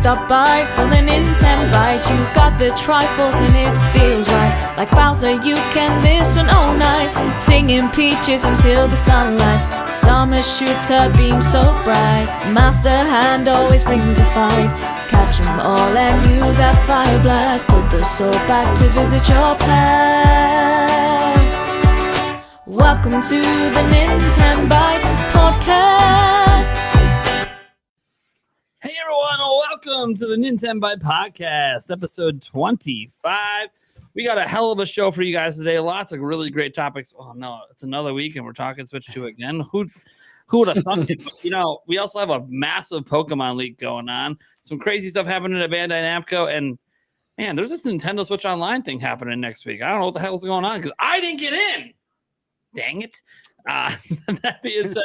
stop by for the Nintenbyte. You got the Triforce and it feels right. Like Bowser, you can listen all night, singing Peaches until the sun lights. Summer shoots her beam so bright. Master Hand always brings a fight. Catch 'em all and use that fire blast. Put the soul back to visit your past. Welcome to the Nintenbyte Podcast. Hey everyone, welcome to the Nintenbyte Podcast, episode 25. We got a hell of a show for you guys today. Lots of really great topics. Oh no, it's another week and we're talking Switch 2 again. Who would have thought it? You know, we also have a massive Pokemon leak going on. Some crazy stuff happening at Bandai Namco, and man, there's this Nintendo Switch Online thing happening next week. I don't know what the hell's going on because I didn't get in. Dang it. That being said,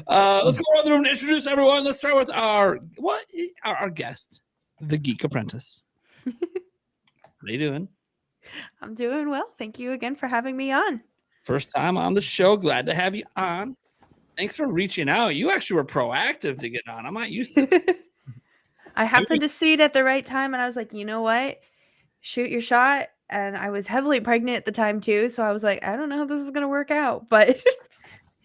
let's go around the room and introduce everyone. Let's start with our guest, the Geek Apprentice. How you doing? I'm doing well. Thank you again for having me on. First time on the show. Glad to have you on. Thanks for reaching out. You actually were proactive to get on. I'm not used to it. I happened to see it at the right time, and I was like, you know what? Shoot your shot. And I was heavily pregnant at the time, too. So I was like, I don't know how this is going to work out. But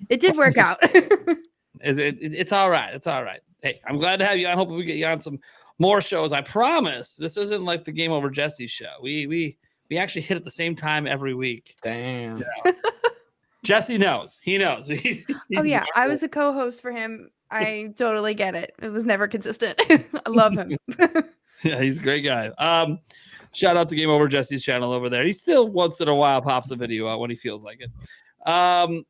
it did work out. It's all right. It's all right. Hey, I'm glad to have you on. Hopefully we get you on some more shows. I promise this isn't like the Game Over Jesse show. We actually hit at the same time every week. Damn. Yeah. Jesse knows. He knows. Oh, yeah. I was a co-host for him. I totally get it. It was never consistent. I love him. Yeah, he's a great guy. Shout out to Game Over Jesse's channel over there. He still once in a while pops a video out when he feels like it. I'm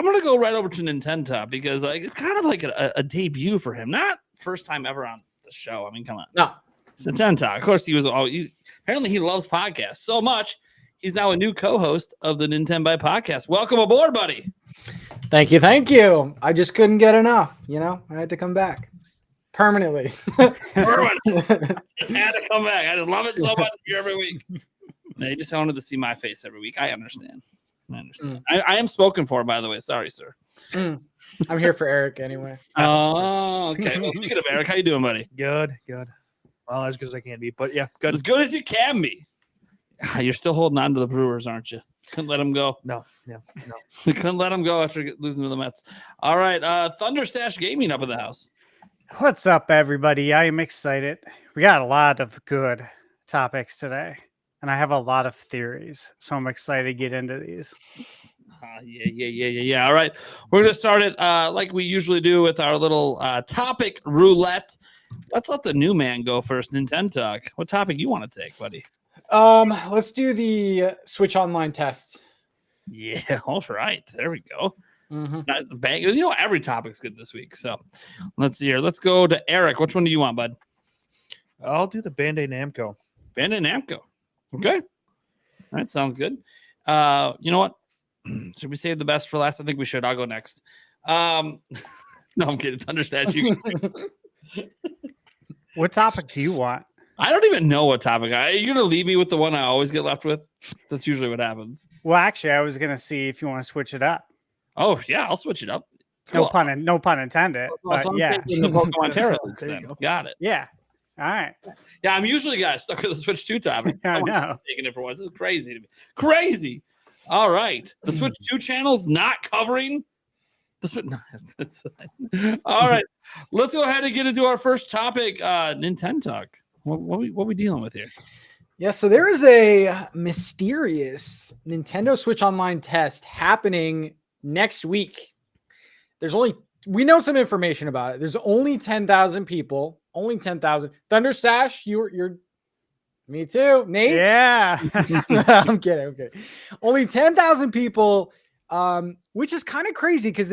going to go right over to Nintendo because it's kind of like a debut for him. Not first time ever on the show. I mean, come on. No. It's Nintendo. Of course, apparently he loves podcasts so much. He's now a new co-host of the Nintenbyte Podcast. Welcome aboard, buddy. Thank you. I just couldn't get enough. You know, I had to come back. Permanently. Just had to come back. I just love it so much here every week. They just wanted to see my face every week. I understand. I am spoken for, by the way. Sorry, sir. I'm here for Eric anyway. Oh, okay. Well, speaking of Eric, how you doing, buddy? Good. Well, as good as I can be, but yeah, good. As good as you can be. You're still holding on to the Brewers, aren't you? Couldn't let them go. No. We couldn't let them go after losing to the Mets. All right. Thunder Stash Gaming up in the house. What's up, everybody? I am excited. We got a lot of good topics today, and I have a lot of theories, so I'm excited to get into these. Yeah. All right. We're going to start it like we usually do with our little topic roulette. Let's let the new man go first. Nintendo Talk. What topic you want to take, buddy? Let's do the Switch Online test. Yeah, all right. There we go. Mm-hmm. Not the bank. You know, every topic's good this week. So let's see here. Let's go to Eric. Which one do you want, bud? I'll do the Bandai Namco. Bandai Namco. Okay. All right. Sounds good. You know what? Should we save the best for last? I think we should. I'll go next. No, I'm kidding. Understand you. What topic do you want? I don't even know what topic. Are you going to leave me with the one I always get left with? That's usually what happens. Well, actually, I was going to see if you want to switch it up. Oh, yeah. I'll switch it up. Cool. Cool. No pun intended. Well, so yeah. the Pokemon Teraleak then. Got it. Yeah. All right. Yeah, I'm usually stuck with the Switch 2 topic. I know. Taking it for once. This is crazy to me. Crazy. All right. The Switch 2 channel's not covering the Switch. No, all right. Let's go ahead and get into our first topic, Nintendo Talk. What we dealing with here? Yeah, so there is a mysterious Nintendo Switch Online test happening next week. We know some information about it. There's only 10,000 people. Only 10,000. Thunderstash, you're me too. Nate? Yeah. I'm kidding. Okay. Only 10,000 people, which is kind of crazy because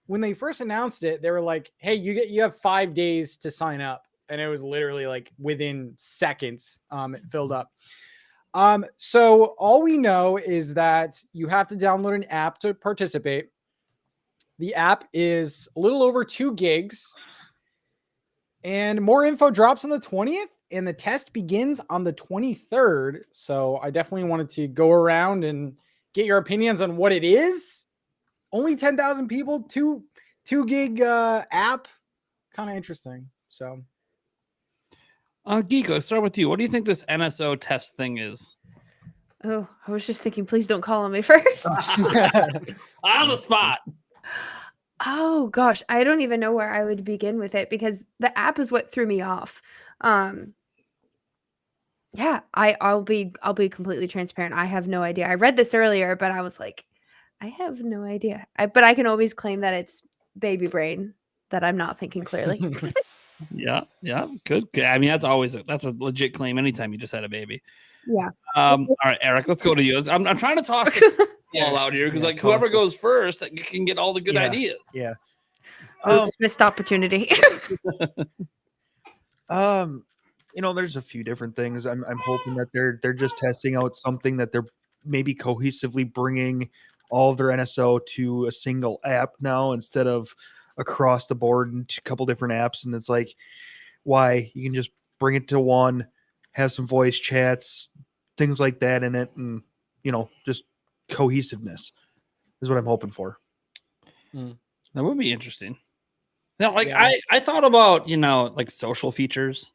when they first announced it, they were like, hey, you have 5 days to sign up. And it was literally like within seconds, it filled up. So all we know is that you have to download an app to participate. The app is a little over 2 gigs. And more info drops on the 20th. And the test begins on the 23rd. So I definitely wanted to go around and get your opinions on what it is. Only 10,000 people, 2 gig app. Kind of interesting. So Geek, let's start with you. What do you think this NSO test thing is? Oh, I was just thinking, please don't call on me first. On the spot. Oh gosh, I don't even know where I would begin with it because the app is what threw me off. Yeah, I'll be completely transparent. I have no idea. I read this earlier, but I was like, I have no idea. But I can always claim that it's baby brain that I'm not thinking clearly. Yeah, good. I mean, that's a legit claim. Anytime you just had a baby. Yeah. All right, Eric, let's go to you. I'm trying to talk all out here because like whoever goes first can get all the good ideas. Yeah. Oops, missed opportunity. There's a few different things. I'm hoping that they're just testing out something that they're maybe cohesively bringing all of their NSO to a single app now instead of across the board and a couple different apps. And it's like, why? You can just bring it to one, have some voice chats, things like that in it, and just cohesiveness is what I'm hoping for. That would be interesting. Now, I thought about like social features,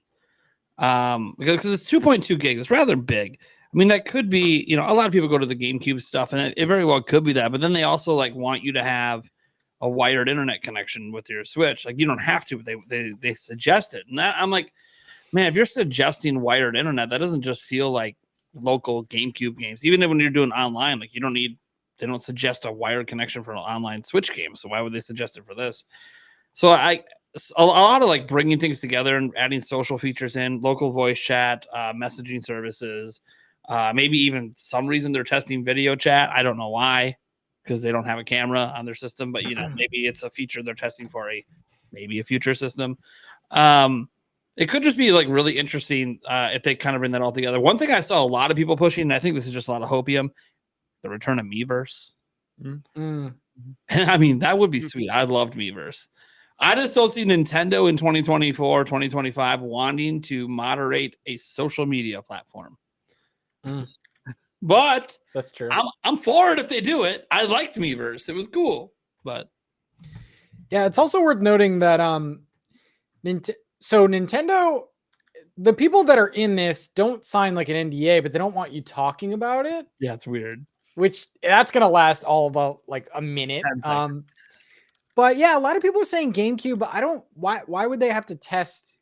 because it's 2.2 gigs. It's rather big. I mean, that could be a lot of people go to the GameCube stuff, and it very well could be that. But then they also like want you to have a wired internet connection with your Switch. Like you don't have to, but they suggest it, and I'm like, man, if you're suggesting wired internet, that doesn't just feel like local GameCube games. Even when you're doing online, like they don't suggest a wired connection for an online Switch game. So why would they suggest it for this? So a lot of like bringing things together and adding social features in, local voice chat, messaging services, maybe even some reason they're testing video chat. I don't know why, because they don't have a camera on their system, but maybe it's a feature they're testing for maybe a future system. It could just be like really interesting if they kind of bring that all together. One thing I saw a lot of people pushing, and I think this is just a lot of hopium, the return of Miiverse. I mean, that would be sweet. I loved Miiverse. I just don't see Nintendo in 2024, 2025 wanting to moderate a social media platform. But that's true. I'm for it if they do it. I liked Miiverse. It was cool. But yeah, it's also worth noting that Nintendo, the people that are in this don't sign like an NDA, but they don't want you talking about it. Yeah, it's weird. Which that's gonna last all about like a minute. But yeah, a lot of people are saying GameCube, but I don't. Why would they have to test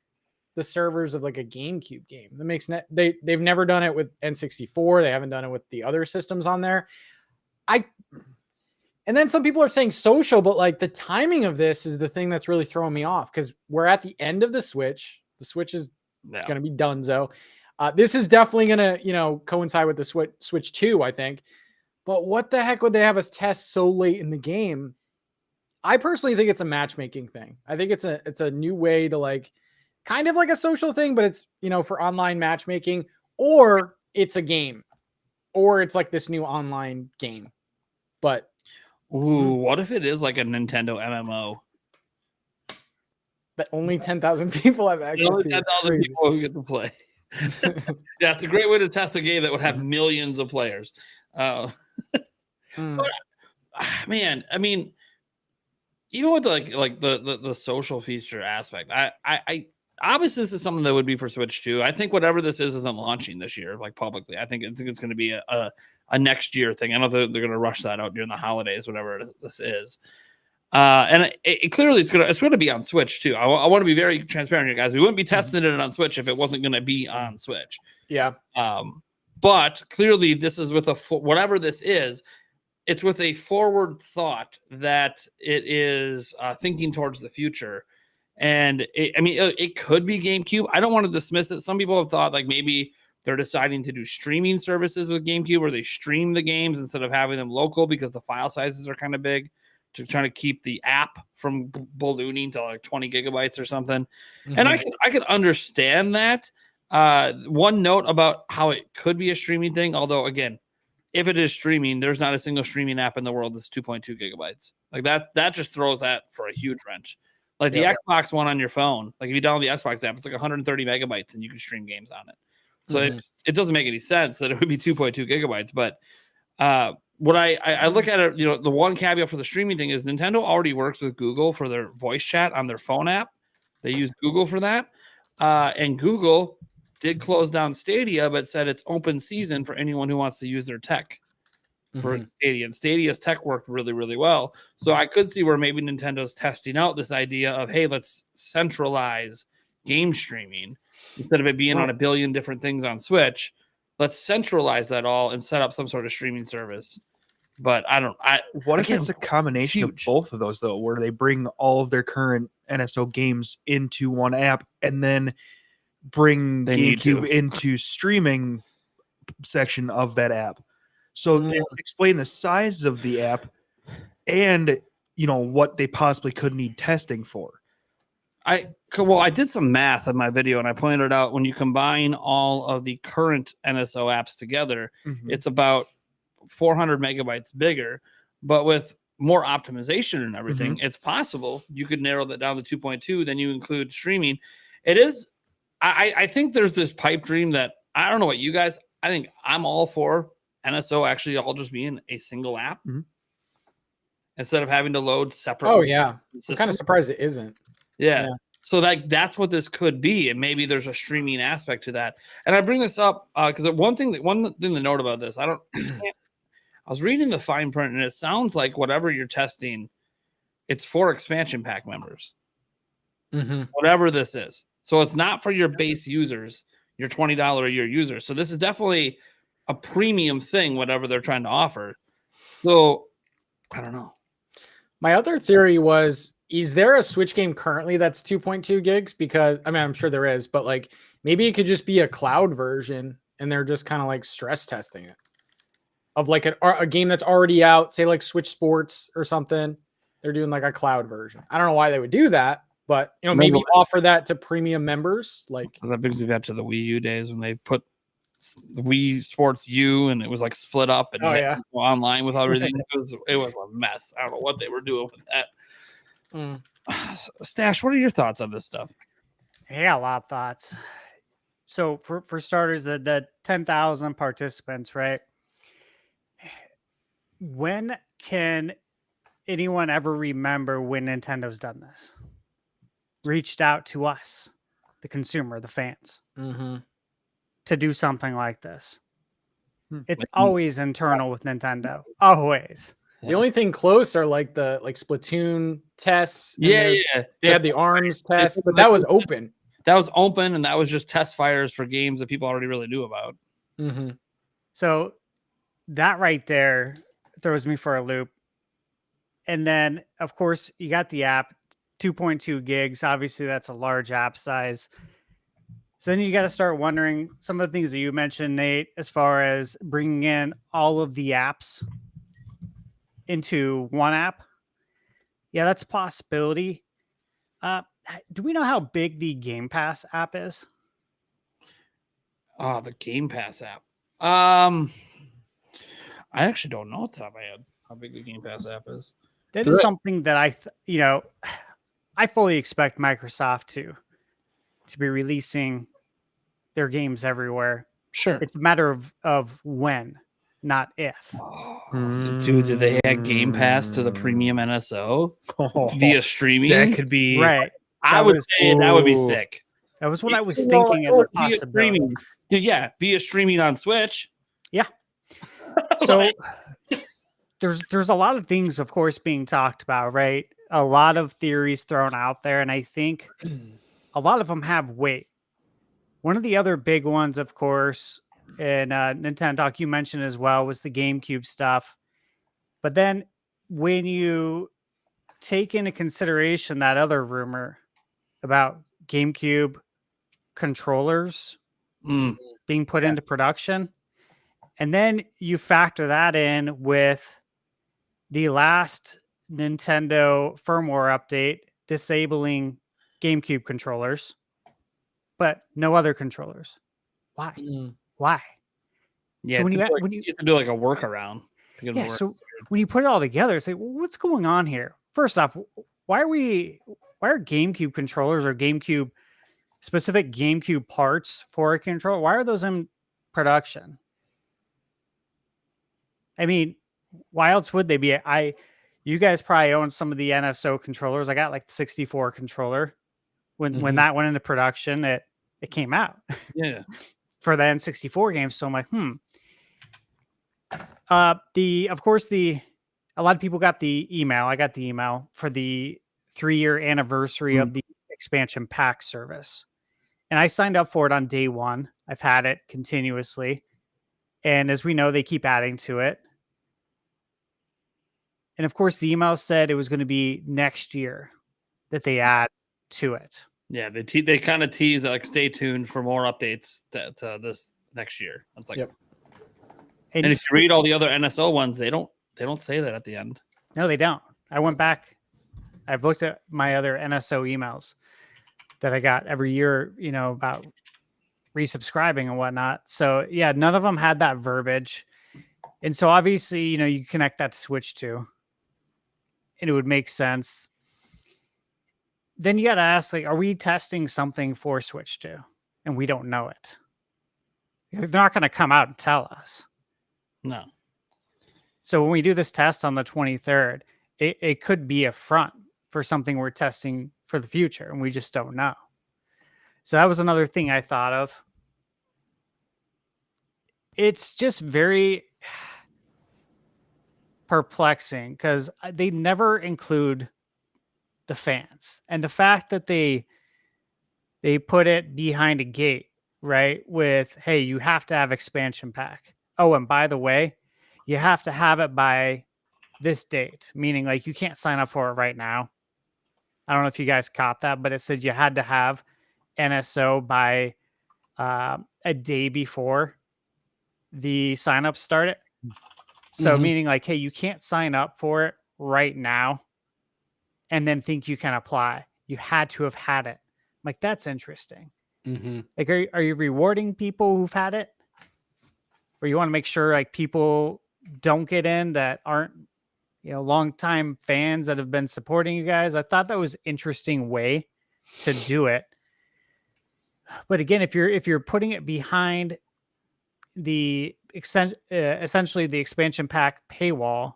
the servers of like a GameCube game? That makes they've never done it with N64. They haven't done it with the other systems on there. And then some people are saying social, but like the timing of this is the thing that's really throwing me off because we're at the end of the Switch. The Switch is going to be donezo. This is definitely going to, coincide with the Switch 2, I think. But what the heck would they have us test so late in the game? I personally think it's a matchmaking thing. I think it's a new way to like kind of like a social thing, but it's, for online matchmaking, or it's a game, or it's like this new online game. But what if it is like a Nintendo MMO that only 10,000 people have access to? 10,000 people who get to play. Yeah, it's a great way to test a game that would have millions of players. But, man, I mean, even with like the social feature aspect, I obviously this is something that would be for Switch 2. I think whatever this isn't launching this year, like publicly. I think it's going to be a next year thing. I know they're going to rush that out during the holidays, whatever this is. And it clearly it's going to be on Switch too. I want to be very transparent here, guys. We wouldn't be testing it on Switch if it wasn't going to be on Switch. Yeah. But clearly this is with whatever this is. It's with a forward thought that it is thinking towards the future. And it could be GameCube. I don't want to dismiss it. Some people have thought like maybe they're deciding to do streaming services with GameCube where they stream the games instead of having them local because the file sizes are kind of big, to trying to keep the app from ballooning to like 20 gigabytes or something. And I can understand that. One note about how it could be a streaming thing, although again, if it is streaming, there's not a single streaming app in the world that's 2.2 gigabytes. Like that just throws that for a huge wrench. Like the Xbox One on your phone, like if you download the Xbox app, it's like 130 megabytes and you can stream games on it. So it doesn't make any sense that it would be 2.2 gigabytes. But what I look at it, the one caveat for the streaming thing is Nintendo already works with Google for their voice chat on their phone app. They use Google for that. And Google did close down Stadia, but said it's open season for anyone who wants to use their tech for Stadia. And Stadia's tech worked really, really well. So I could see where maybe Nintendo's testing out this idea of, hey, let's centralize game streaming instead of it being on a billion different things on Switch. Let's centralize that all and set up some sort of streaming service. But what if it's a combination of both of those, though, where they bring all of their current NSO games into one app and then bring GameCube into streaming section of that app? So they explain the size of the app and, what they possibly could need testing for. I did some math in my video, and I pointed out when you combine all of the current NSO apps together, it's about 400 megabytes bigger. But with more optimization and everything, it's possible you could narrow that down to 2.2. Then you include streaming. It is. I think there's this pipe dream that I don't know what you guys. I think I'm all for NSO actually all just being a single app instead of having to load separate. Oh yeah, I'm kind of surprised it isn't. Yeah. So that's what this could be, and maybe there's a streaming aspect to that. And I bring this up because one thing to note about this, I was reading the fine print, and it sounds like whatever you're testing, it's for expansion pack members. Whatever this is, so it's not for your base users, your $20 a year users. So this is definitely a premium thing, whatever they're trying to offer. So I don't know. My other theory was, is there a Switch game currently that's 2.2 gigs? Because I'm sure there is, but like maybe it could just be a cloud version and they're just kind of like stress testing it of like a game that's already out, say like Switch Sports or something. They're doing like a cloud version. I don't know why they would do that, but maybe offer that to premium members. Like that brings me back to the Wii U days when they put the Wii Sports U and it was like split up and online with everything. It was a mess. I don't know what they were doing with that. Stash, what are your thoughts on this stuff? I got a lot of thoughts. So for starters, the 10,000 participants, right? When can anyone ever remember when Nintendo's done this? Reached out to us, the consumer, the fans, to do something like this. It's always internal with Nintendo. Always. The only thing close are like the Splatoon tests. They had the ARMS test, but that was open. That was open, and that was just test fires for games that people already really knew about. So that right there throws me for a loop. And then, of course, you got the app, 2.2 gigs. Obviously, that's a large app size. So then you got to start wondering some of the things that you mentioned, Nate, as far as bringing in all of the apps into one app. Yeah, that's a possibility. Do we know how big the Game Pass app is? Oh, the Game Pass app. I actually don't know off the top of my head how big the Game Pass app is. That is something that I fully expect Microsoft to be releasing their games everywhere. Sure. It's a matter of when, not if. Dude, did they add Game Pass to the premium NSO via streaming? That could be right. I would say that would be sick. That was what I was thinking as a possibility. Via streaming on Switch. Yeah. So there's a lot of things, of course, being talked about, right? A lot of theories thrown out there, and I think a lot of them have weight. One of the other big ones, of course, and Nintendo Talk you mentioned as well, was the GameCube stuff. But then when you take into consideration that other rumor about GameCube controllers being put into production, and then you factor that in with the last Nintendo firmware update disabling GameCube controllers, but no other controllers. Why? Why? Yeah, so when you have to do like a workaround. So when you put it all together, it's like, well, what's going on here? First off, why are GameCube controllers or specific GameCube parts for a controller? Why are those in production? I mean, why else would they be? You guys probably own some of the NSO controllers. I got like the 64 controller when that went into production. it came out Yeah. for the N64 games. So I'm like, a lot of people got the email. I got the email for the 3-year anniversary of the expansion pack service. And I signed up for it on day one. I've had it continuously. And as we know, they keep adding to it. And of course, the email said it was going to be next year that they add to it. Yeah, they kind of tease like stay tuned for more updates to this next year. It's like, Yep. And if you read all the other NSO ones, they don't say that at the end. No, they don't. I went back. I've looked at my other NSO emails that I got every year, about resubscribing and whatnot. So yeah, none of them had that verbiage. And so obviously, you connect that to Switch too, and it would make sense. Then you got to ask, like, are we testing something for Switch 2? And we don't know it. They're not going to come out and tell us. No. So when we do this test on the 23rd, it could be a front for something we're testing for the future, and we just don't know. So that was another thing I thought of. It's just very perplexing because they never include the fans, and the fact that they put it behind a gate, right? With, hey, you have to have expansion pack. Oh, and by the way, you have to have it by this date, meaning like you can't sign up for it right now. I don't know if you guys caught that, but it said you had to have NSO by a day before the sign up started. So meaning like, hey, you can't sign up for it right now and then think you can apply. You had to have had it. I'm like, that's interesting. Like, are you rewarding people who've had it? Or you want to make sure like people don't get in that aren't, longtime fans that have been supporting you guys? I thought that was an interesting way to do it. But again, if you're putting it behind the essentially the expansion pack paywall,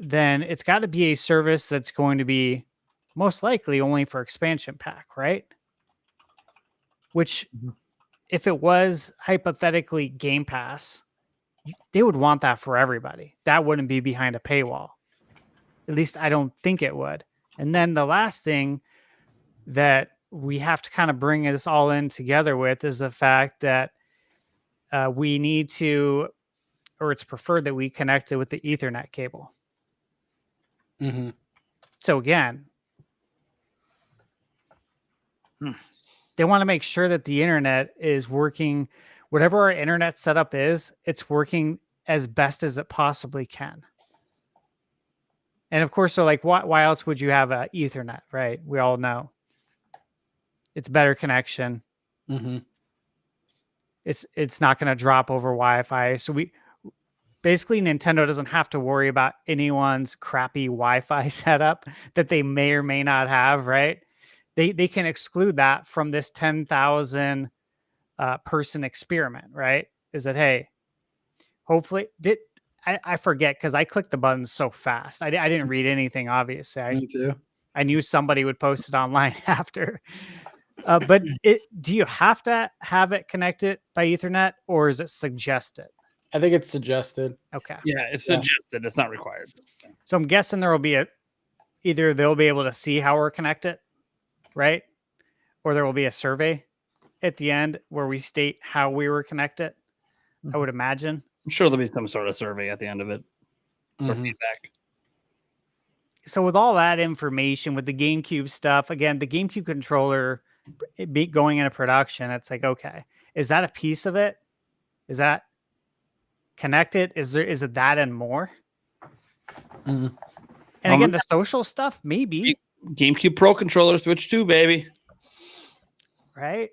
then it's got to be a service that's going to be most likely only for expansion pack, right? Which, if it was hypothetically Game Pass, they would want that for everybody. That wouldn't be behind a paywall. At least I don't think it would. And then the last thing that we have to kind of bring this all in together with is the fact that we need to, or it's preferred that we connect it with the Ethernet cable. So again, they want to make sure that the internet is working. Whatever our internet setup is, it's working as best as it possibly can. And of course, so like, why else would you have a Ethernet, right? We all know it's better connection. It's not going to drop over Wi-Fi. So basically Nintendo doesn't have to worry about anyone's crappy Wi-Fi setup that they may or may not have, right? They can exclude that from this 10,000 person experiment, right? Is that, hey, hopefully I forget because I clicked the buttons so fast. I didn't read anything, obviously. Me too. I knew somebody would post it online after. But do you have to have it connected by Ethernet, or is it suggested? I think it's suggested. Okay. Yeah, it's suggested. It's not required. So I'm guessing there will be either they'll be able to see how we're connected, right? Or there will be a survey at the end where we state how we were connected. I would imagine. I'm sure there'll be some sort of survey at the end of it for feedback. So with all that information, with the GameCube stuff, again, the GameCube controller going into production, it's like, okay, is that a piece of it? Is that connected? Is it that and more? And again, the social stuff, maybe. GameCube Pro controller, Switch 2, baby. Right?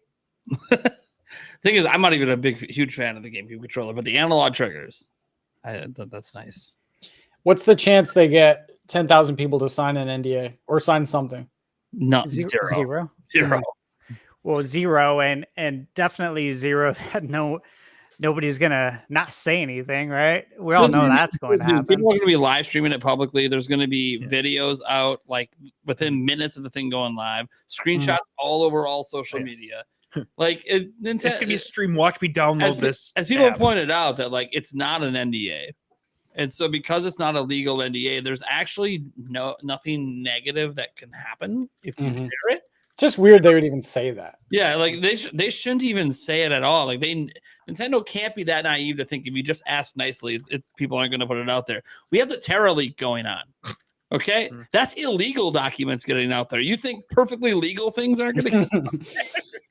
Thing is, I'm not even a huge fan of the GameCube controller, but the analog triggers, that's nice. What's the chance they get 10,000 people to sign an NDA or sign something? No, Zero. Well, zero and definitely zero that nobody's gonna not say anything, right? We all know that's going to happen. People are going to be live streaming it publicly. There's going to be videos out like within minutes of the thing going live. Screenshots all over all social media. Like It's gonna be a stream. Watch me download this. As people app. pointed out that like it's not an NDA, and so because it's not a legal NDA, there's actually nothing negative that can happen if you share it. Just weird they would even say that. Yeah, like they shouldn't even say it at all. Like Nintendo can't be that naive to think if you just ask nicely, people aren't going to put it out there. We have the Teraleak going on. Okay, that's illegal documents getting out there. You think perfectly legal things aren't going to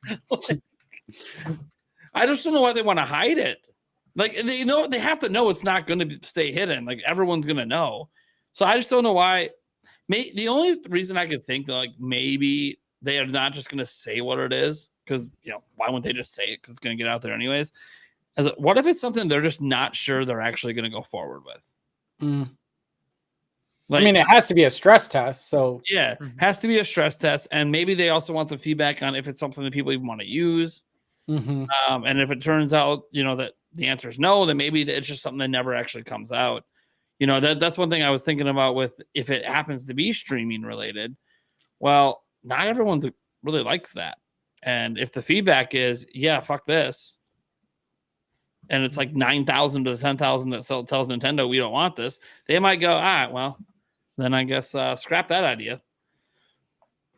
get out there? I just don't know why they want to hide it. Like they have to know it's not going to stay hidden. Like everyone's going to know. So I just don't know why. The only reason I could think like maybe they are not just going to say what it is, because why wouldn't they just say it? Because it's going to get out there anyways. What if it's something they're just not sure they're actually going to go forward with? Like, I mean, it has to be a stress test. So yeah, has to be a stress test, and maybe they also want some feedback on if it's something that people even want to use. And if it turns out that the answer is no, then maybe it's just something that never actually comes out. That's one thing I was thinking about with if it happens to be streaming related. Well, not everyone's really likes that. And if the feedback is, yeah, fuck this, and it's like 9,000 to 10,000 that tells Nintendo we don't want this, they might go, all right, well, then I guess scrap that idea.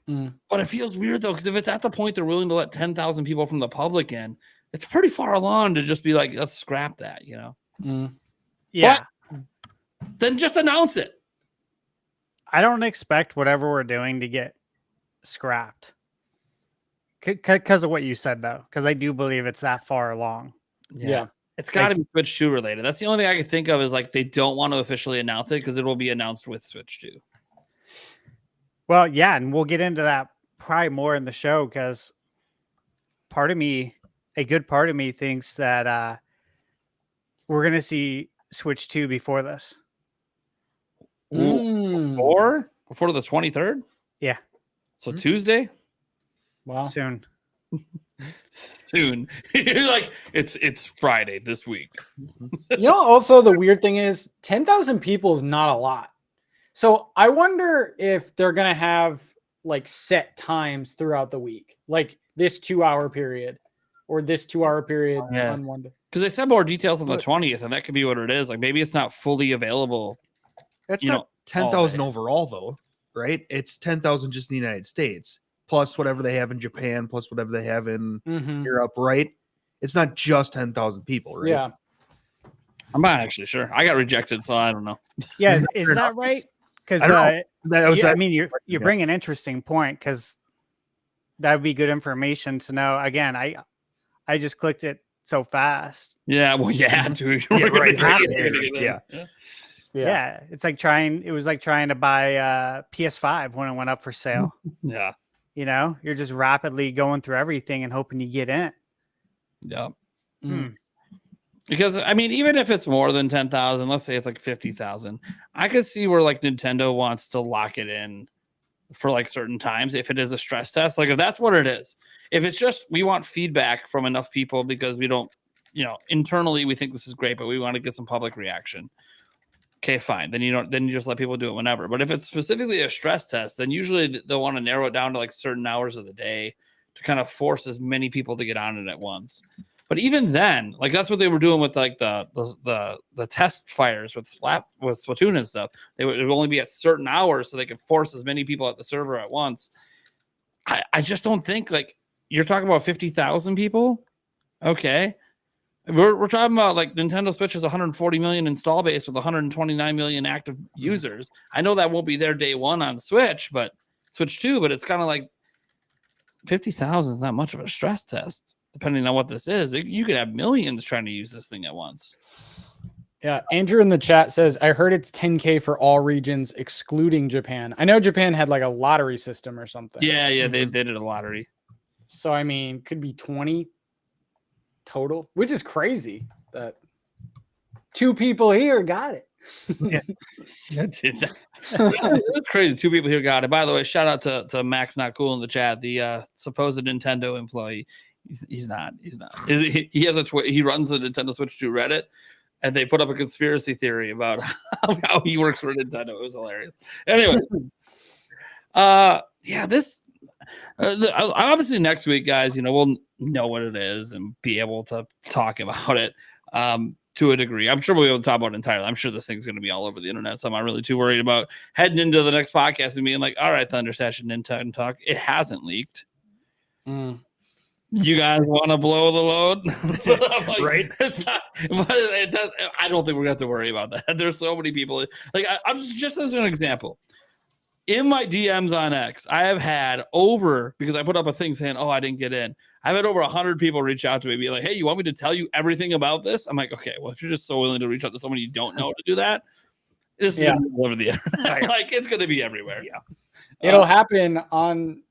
But it feels weird, though, because if it's at the point they're willing to let 10,000 people from the public in, it's pretty far along to just be like, let's scrap that, Yeah. But then just announce it. I don't expect whatever we're doing to get scrapped because of what you said, though, because I do believe it's that far along. Yeah. It's got to be Switch 2 related. That's the only thing I can think of is like they don't want to officially announce it because it will be announced with Switch 2. Well, yeah, and we'll get into that probably more in the show because a good part of me thinks that we're going to see Switch 2 before this. Or before the 23rd? Yeah. So Tuesday? Wow. Soon. You're like, it's Friday this week. Also the weird thing is 10,000 people is not a lot. So I wonder if they're going to have like set times throughout the week, like this 2-hour period or this 2-hour period on one day. Because they said more details on the 20th, and that could be what it is. Like maybe it's not fully available. That's not 10,000 overall, though, right? It's 10,000 just in the United States, plus whatever they have in Japan, plus whatever they have in Europe, right? It's not just 10,000 people, right? Yeah. I'm not actually sure. I got rejected, so I don't know. Yeah, is that right? Because I mean, you're bringing an interesting point because that would be good information to know. Again, I just clicked it so fast. Yeah, well, you had to. Yeah. It's like trying to buy PS5 when it went up for sale. Yeah. You're just rapidly going through everything and hoping you get in. Yeah. Because I mean, even if it's more than 10,000, let's say it's like 50,000, I could see where like Nintendo wants to lock it in for like certain times if it is a stress test. Like if that's what it is, if it's just we want feedback from enough people because we don't, internally we think this is great, but we want to get some public reaction. Okay, fine. Then you just let people do it whenever. But if it's specifically a stress test, then usually they'll want to narrow it down to like certain hours of the day to kind of force as many people to get on it at once. But even then, like that's what they were doing with like the test fires with Splatoon and stuff. It would only be at certain hours so they could force as many people at the server at once. I just don't think like you're talking about 50,000 people. Okay. We're talking about like Nintendo Switch has 140 million install base with 129 million active users. I know that won't be their day one on Switch 2, but it's kind of like 50,000 is not much of a stress test. Depending on what this is, you could have millions trying to use this thing at once. Yeah, Andrew in the chat says, I heard it's 10K for all regions, excluding Japan. I know Japan had like a lottery system or something. Yeah, they did a lottery. So, I mean, could be 20 total, which is crazy that 2 people here got it. Yeah, did that. It's crazy. 2 people here got it. By the way, shout out to Max Not Cool in the chat, the supposed Nintendo employee. He's not. He has he runs the Nintendo Switch 2 Reddit, and they put up a conspiracy theory about how he works for Nintendo. It was hilarious. Anyway, Obviously next week, guys, we'll know what it is and be able to talk about it to a degree. I'm sure we'll be able to talk about it entirely. I'm sure this thing's going to be all over the internet, so I'm not really too worried about heading into the next podcast and being like, all right, Thunder Session, Nintendo Talk. It hasn't leaked. You guys want to blow the load? Like, right? It's not, but it does, I don't think we're going to have to worry about that. There's so many people. Like, I'm just as an example. In my DMs on X, I have had because I put up a thing saying, oh, I didn't get in. I've had over 100 people reach out to me, be like, hey, you want me to tell you everything about this? I'm like, okay, well, if you're just so willing to reach out to someone you don't know to do that, this is going to be all over the internet. Like, it's going to be everywhere. Yeah. It'll happen on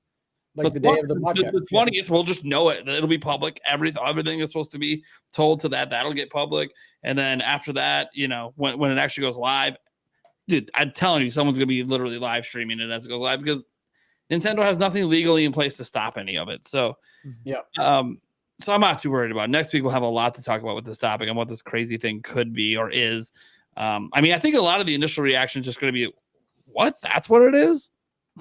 like the day of the podcast. The 20th, we'll just know it. It'll be public. Everything is supposed to be told to that. That'll get public. And then after that, when it actually goes live, dude, I'm telling you, someone's going to be literally live streaming it as it goes live because Nintendo has nothing legally in place to stop any of it. So, yeah. So I'm not too worried about it. Next week, we'll have a lot to talk about with this topic and what this crazy thing could be or is. I think a lot of the initial reaction is just going to be, what? That's what it is?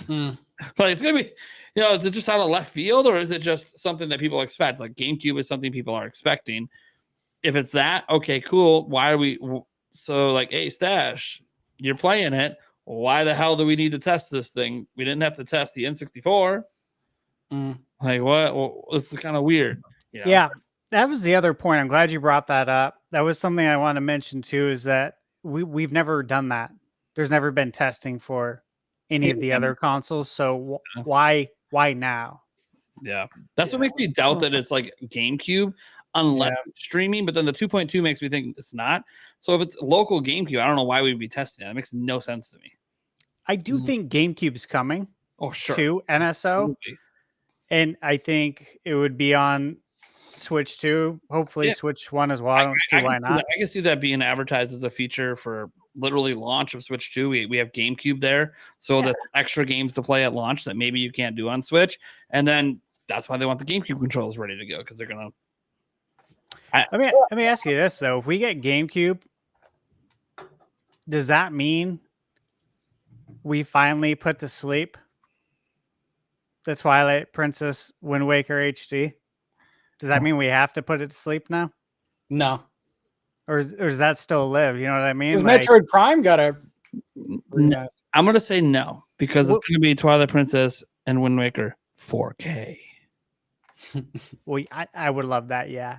Like, it's going to be, is it just out of left field or is it just something that people expect? Like GameCube is something people are expecting. If it's that, okay, cool. Why are we? So like, hey, Stash, you're playing it. Why the hell do we need to test this thing? We didn't have to test the N64. Like, what? Well, this is kind of weird. Yeah, that was the other point. I'm glad you brought that up. That was something I want to mention too, is that we've never done that. There's never been testing for any of the other consoles. So why now? Yeah. That's what makes me doubt that it's like GameCube unless it's streaming, but then the 2.2 makes me think it's not. So if it's local GameCube, I don't know why we'd be testing it. It makes no sense to me. I do think GameCube's coming to NSO. Absolutely. And I think it would be on Switch 2, hopefully Switch 1 as well. I don't see why not. I can see that being advertised as a feature for literally launch of Switch 2. We have GameCube there, so that's extra games to play at launch that maybe you can't do on Switch. And then that's why they want the GameCube controls ready to go, because they're going to... Let me ask you this, though. If we get GameCube, does that mean we finally put to sleep the Twilight Princess Wind Waker HD? Does that mean we have to put it to sleep now? No. Or does that still live? You know what I mean? Because Metroid Prime got a... No. I'm going to say no, because it's going to be Twilight Princess and Wind Waker 4K. Well, I would love that, yeah.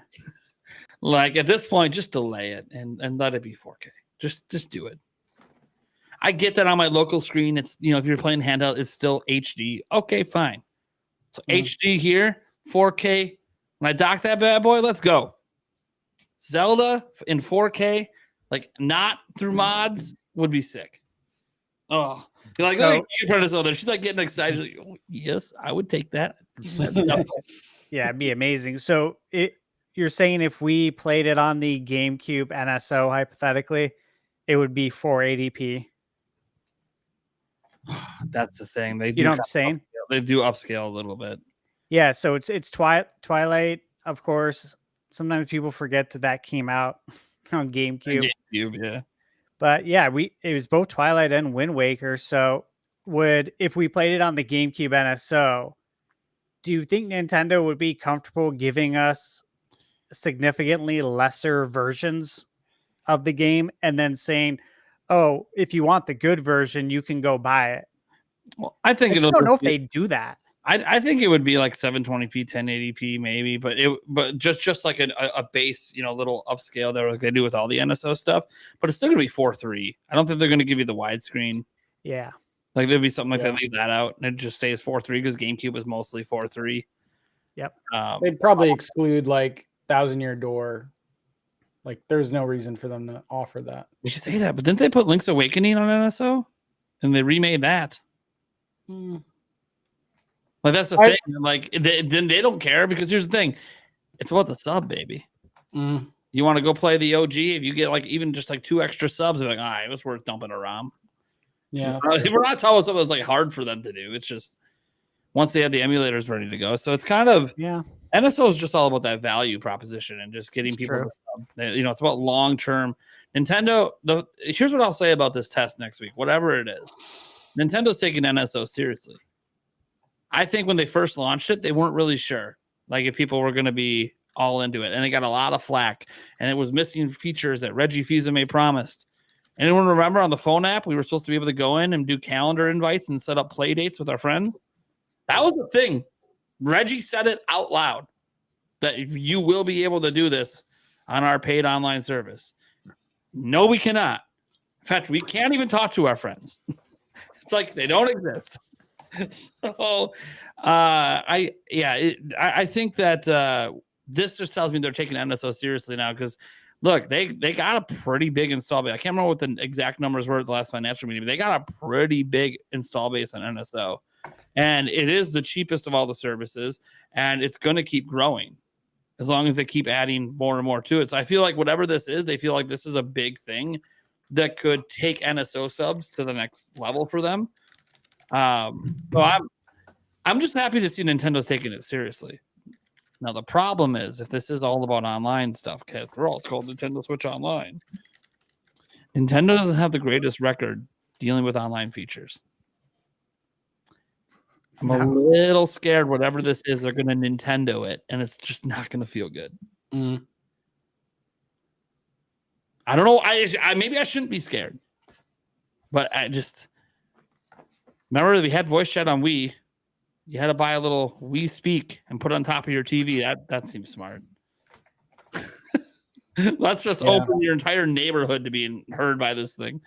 Like, at this point, just delay it and let it be 4K. Just do it. I get that on my local screen, it's, if you're playing handheld, it's still HD. Okay, fine. So HD here, 4K. When I dock that bad boy, let's go. Zelda in 4K, like not through mods, would be sick. Oh, you're like, look at your she's like getting excited. Like, oh, yes, I would take that. Yeah, it'd be amazing. So you're saying if we played it on the GameCube NSO, hypothetically, it would be 480p. That's the thing. You know what I'm saying? They do upscale a little bit. Yeah, so it's Twilight, of course. Sometimes people forget that came out on GameCube. Yeah. But yeah, it was both Twilight and Wind Waker. So if we played it on the GameCube NSO, do you think Nintendo would be comfortable giving us significantly lesser versions of the game and then saying, oh, if you want the good version, you can go buy it? Well, I think I don't know if they do that. I think it would be like 720p, 1080p, maybe, but just like a base, little upscale there, like they do with all the NSO stuff. But it's still gonna be 4:3. I don't think they're gonna give you the widescreen. Yeah, like there'd be something like that. Leave that out, and it just stays 4:3 because GameCube was mostly 4:3. Yep. They'd probably exclude like 1,000 Year Door. Like, there's no reason for them to offer that. We should say that, but didn't they put Link's Awakening on NSO, and they remade that? Like, that's the thing. Like, they don't care, because here's the thing. It's about the sub, baby. You want to go play the OG? If you get, like, even just, like, 2 extra subs, they're like, all right, it was worth dumping a ROM. Yeah. We're not talking about something that's, like, hard for them to do. It's just once they have the emulators ready to go. So it's kind of... Yeah. NSO is just all about that value proposition and just getting people to sub. It's about long-term. Nintendo... Here's what I'll say about this test next week, whatever it is. Nintendo's taking NSO seriously. I think when they first launched it, they weren't really sure, like if people were going to be all into it, and they got a lot of flack, and it was missing features that Reggie Fils-Aimé promised. Anyone remember on the phone app, we were supposed to be able to go in and do calendar invites and set up play dates with our friends? That was the thing. Reggie said it out loud that you will be able to do this on our paid online service. No, we cannot. In fact, we can't even talk to our friends. It's like they don't exist. So, I think that this just tells me they're taking NSO seriously now, because look, they got a pretty big install base. I can't remember what the exact numbers were at the last financial meeting, but they got a pretty big install base on NSO. And it is the cheapest of all the services, and it's going to keep growing as long as they keep adding more and more to it. So I feel like whatever this is, they feel like this is a big thing that could take NSO subs to the next level for them. So I'm just happy to see Nintendo's taking it seriously. Now, the problem is, if this is all about online stuff, after all, it's called Nintendo Switch Online. Nintendo doesn't have the greatest record dealing with online features. I'm a little scared whatever this is, they're going to Nintendo it, and it's just not going to feel good. Mm. I don't know. I maybe I shouldn't be scared. But I just... Remember, we had voice chat on Wii. You had to buy a little Wii Speak and put it on top of your TV. That seems smart. Let's just open your entire neighborhood to being heard by this thing.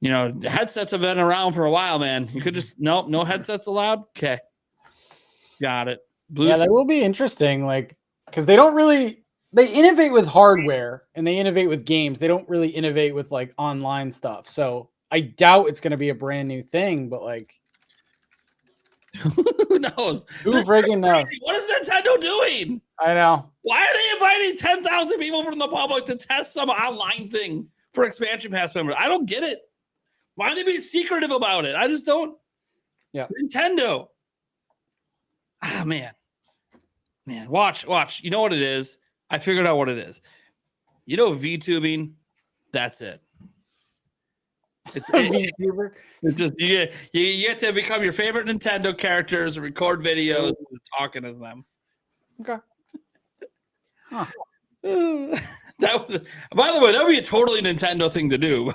You know, the headsets have been around for a while, man. You could just no headsets allowed. Okay, got it. Bluetooth. Yeah, that will be interesting. Like, because they innovate with hardware and they innovate with games. They don't really innovate with like online stuff. So I doubt it's going to be a brand new thing. But like, who knows? Who freaking knows? What is Nintendo doing? I know. Why are they inviting 10,000 people from the public to test some online thing for expansion pass members? I don't get it. Why are they being secretive about it? I just don't. Yeah. Nintendo. Man, watch. You know what it is? I figured out what it is. You know VTubing? That's it. VTuber? It's just you get to become your favorite Nintendo characters and record videos and talking as them. Okay. Huh. That was, by the way, that would be a totally Nintendo thing to do.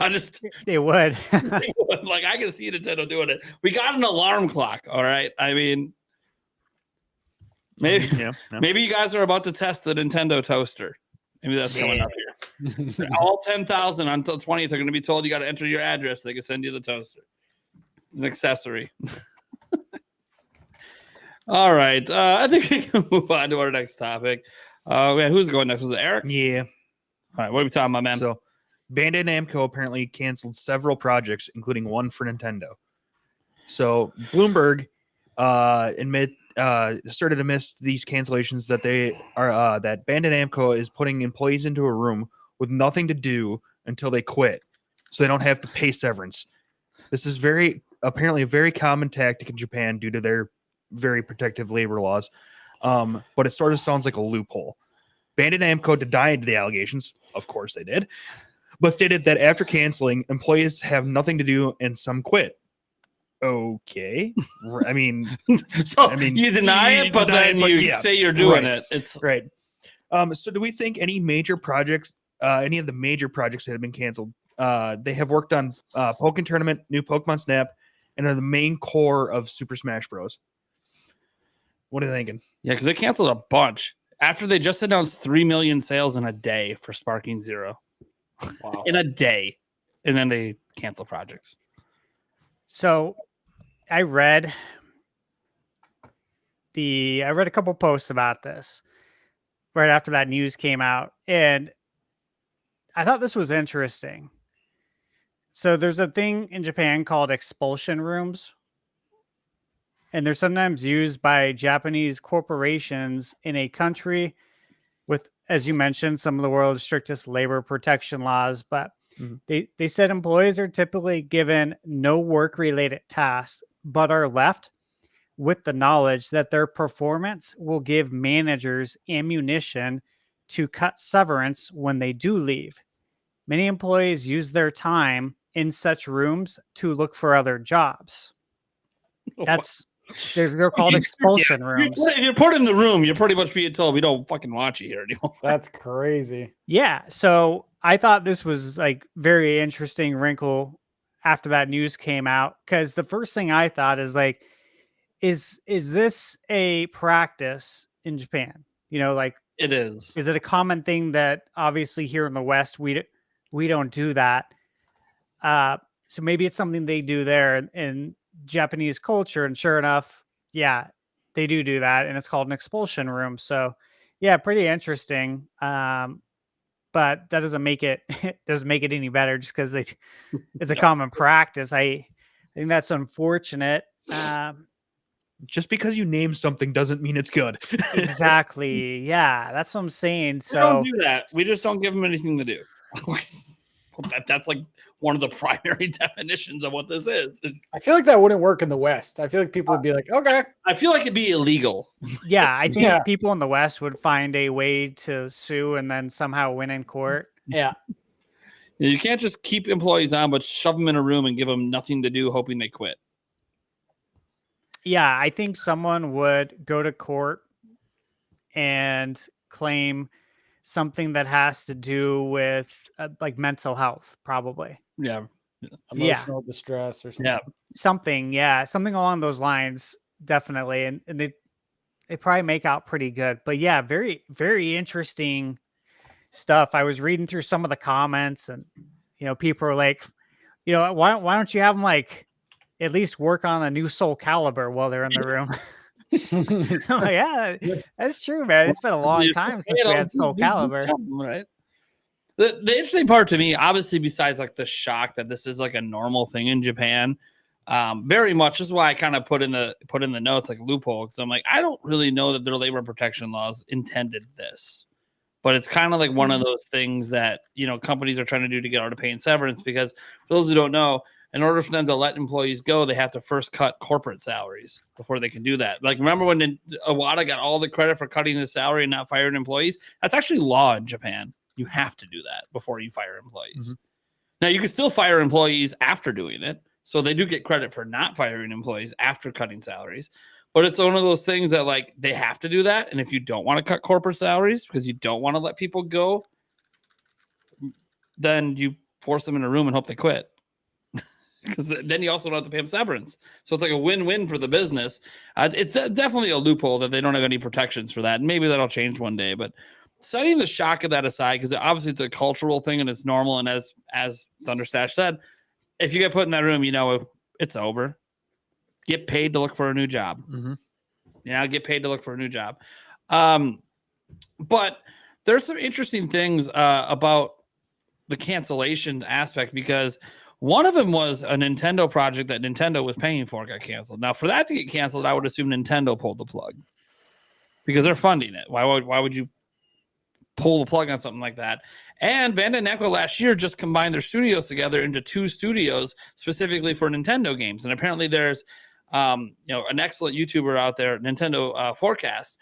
They would. Like, I can see Nintendo doing it. We got an alarm clock. All right. I mean, maybe you guys are about to test the Nintendo toaster. Maybe that's coming up here. All 10,000 until 20th are going to be told you got to enter your address. They can send you the toaster. It's an accessory. All right. I think we can move on to our next topic. Who's going next? Was it Eric? Yeah. All right. What are we talking about, man? So, Bandai Namco apparently canceled several projects, including one for Nintendo. So, Bloomberg started amidst these cancellations that they are that Bandai Namco is putting employees into a room with nothing to do until they quit, so they don't have to pay severance. This is apparently a very common tactic in Japan due to their very protective labor laws. But it sort of sounds like a loophole. Bandai Namco denied the allegations. Of course they did. But stated that after canceling, employees have nothing to do and some quit. Okay. I mean, you deny it, but then you say you're doing it. It's right. So do we think any major projects, any of the major projects that have been canceled, they have worked on Pokken Tournament, new Pokemon Snap, and are the main core of Super Smash Bros. What are you thinking? Yeah, because they canceled a bunch after they just announced 3 million sales in a day for Sparking Zero. Wow. In a day. And then they cancel projects. So I read a couple posts about this right after that news came out, and I thought this was interesting. So there's a thing in Japan called expulsion rooms, and they're sometimes used by Japanese corporations in a country with, as you mentioned, some of the world's strictest labor protection laws. But they said employees are typically given no work-related tasks, but are left with the knowledge that their performance will give managers ammunition to cut severance when they do leave. Many employees use their time in such rooms to look for other jobs. That's They're called expulsion rooms. If you're put in the room, you're pretty much being told we don't fucking want you here anymore. That's crazy. Yeah. So I thought this was like very interesting wrinkle after that news came out, because the first thing I thought is like, is this a practice in Japan? You know, like It is. it a common thing that obviously here in the West we don't do that? So maybe it's something they do there in Japanese culture, and sure enough, yeah, they do that, and it's called an expulsion room. So yeah, pretty interesting. But that doesn't make it any better just because it's a common practice. I think that's unfortunate. Just because you name something doesn't mean it's good. Exactly. Yeah, that's what I'm saying. We So don't do that. We just don't give them anything to do. That's like one of the primary definitions of what this is. I feel like that wouldn't work in the West. I feel like people would be like, okay. I feel like it'd be illegal. yeah, I think Yeah. people in the West would find a way to sue and then somehow win in court. Yeah. You can't just keep employees on, but shove them in a room and give them nothing to do, hoping they quit. Yeah, I think someone would go to court and claim something that has to do with like mental health, probably. Yeah. Emotional distress or something. Yeah. Something along those lines, definitely. And they probably make out pretty good. But yeah, very, very interesting stuff. I was reading through some of the comments, and people are like, why don't you have them like at least work on a new Soul Calibur while they're in the room? I'm like, yeah, that's true, man. It's been a long time since we had Soul Calibur. Right. The interesting part to me, obviously, besides like the shock that this is like a normal thing in Japan, very much. This is why I kind of put in the notes like loophole, because I'm like, I don't really know that their labor protection laws intended this, but it's kind of like one of those things that companies are trying to do to get out of paying severance. Because for those who don't know, in order for them to let employees go, they have to first cut corporate salaries before they can do that. Like, remember when Iwata got all the credit for cutting his salary and not firing employees? That's actually law in Japan. You have to do that before you fire employees. Mm-hmm. Now, you can still fire employees after doing it. So they do get credit for not firing employees after cutting salaries. But it's one of those things that, like, they have to do that. And if you don't want to cut corporate salaries because you don't want to let people go, then you force them in a room and hope they quit. Because then you also don't have to pay them severance. So it's like a win-win for the business. It's definitely a loophole that they don't have any protections for that. And maybe that'll change one day. But setting the shock of that aside, because obviously it's a cultural thing and it's normal. And as Thunderstash said, if you get put in that room, it's over. Get paid to look for a new job. Mm-hmm. Get paid to look for a new job. But there's some interesting things about the cancellation aspect, because one of them was a Nintendo project that Nintendo was paying for got canceled. Now, for that to get canceled, I would assume Nintendo pulled the plug because they're funding it. Why would you pull the plug on something like that? And Bandai Namco last year just combined their studios together into 2 studios specifically for Nintendo games. And apparently there's an excellent YouTuber out there, Nintendo Forecast,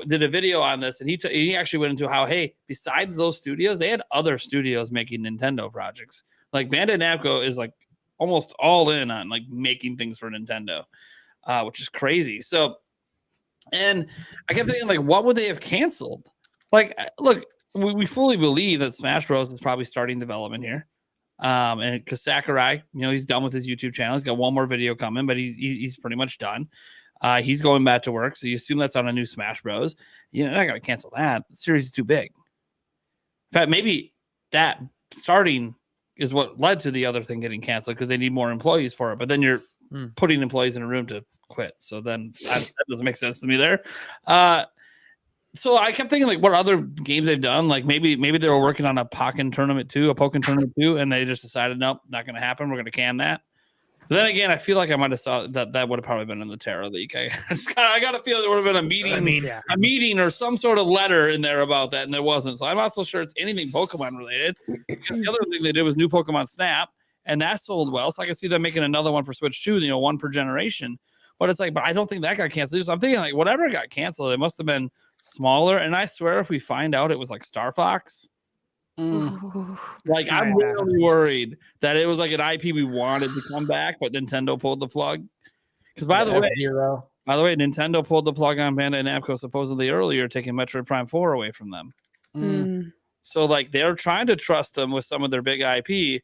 did a video on this, and he actually went into how, hey, besides those studios, they had other studios making Nintendo projects. Like, Bandai Namco is like almost all in on like making things for Nintendo, which is crazy. So, and I kept thinking, like, what would they have canceled? Like, look, we fully believe that Smash Bros is probably starting development here. And because Sakurai, he's done with his YouTube channel. He's got one more video coming, but he's pretty much done. He's going back to work. So you assume that's on a new Smash Bros. You're not going to cancel that. The series is too big. In fact, maybe that starting is what led to the other thing getting canceled, because they need more employees for it. But then you're putting employees in a room to quit. So then that doesn't make sense to me there. So I kept thinking, like, what other games they've done? Like, maybe they were working on a Pokken Tournament 2, and they just decided, nope, not going to happen. We're going to can that. But then again, I feel like I might have saw that would have probably been in the Teraleak. I got to feel there would have been a meeting, a meeting or some sort of letter in there about that, and there wasn't. So I'm not so sure it's anything Pokemon related. Because the other thing they did was new Pokemon Snap, and that sold well. So I can see them making another one for Switch 2, one per generation. But it's like, but I don't think that got canceled. So I'm thinking, like, whatever got canceled, it must have been smaller. And I swear, if we find out it was like Star Fox, like, I'm really worried that it was like an IP we wanted to come back, but Nintendo pulled the plug. Because by the way, F-Zero. Nintendo pulled the plug on Bandai Namco supposedly earlier, taking Metroid Prime 4 away from them. So like they're trying to trust them with some of their big IP,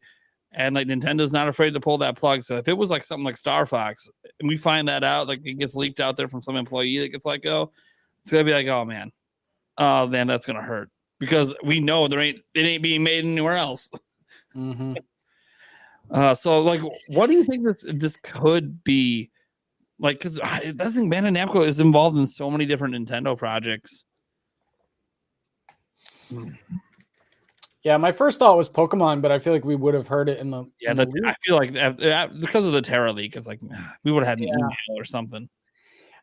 and like Nintendo's not afraid to pull that plug. So if it was like something like Star Fox, and we find that out, like it gets leaked out there from some employee that gets let go, it's gonna be like, oh man, that's gonna hurt because we know it ain't being made anywhere else. So like, what do you think this could be? Like, because I think Bandai Namco is involved in so many different Nintendo projects. Yeah, my first thought was Pokemon, but I feel like we would have heard it in the. Yeah, in the I feel like because of the Teraleak, it's like we would have had an email or something.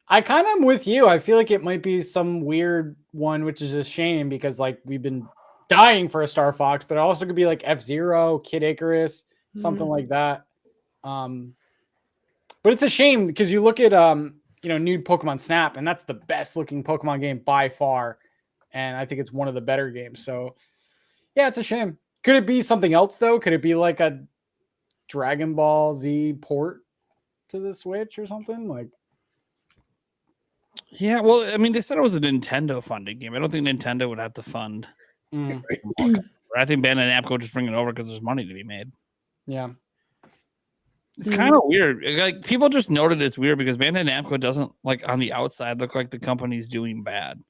I kind of am with you. I feel like it might be some weird one, which is a shame because like we've been dying for a Star Fox, but it also could be like F-Zero, Kid Icarus, something like that. But it's a shame because you look at new Pokemon Snap, and that's the best looking Pokemon game by far, and I think it's one of the better games. So yeah, it's a shame. Could it be something else though? Could it be like a Dragon Ball Z port to the Switch or something like? Yeah, well, I mean, they said it was a Nintendo funded game. I don't think Nintendo would have to fund. I think Bandai Namco would just bring it over because there's money to be made. Yeah. It's kind of weird. Like people just noted it's weird because Bandai Namco doesn't like on the outside look like the company's doing bad.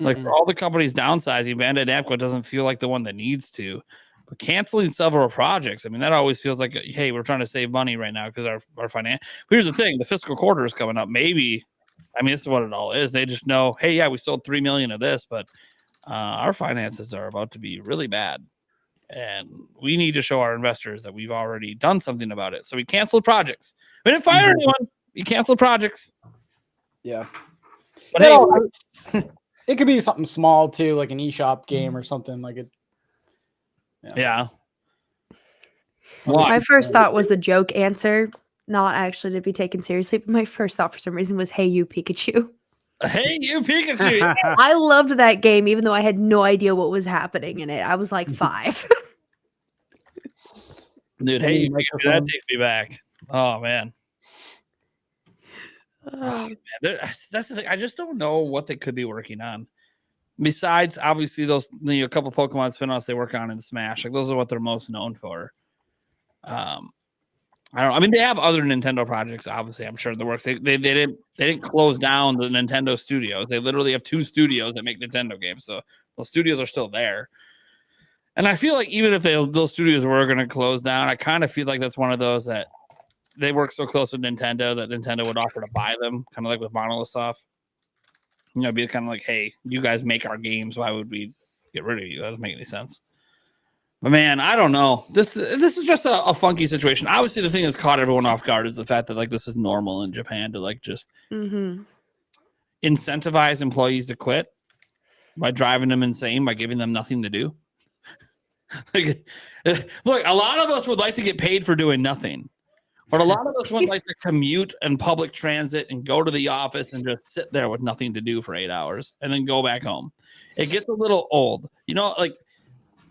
Like for all the companies downsizing, Bandai Namco doesn't feel like the one that needs to. But canceling several projects, I mean, that always feels like, hey, we're trying to save money right now because our finance. Here's the thing: the fiscal quarter is coming up. Maybe, I mean, this is what it all is. They just know, hey, yeah, we sold 3 million of this, but our finances are about to be really bad. And we need to show our investors that we've already done something about it. So we canceled projects. We didn't fire anyone. We canceled projects. Yeah. But hey, it could be something small too, like an eShop game or something like it. Yeah. My first thought was a joke answer, not actually to be taken seriously. But my first thought for some reason was, "Hey, you Pikachu." Hey, you Pikachu. I loved that game, even though I had no idea what was happening in it. I was like 5. Dude, hey, you Pikachu, that takes me back. Oh man. Man. That's the thing. I just don't know what they could be working on. Besides, obviously, those a couple Pokemon spin-offs they work on in Smash. Like those are what they're most known for. I don't know. I mean, they have other Nintendo projects, obviously, I'm sure in the works. They didn't close down the Nintendo studios. They literally have 2 studios that make Nintendo games. So those studios are still there. And I feel like even if those studios were going to close down, I kind of feel like that's one of those that they work so close with Nintendo that Nintendo would offer to buy them, kind of like with Monolith Soft. Be kind of like, hey, you guys make our games. Why would we get rid of you? That doesn't make any sense. But man, I don't know. This is just a funky situation. Obviously, the thing that's caught everyone off guard is the fact that like this is normal in Japan to like just incentivize employees to quit by driving them insane by giving them nothing to do. Like, look, a lot of us would like to get paid for doing nothing, but a lot of us would like to commute and public transit and go to the office and just sit there with nothing to do for 8 hours and then go back home. It gets a little old, like.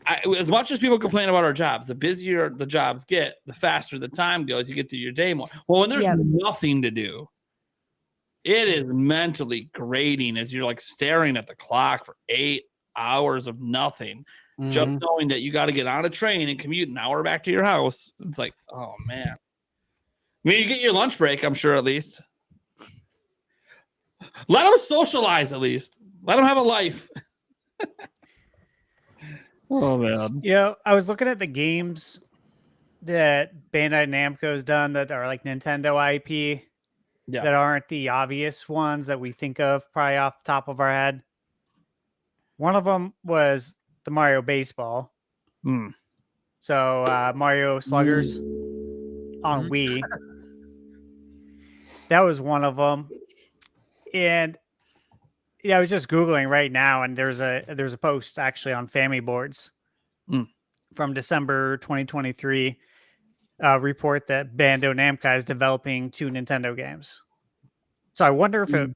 As much as people complain about our jobs, the busier the jobs get, the faster the time goes. You get through your day more. Well, when there's nothing to do, it is mentally grating as you're like staring at the clock for 8 hours of nothing, just knowing that you got to get on a train and commute an hour back to your house. It's like, oh man. I mean, you get your lunch break, I'm sure, at least. Let them socialize, at least. Let them have a life. Oh man. Yeah, I was looking at the games that Bandai Namco's done that are like Nintendo IP that aren't the obvious ones that we think of probably off the top of our head. One of them was the Mario Baseball. So Mario Sluggers on Wii. That was one of them. And I was just Googling right now, and there's a post actually on Family Boards from December 2023 report that Bandai Namco is developing 2 Nintendo games. So I wonder if it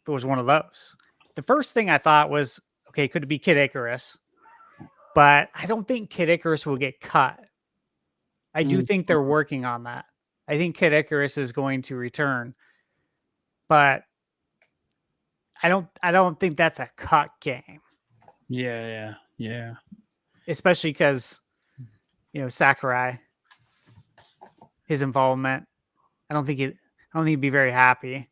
was one of those. The first thing I thought was, okay, could it be Kid Icarus? But I don't think Kid Icarus will get cut. I do think they're working on that. I think Kid Icarus is going to return, but I don't think that's a cut game, Yeah. especially because Sakurai, his involvement. I don't think he'd be very happy.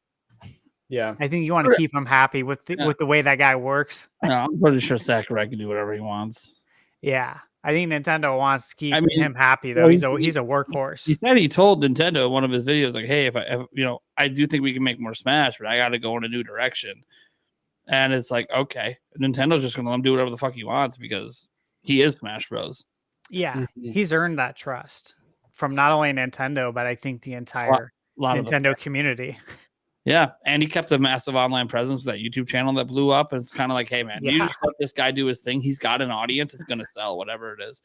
Yeah. I think you want to keep him happy with the way that guy works. No, I'm pretty sure Sakurai can do whatever he wants. Yeah, I think Nintendo wants to keep I mean, him happy though. well, He's a workhorse. He said he told Nintendo in one of his videos, like, "Hey, if I do think we can make more Smash, but I got to go in a new direction." And it's like, okay, Nintendo's just gonna let him do whatever the fuck he wants because he is Smash Bros. Yeah, he's earned that trust from not only Nintendo, but I think the entire lot of Nintendo community. Yeah, and he kept a massive online presence with that YouTube channel that blew up. And it's kind of like, hey, man, you just let this guy do his thing. He's got an audience. It's going to sell, whatever it is.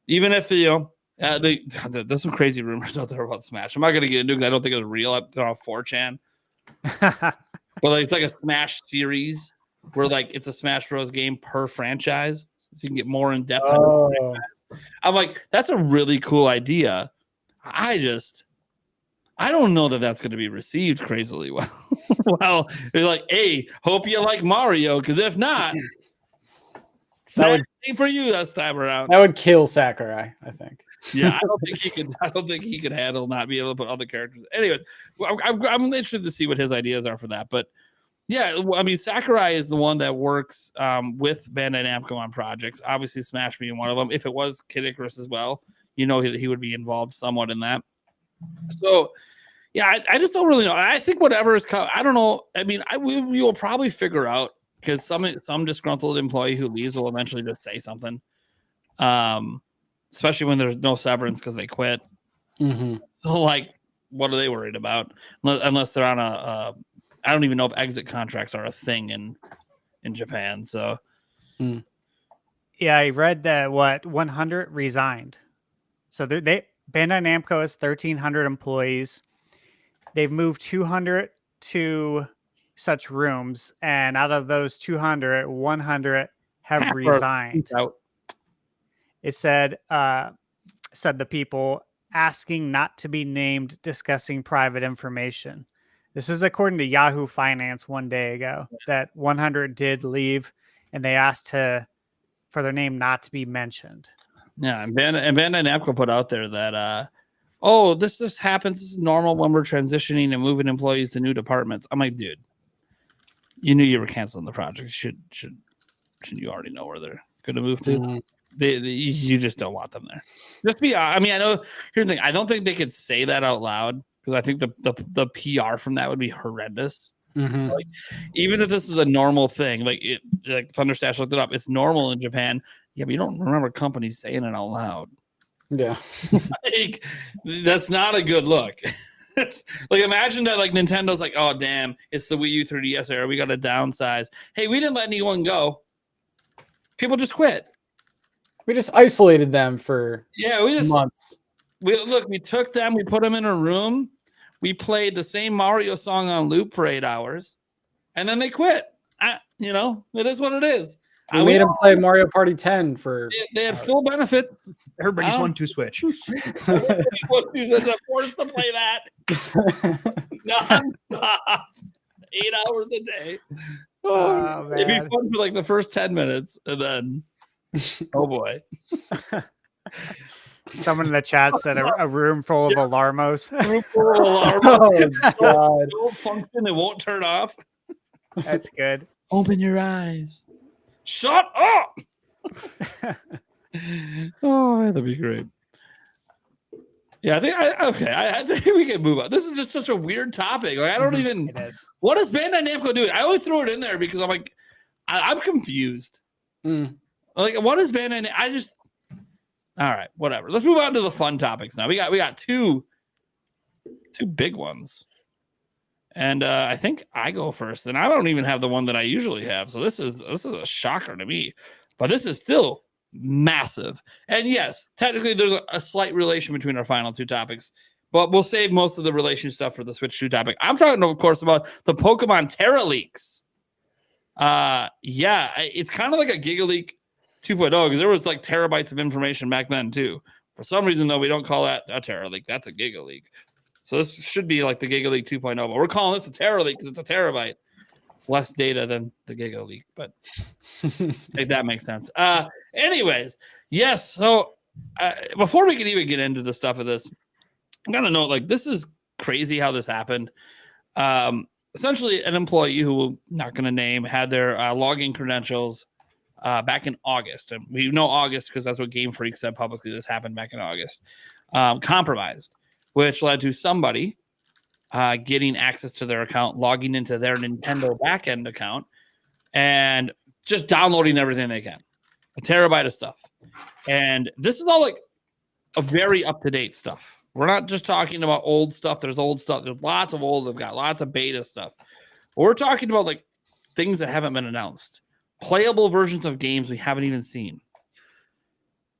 Even if, there's some crazy rumors out there about Smash. I'm not going to get into it because I don't think it's real. They're on 4chan. But it's like a Smash series where it's a Smash Bros. Game per franchise. So you can get more in depth. Oh. I'm like, that's a really cool idea. I don't know that that's going to be received crazily well. Well, they're like, hey, hope you like Mario, because if not, that would for you this time around. That would kill Sakurai, I think. Yeah, I don't think he could handle not being able to put other characters. Anyway, I'm interested to see what his ideas are for that. But yeah, I mean, Sakurai is the one that works with Bandai Namco on projects. Obviously, Smash being one of them. If it was Kid Icarus as well, he would be involved somewhat in that. So, yeah, I just don't really know. I think whatever is coming, I don't know. I mean, we will probably figure out because some disgruntled employee who leaves will eventually just say something, especially when there's no severance because they quit. Mm-hmm. So, what are they worried about? Unless they're on a I don't even know if exit contracts are a thing in Japan. So, yeah, I read that 100 resigned. So Bandai Namco has 1,300 employees. They've moved 200 to such rooms, and out of those 200, 100 have resigned. It said the people asking not to be named discussing private information. This is according to Yahoo Finance one day ago, that 100 did leave, and they asked for their name not to be mentioned. Yeah, and Bandai Namco put out there that, this just happens. This is normal when we're transitioning and moving employees to new departments. I'm like, dude, you knew you were canceling the project. Shouldn't you already know where they're going to move to? Mm-hmm. You just don't want them there. Just be. I mean, I know. Here's the thing. I don't think they could say that out loud because I think the PR from that would be horrendous. Mm-hmm. Even if this is a normal thing, like Thunderstash looked it up, it's normal in Japan. Yeah, but you don't remember companies saying it out loud. Yeah, that's not a good look. It's imagine that Nintendo's like, oh damn, it's the Wii U 3DS era. We got to downsize. Hey, we didn't let anyone go. People just quit. We just isolated them for months. We took them, we put them in a room, we played the same Mario song on loop for 8 hours, and then they quit. It is what it is. We made them play Mario Party 10 for. They had full benefits. Everybody's wanted to switch. Everybody's forced to play that. Non-stop. 8 hours a day. It'd be fun for the first 10 minutes, and then, oh boy. Someone in the chat said a room full of alarmos. A room full of alarmos. Oh, God. It won't function. It won't turn off. That's good. Open your eyes. Shut up. Oh, that'd be great. Yeah, I think we can move on. This is just such a weird topic. I don't even. It is. What is Bandai Namco doing? I always throw it in there because I'm I'm confused. What is Bandai? All right, whatever. Let's move on to the fun topics now. We got two big ones. And I think I go first, and I don't even have the one that I usually have. So this is a shocker to me, but this is still massive. And yes, technically there's a slight relation between our final two topics, but we'll save most of the relation stuff for the Switch 2 topic. I'm talking, of course, about the Pokemon Teraleaks. It's kind of like a GigaLeak 2.0 because there was terabytes of information back then too. For some reason, though, we don't call that a Teraleak. That's a GigaLeak. So this should be like the Giga Leak 2.0, but we're calling this a Teraleak because it's a terabyte. It's less data than the Giga Leak, but if that makes sense. Anyways, yes. So before we can even get into the stuff of this, I gotta note, like, this is crazy how this happened. Essentially, an employee who we're not going to name had their login credentials back in August. And we know August because that's what Game Freak said publicly. This happened back in August. Compromised, which led to somebody getting access to their account, logging into their Nintendo backend account, and just downloading everything they can. A terabyte of stuff. And this is all like a very up-to-date stuff. We're not just talking about old stuff. There's old stuff. There's lots of old. They've got lots of beta stuff. We're talking about like things that haven't been announced. Playable versions of games we haven't even seen.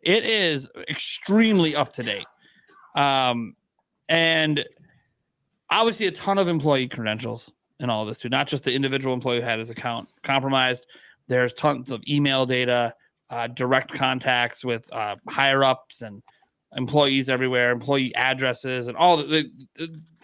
It is extremely up to date. And obviously a ton of employee credentials and all of this too. Not just the individual employee who had his account compromised. There's tons of email data, direct contacts with higher ups and employees everywhere, employee addresses, and all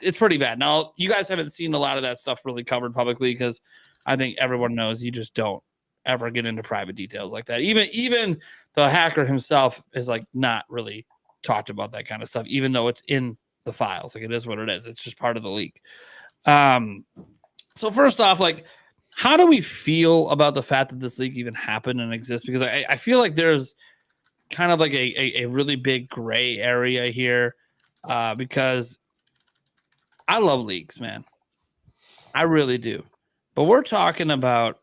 it's pretty bad. Now, you guys haven't seen a lot of that stuff really covered publicly because I think everyone knows you just don't ever get into private details like that. Even the hacker himself is like not really talked about that kind of stuff, even though it's in the files. Like, it is what it is. It's just part of the leak. So first off, like, how do we feel about the fact that this leak even happened and exists? Because I feel like there's kind of like a really big gray area here, because I love leaks, man. I really do. But we're talking about,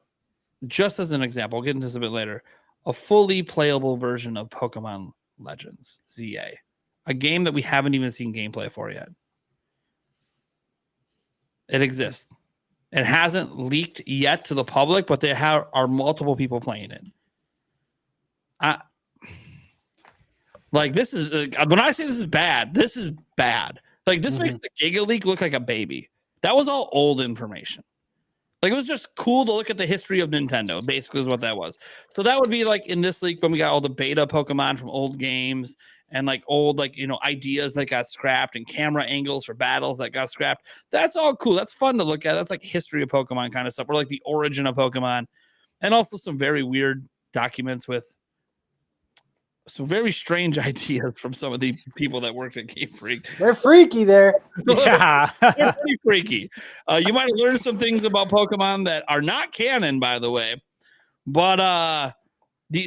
just as an example, I'll get into this a bit later, a fully playable version of Pokemon Legends ZA, a game that we haven't even seen gameplay for yet. It exists. It hasn't leaked yet to the public, but there are multiple people playing it. Like, this is, when I say this is bad, this is bad. Like, this makes the Giga Leak look like a baby. That was all old information. Like, it was just cool to look at the history of Nintendo, basically, is what that was. So that would be like in this leak when we got all the beta Pokemon from old games and like old, like, you know, ideas that got scrapped and camera angles for battles that got scrapped. That's all cool. That's fun to look at. That's like history of Pokemon kind of stuff, or like the origin of Pokemon, and also some very weird documents with some very strange ideas from some of the people that worked at Game Freak. They're freaky there. Yeah. They're pretty freaky. You might have learned some things about Pokemon that are not canon, by the way. But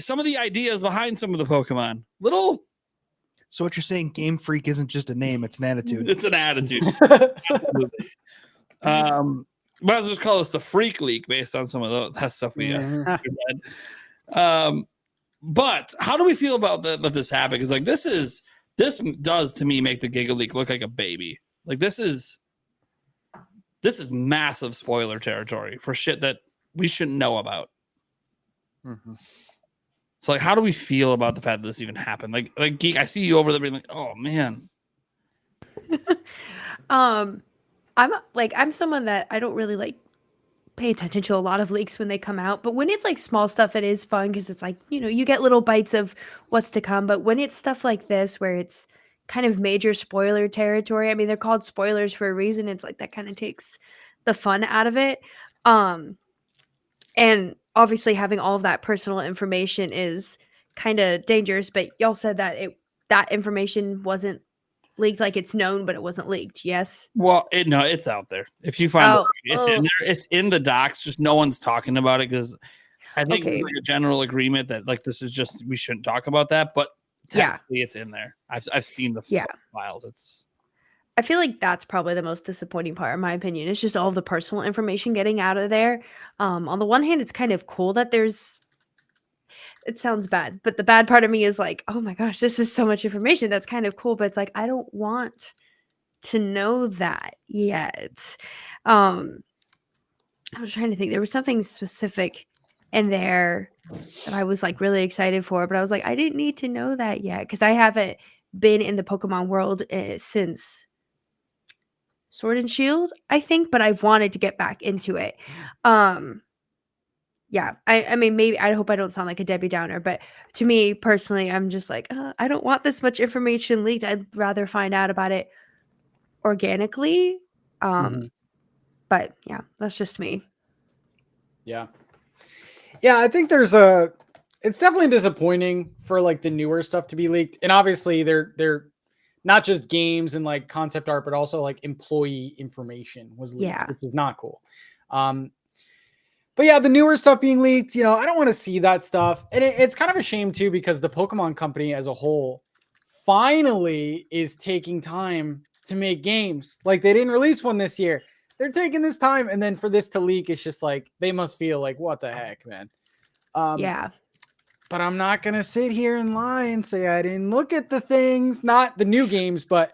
some of the ideas behind some of the Pokemon, little. So what you're saying, Game Freak isn't just a name; it's an attitude. It's an attitude. Absolutely. Might as well just call this the Freak Leak based on some of that stuff we had. But how do we feel about that this happened? Because like this does to me make the Giga Leak look like a baby. Like this is massive spoiler territory for shit that we shouldn't know about. So like, how do we feel about the fact that this even happened? Like Geek, I see you over there being like, oh man. I'm someone that I don't really like pay attention to a lot of leaks when they come out, but when it's like small stuff, it is fun because it's like, you know, you get little bites of what's to come. But when it's stuff like this where it's kind of major spoiler territory, I mean, they're called spoilers for a reason. It's like that kind of takes the fun out of it. And obviously having all of that personal information is kind of dangerous, but y'all said that that information wasn't leaked, like it's known, but it wasn't leaked. Yes. Well, it's out there. If you find it's in there, it's in the docs. Just no one's talking about it because I think there's like a general agreement that like this is just, we shouldn't talk about that. But technically, it's in there. I've seen the files. I feel like that's probably the most disappointing part, in my opinion. It's just all the personal information getting out of there. On the one hand, it's kind of cool that it sounds bad, but the bad part of me is like, oh my gosh, this is so much information. That's kind of cool, but it's like, I don't want to know that yet. I was trying to think. There was something specific in there that I was like really excited for, but I was like, I didn't need to know that yet because I haven't been in the Pokemon world since Sword and Shield, I think, but I've wanted to get back into it. Yeah, I mean, maybe I hope I don't sound like a Debbie Downer, but to me personally, I'm just like, I don't want this much information leaked. I'd rather find out about it organically. Mhm. But yeah, that's just me. Yeah. I think it's definitely disappointing for like the newer stuff to be leaked. And obviously they're not just games and like concept art, but also like employee information was leaked, Yeah. which is not cool. But yeah, the newer stuff being leaked, I don't want to see that stuff. And it's kind of a shame too, because the Pokemon company as a whole finally is taking time to make games. Like they didn't release one this year. They're taking this time. And then for this to leak, it's just like, they must feel like, what the heck, man? Yeah. But I'm not going to sit here and lie and say I didn't look at the things, not the new games, but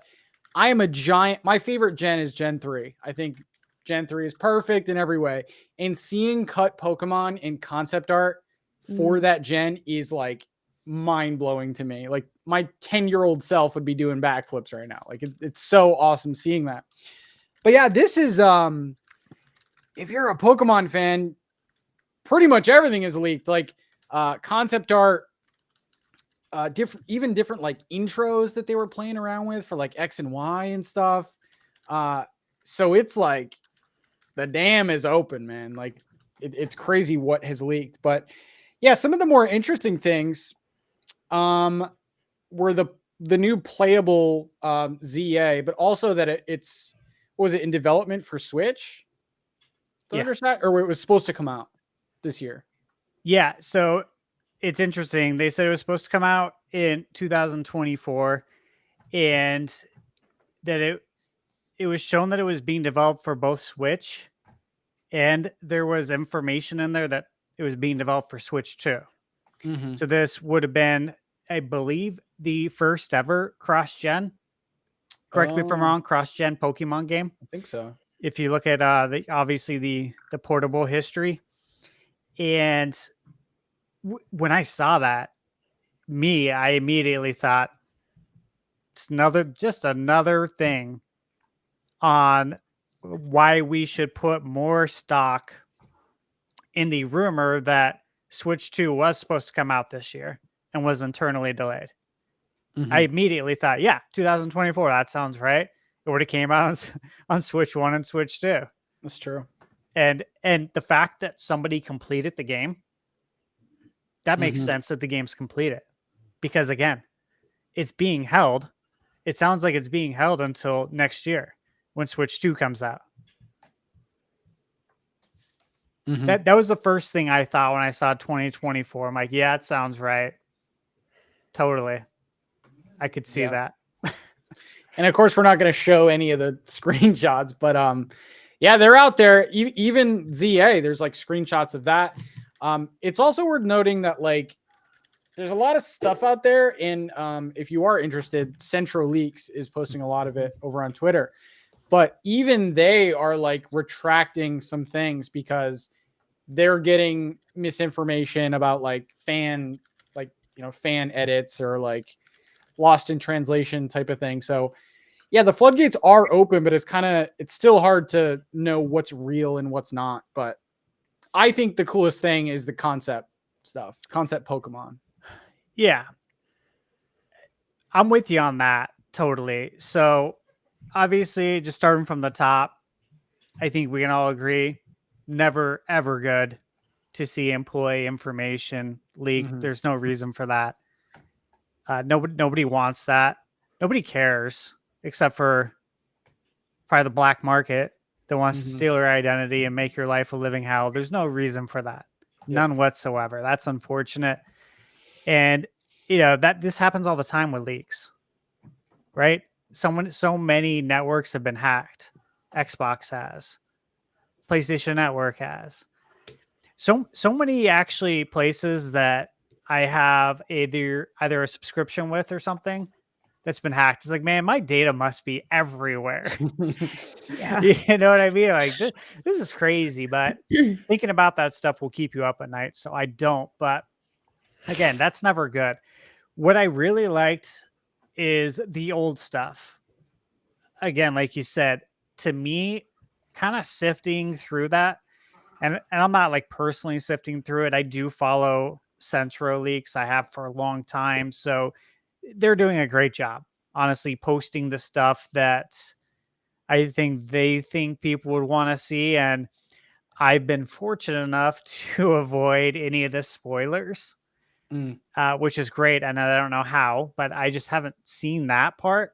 I am a giant. My favorite gen is Gen 3. I think Gen 3 is perfect in every way. And seeing cut Pokemon in concept art for that gen is like mind blowing to me. Like my 10-year-old self would be doing backflips right now. Like it's so awesome seeing that. But yeah, this is, if you're a Pokemon fan, pretty much everything is leaked. Like concept art, different like intros that they were playing around with for like X and Y and stuff. So it's like the dam is open, man. Like it's crazy what has leaked. But yeah, some of the more interesting things were the new playable ZA, but also that it's was it in development for Switch? Thunderside, or it was supposed to come out this year? Yeah, so it's interesting. They said it was supposed to come out in 2024, and that it was shown that it was being developed for both Switch, and there was information in there that it was being developed for Switch too. Mm-hmm. So this would have been, I believe, the first ever cross-gen. Correct me if I'm wrong. Cross-gen Pokemon game. I think so. If you look at obviously the portable history, and when I saw that, I immediately thought it's just another thing on why we should put more stock in the rumor that Switch 2 was supposed to come out this year and was internally delayed. Mm-hmm. I immediately thought, yeah, 2024, that sounds right. It would have came out on Switch 1 and Switch 2. That's true. And the fact that somebody completed the game, that makes sense that the game's completed. Because again, it's being held. It sounds like it's being held until next year when Switch 2 comes out. Mm-hmm. That was the first thing I thought when I saw 2024. I'm like, yeah, it sounds right. Totally. I could see that. And of course, we're not going to show any of the screenshots, but yeah, they're out there. Even ZA, there's like screenshots of that. It's also worth noting that like there's a lot of stuff out there, and if you are interested, Central Leaks is posting a lot of it over on Twitter. But even they are like retracting some things because they're getting misinformation about like fan edits or like lost in translation type of thing. So yeah, the floodgates are open, but it's still hard to know what's real and what's not. But I think the coolest thing is the concept stuff, concept Pokemon. Yeah. I'm with you on that. Totally. So obviously, just starting from the top, I think we can all agree, never, ever good to see employee information leaked. Mm-hmm. There's no reason for that. Nobody wants that. Nobody cares except for probably the black market that wants to steal your identity and make your life a living hell. There's no reason for that. None whatsoever. That's unfortunate. And, that this happens all the time with leaks, right? So many networks have been hacked. Xbox has. PlayStation Network has. So many actually places that I have either a subscription with or something that's been hacked. It's like, man, my data must be everywhere. Yeah. You know what I mean? Like this is crazy, but thinking about that stuff will keep you up at night. So I don't, but again, that's never good. What I really liked is the old stuff. Again, like you said, to me, kind of sifting through that. And I'm not like personally sifting through it. I do follow Central Leaks. I have for a long time. So they're doing a great job, honestly, posting the stuff that I think they think people would want to see, and I've been fortunate enough to avoid any of the spoilers, which is great. And I don't know how, but I just haven't seen that part.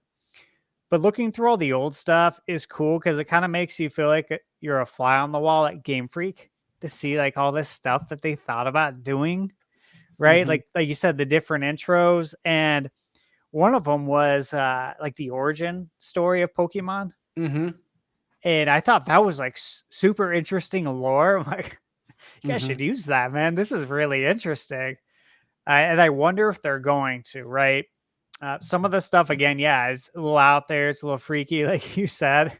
But looking through all the old stuff is cool because it kind of makes you feel like you're a fly on the wall at Game Freak to see like all this stuff that they thought about doing, right? Like you said, the different intros, and one of them was like the origin story of Pokemon. And I thought that was like super interesting lore. I'm like, you guys should use that, man. This is really interesting. And I wonder if they're going to, right? Some of the stuff, again, yeah, it's a little out there. It's a little freaky, like you said.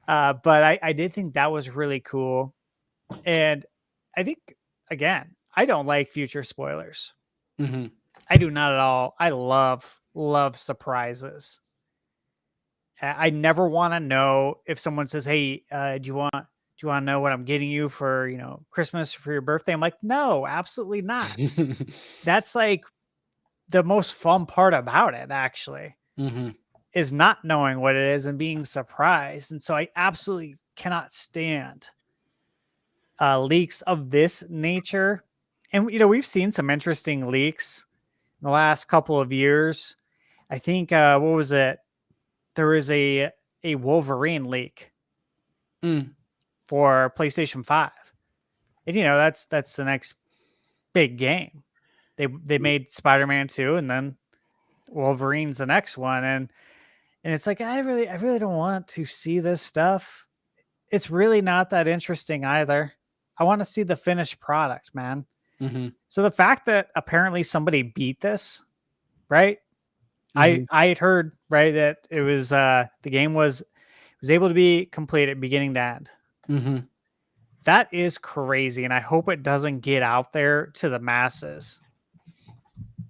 But I did think that was really cool. And I think, again, I don't like future spoilers. I do not at all. I love surprises. I never want to know if someone says, "Hey, do you want to know what I'm getting you for, Christmas, for your birthday?" I'm like, "No, absolutely not." That's like the most fun part about it, actually, is not knowing what it is and being surprised. And so I absolutely cannot stand leaks of this nature. And we've seen some interesting leaks in the last couple of years. I think what was it? There was a Wolverine leak for PlayStation 5. And that's the next big game. They made Spider-Man 2, and then Wolverine's the next one. And it's like I really don't want to see this stuff. It's really not that interesting either. I want to see the finished product, man. So the fact that apparently somebody beat this, right? I had heard, right, that it was the game was able to be completed beginning to end. That is crazy, and I hope it doesn't get out there to the masses.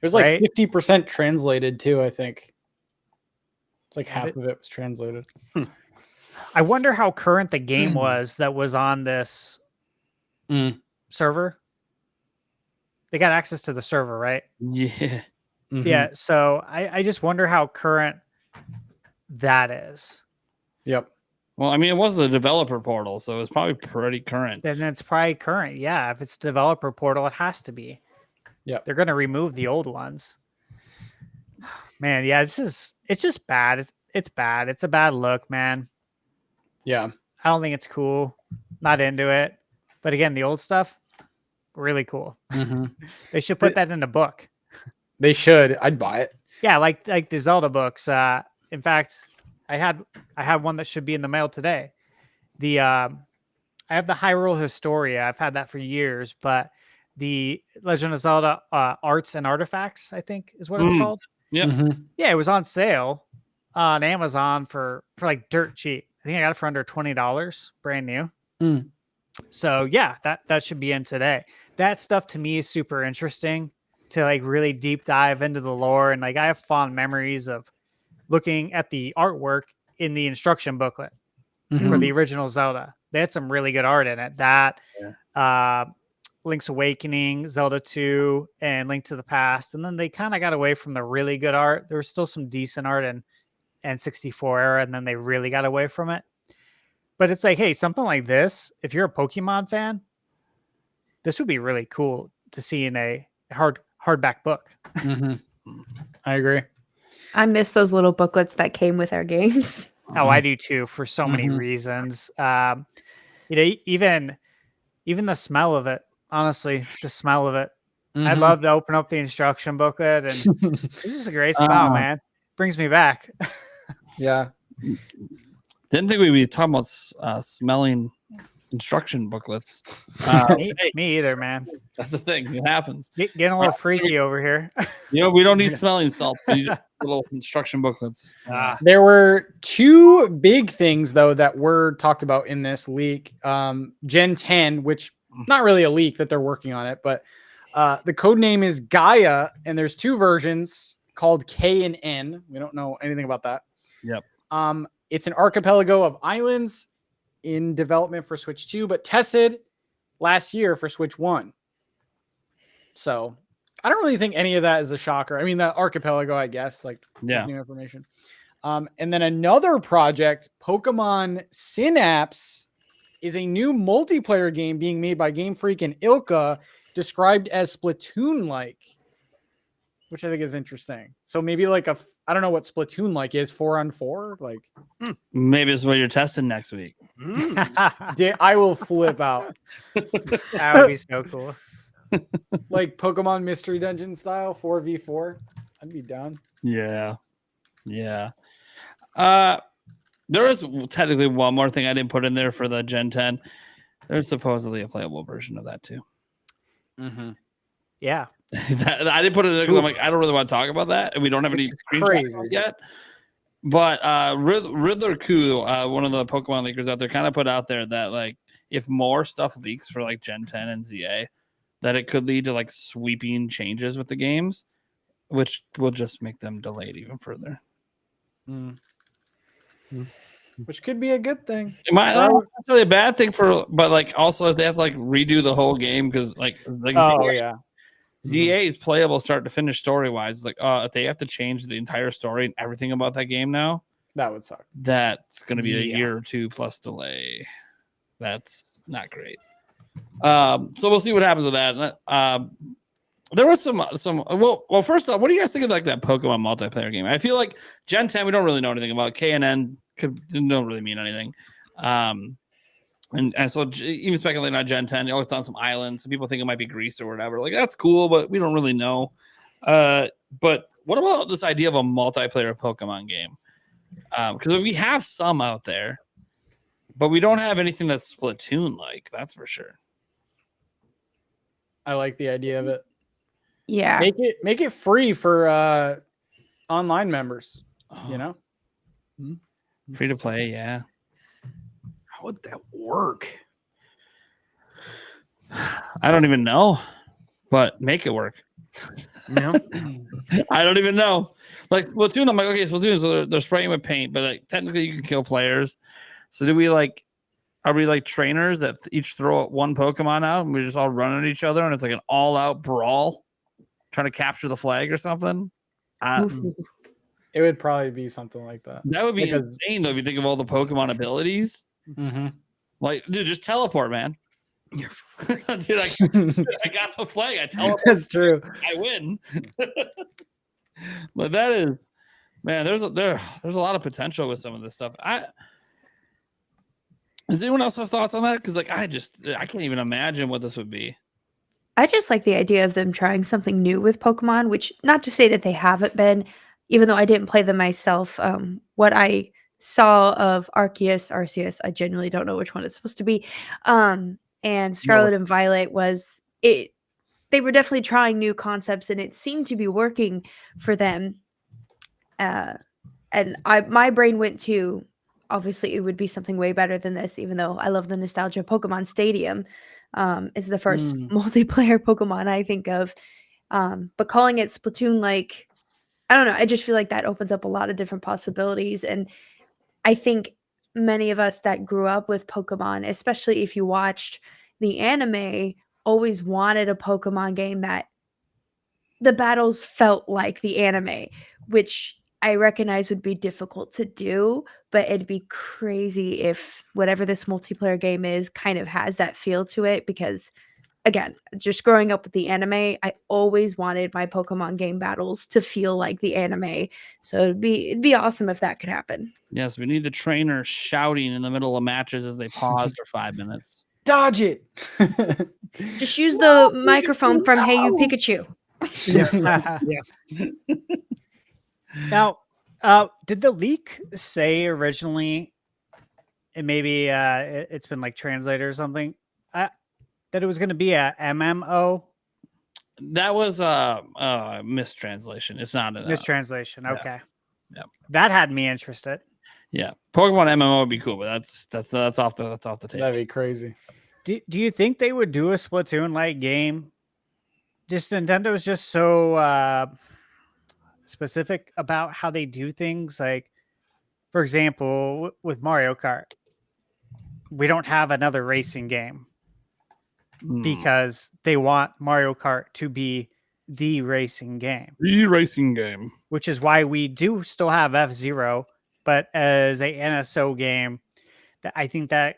It was like 50% translated too, I think. It's like half of it was translated. I wonder how current the game was that was on this server. They got access to the server, right? Yeah. Yeah, so I just wonder how current that is. Yep. Well, I mean, it was the developer portal, so it's probably pretty current. Then it's probably current. Yeah, if it's developer portal, it has to be. Yeah. They're going to remove the old ones. Man, yeah, it's just bad. It's bad. It's a bad look, man. Yeah. I don't think it's cool. Not into it. But again, the old stuff, really cool. They should put that in a book. They should. I'd buy it. Yeah, like the Zelda books. In fact, I had one that should be in the mail today. I have the Hyrule Historia. I've had that for years, but the Legend of Zelda Arts and Artifacts, I think, is what it's called. Yeah. Yeah, it was on sale on Amazon for like dirt cheap. I think I got it for under $20, brand new. So yeah, that should be in today. That stuff to me is super interesting to like really deep dive into the lore. And like I have fond memories of looking at the artwork in the instruction booklet for the original Zelda. They had some really good art in it. That Link's Awakening, Zelda 2, and Link to the Past. And then they kind of got away from the really good art. There was still some decent art in N64 era, and then they really got away from it. But it's like, hey, something like this, if you're a Pokemon fan, this would be really cool to see in a hardback book. I agree. I miss those little booklets that came with our games. Oh, I do too, for so many reasons. Even the smell of it, honestly, the smell of it. I'd love to open up the instruction booklet, and this is a great smell, man. Brings me back. Yeah. Didn't think we'd be talking about smelling instruction booklets. Me either, man. That's the thing. It happens. Getting a little freaky over here. We don't need smelling salt. We need little instruction booklets. There were two big things, though, that were talked about in this leak. Gen 10, which not really a leak that they're working on it, but the code name is Gaia, and there's two versions called K and N. We don't know anything about that. Yep. It's an archipelago of islands in development for Switch 2, but tested last year for Switch 1. So I don't really think any of that is a shocker. I mean, the archipelago, I guess, like new information. And then another project, Pokemon Synapse, is a new multiplayer game being made by Game Freak and Ilka, described as Splatoon-like, which I think is interesting. So maybe like I don't know what Splatoon-like is, 4-on-4, like. Maybe it's what you're testing next week. I will flip out. That would be so cool. Like Pokemon Mystery Dungeon style, 4v4. I'd be down. Yeah. There is technically one more thing I didn't put in there for the Gen 10. There's supposedly a playable version of that too. Mm-hmm. Yeah. I didn't put it in there because I'm like, I don't really want to talk about that, and we don't have any screenshots yet. But Riddler-Ku, one of the Pokemon leakers out there, kind of put out there that like if more stuff leaks for like Gen 10 and ZA, that it could lead to like sweeping changes with the games, which will just make them delayed even further. Which could be a good thing. It might not necessarily a bad thing but like also if they have to like redo the whole game because like ZA is playable start to finish story wise. Like if they have to change the entire story and everything about that game now, that would suck. That's going to be a year or two plus delay. That's not great. So we'll see what happens with that. There was some well first off, what do you guys think of like that Pokemon multiplayer game? I feel like Gen 10 we don't really know anything about. KNN don't really mean anything. And so even speculating on Gen 10, it's on some islands. Some people think it might be Greece or whatever. Like that's cool, but we don't really know. But what about this idea of a multiplayer Pokemon game? Because we have some out there, but we don't have anything that's Splatoon like. That's for sure. I like the idea of it. Yeah. Make it free for online members. You know, free to play. Yeah. How would that work? I don't even know, but make it work. No, I don't even know. Like Splatoon, I'm like, okay, Splatoon, so they're spraying with paint, but like technically you can kill players. So are we like trainers that each throw one Pokemon out and we just all run at each other and it's like an all-out brawl, trying to capture the flag or something? It would probably be something like that. That would be insane though if you think of all the Pokemon abilities. Mm-hmm. Like, dude, just teleport, man. Dude, I got the flag. I teleport. That's true. I win. But that is, man. There's a lot of potential with some of this stuff. Does anyone else have thoughts on that? Because like I can't even imagine what this would be. I just like the idea of them trying something new with Pokemon, which not to say that they haven't been, even though I didn't play them myself. What I saw of Arceus, I genuinely don't know which one it's supposed to be. And Scarlet and Violet was it. They were definitely trying new concepts, and it seemed to be working for them. And my brain went to, obviously, it would be something way better than this, even though I love the nostalgia. Pokemon Stadium is the first multiplayer Pokemon I think of. But calling it Splatoon, like, I don't know. I just feel like that opens up a lot of different possibilities. And I think many of us that grew up with Pokemon, especially if you watched the anime, always wanted a Pokemon game that the battles felt like the anime, which I recognize would be difficult to do, but it'd be crazy if whatever this multiplayer game is kind of has that feel to it. Because again, just growing up with the anime, I always wanted my Pokemon game battles to feel like the anime. So it'd be awesome if that could happen. Yes, we need the trainer shouting in the middle of matches as they pause for 5 minutes. Dodge it. Just use the microphone from Hey You Pikachu. Yeah. Now, did the leak say originally, and maybe it's been like translated or something, that it was going to be a MMO? That was a mistranslation. It's not a mistranslation. Okay. Yeah. That had me interested. Yeah. Pokemon MMO would be cool, but that's off the table. That'd be crazy. Do you think they would do a Splatoon-like game? Just Nintendo's just so specific about how they do things. Like, for example, with Mario Kart, we don't have another racing game because they want Mario Kart to be the racing game. The racing game. Which is why we do still have F-Zero, but as a NSO game, I think that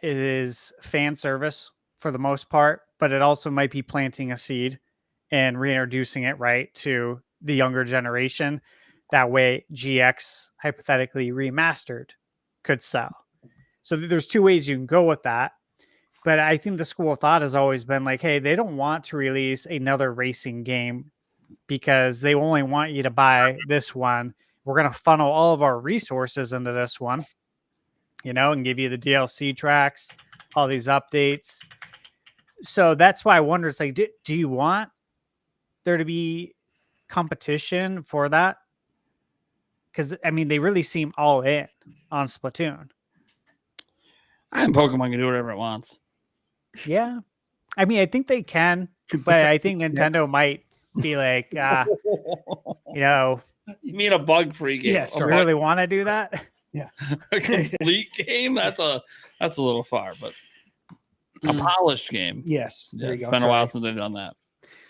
it is fan service for the most part, but it also might be planting a seed and reintroducing it right to the younger generation. That way GX hypothetically remastered could sell. So there's two ways you can go with that. But I think the school of thought has always been like, hey, they don't want to release another racing game because they only want you to buy this one. We're going to funnel all of our resources into this one, and give you the DLC tracks, all these updates. So that's why I wonder, it's like, do you want there to be competition for that? Because, I mean, they really seem all in on Splatoon. And Pokemon can do whatever it wants. Yeah. I mean, I think they can, but I think Nintendo might be like, You mean a bug-free game? Yes, you really want to do that? Yeah. A complete game? That's a little far, but a polished game. Yes. Yeah, There you go. it's been a while since they've done that.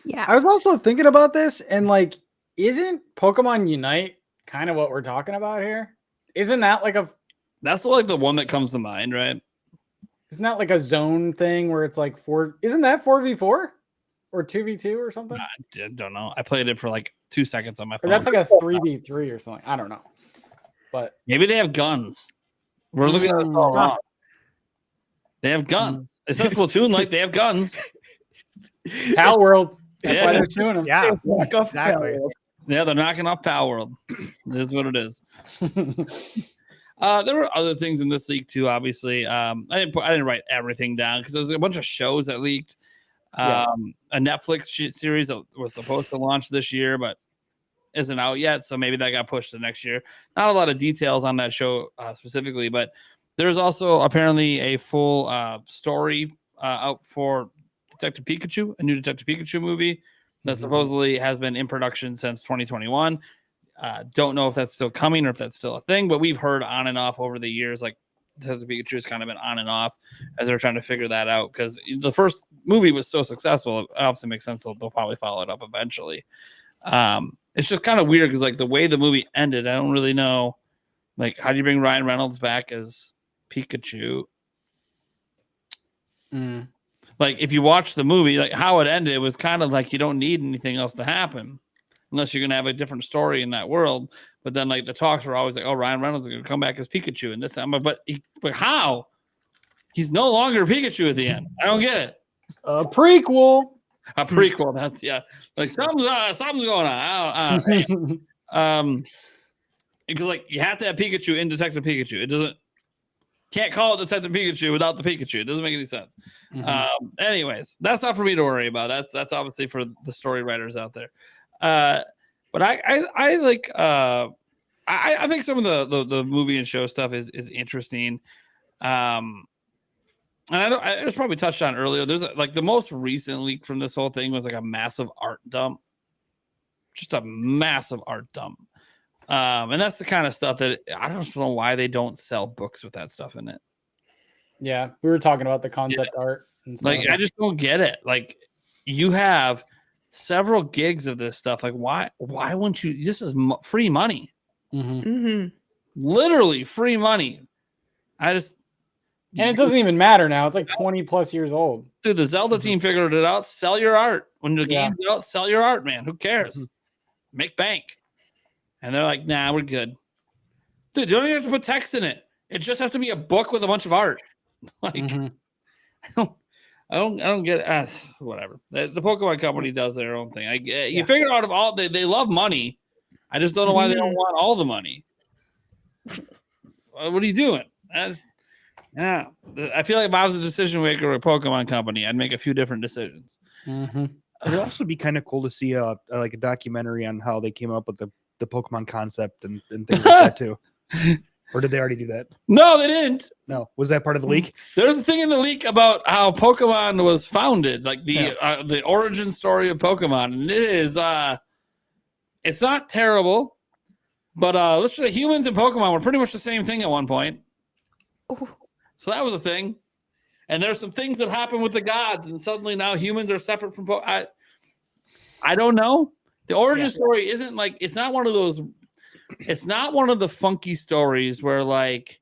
Yeah. I was also thinking about this, and like, isn't Pokemon Unite kind of what we're talking about here? Isn't that like That's like the one that comes to mind, right? isn't that like a zone thing where it's like isn't that 4v4 or 2v2 or something? I don't know. I played it for like 2 seconds on my Or phone. that's like a 3v3 or something. I don't know. But Maybe they have guns. We're looking at it all wrong. They have guns. It says Splatoon like they have guns. Pal World. That's Yeah. why they're suing them. Yeah, Walk off exactly. Yeah, they're knocking off Pal World. It is what it is. There were other things in this leak too. Obviously, I didn't write everything down because there was a bunch of shows that leaked. A Netflix series that was supposed to launch this year, but isn't out yet. So maybe that got pushed to next year. Not a lot of details on that show specifically, but there's also apparently a full story out for Detective Pikachu, a new Detective Pikachu movie that supposedly has been in production since 2021. Don't know if that's still coming or if that's still a thing, but we've heard on and off over the years, like Detective Pikachu has kind of been on and off as they're trying to figure that out because the first movie was so successful. It obviously makes sense they'll probably follow it up eventually. It's just kind of weird because like the way the movie ended, I don't really know. Like, how do you bring Ryan Reynolds back as Pikachu? Like, if you watch the movie, like how it ended, it was kind of like you don't need anything else to happen unless you're going to have a different story in that world. But then, like, the talks were always like, oh, Ryan Reynolds is going to come back as Pikachu and this time. But how? He's no longer Pikachu at the end. I don't get it. A prequel. A prequel. That's, yeah. Like, something's going on. Because, like, you have to have Pikachu in Detective Pikachu. Can't call it Detective Pikachu without the Pikachu. It doesn't make any sense. Anyways, that's not for me to worry about. That's obviously for the story writers out there. But I like I think some of the movie and show stuff is interesting. And I was probably touched on earlier. There's like the most recent leak from this whole thing was like a massive art dump, just a massive art dump. And that's the kind of stuff that I don't know why they don't sell books with that stuff in it. Yeah, we were talking about the concept art. And stuff. Like, I just don't get it. Like, you have several gigs of this stuff. Like, why wouldn't you? This is free money. Literally free money. And it doesn't even matter now. It's like 20 plus years old. Dude, the Zelda team figured it out. Sell your art. When the game's out, sell your art, man. Who cares? Make bank. And they're like, nah, we're good. Dude, you don't even have to put text in it. It just has to be a book with a bunch of art. Like, I don't get it. Whatever. The Pokemon company does their own thing. You figure out if all they love money. I just don't know why they don't want all the money. What are you doing? Yeah. I feel like if I was a decision maker of a Pokemon company, I'd make a few different decisions. It'd also be kind of cool to see like a documentary on how they came up with the Pokemon concept and things like that too. Or did they already do that? No, they didn't. No. Was that part of the leak? There's a thing in the leak about how Pokemon was founded, like the origin story of Pokemon. And it is it's not terrible, but let's just say humans and Pokemon were pretty much the same thing at one point. Ooh. So that was a thing. And there's some things that happen with the gods, and suddenly now humans are separate from Pokemon. I don't know. The origin story isn't like, it's not one of those, it's not one of the funky stories where like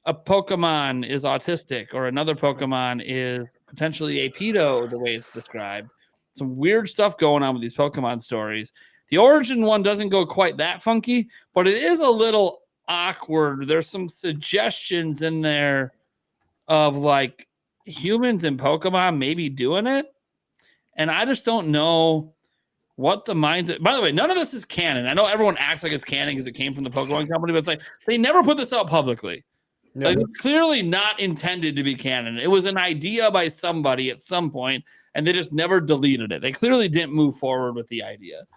a Pokemon is autistic or another Pokemon is potentially a pedo, the way it's described. Some weird stuff going on with these Pokemon stories. The origin one doesn't go quite that funky, but it is a little awkward. There's some suggestions in there of like humans and Pokemon maybe doing it. And I just don't know what the mindset. By the way, none of this is canon. I know everyone acts like it's canon because it came from the Pokemon company, but it's like they never put this out publicly. No. Like, it's clearly not intended to be canon. It was an idea by somebody at some point, and they just never deleted it. They clearly didn't move forward with the idea.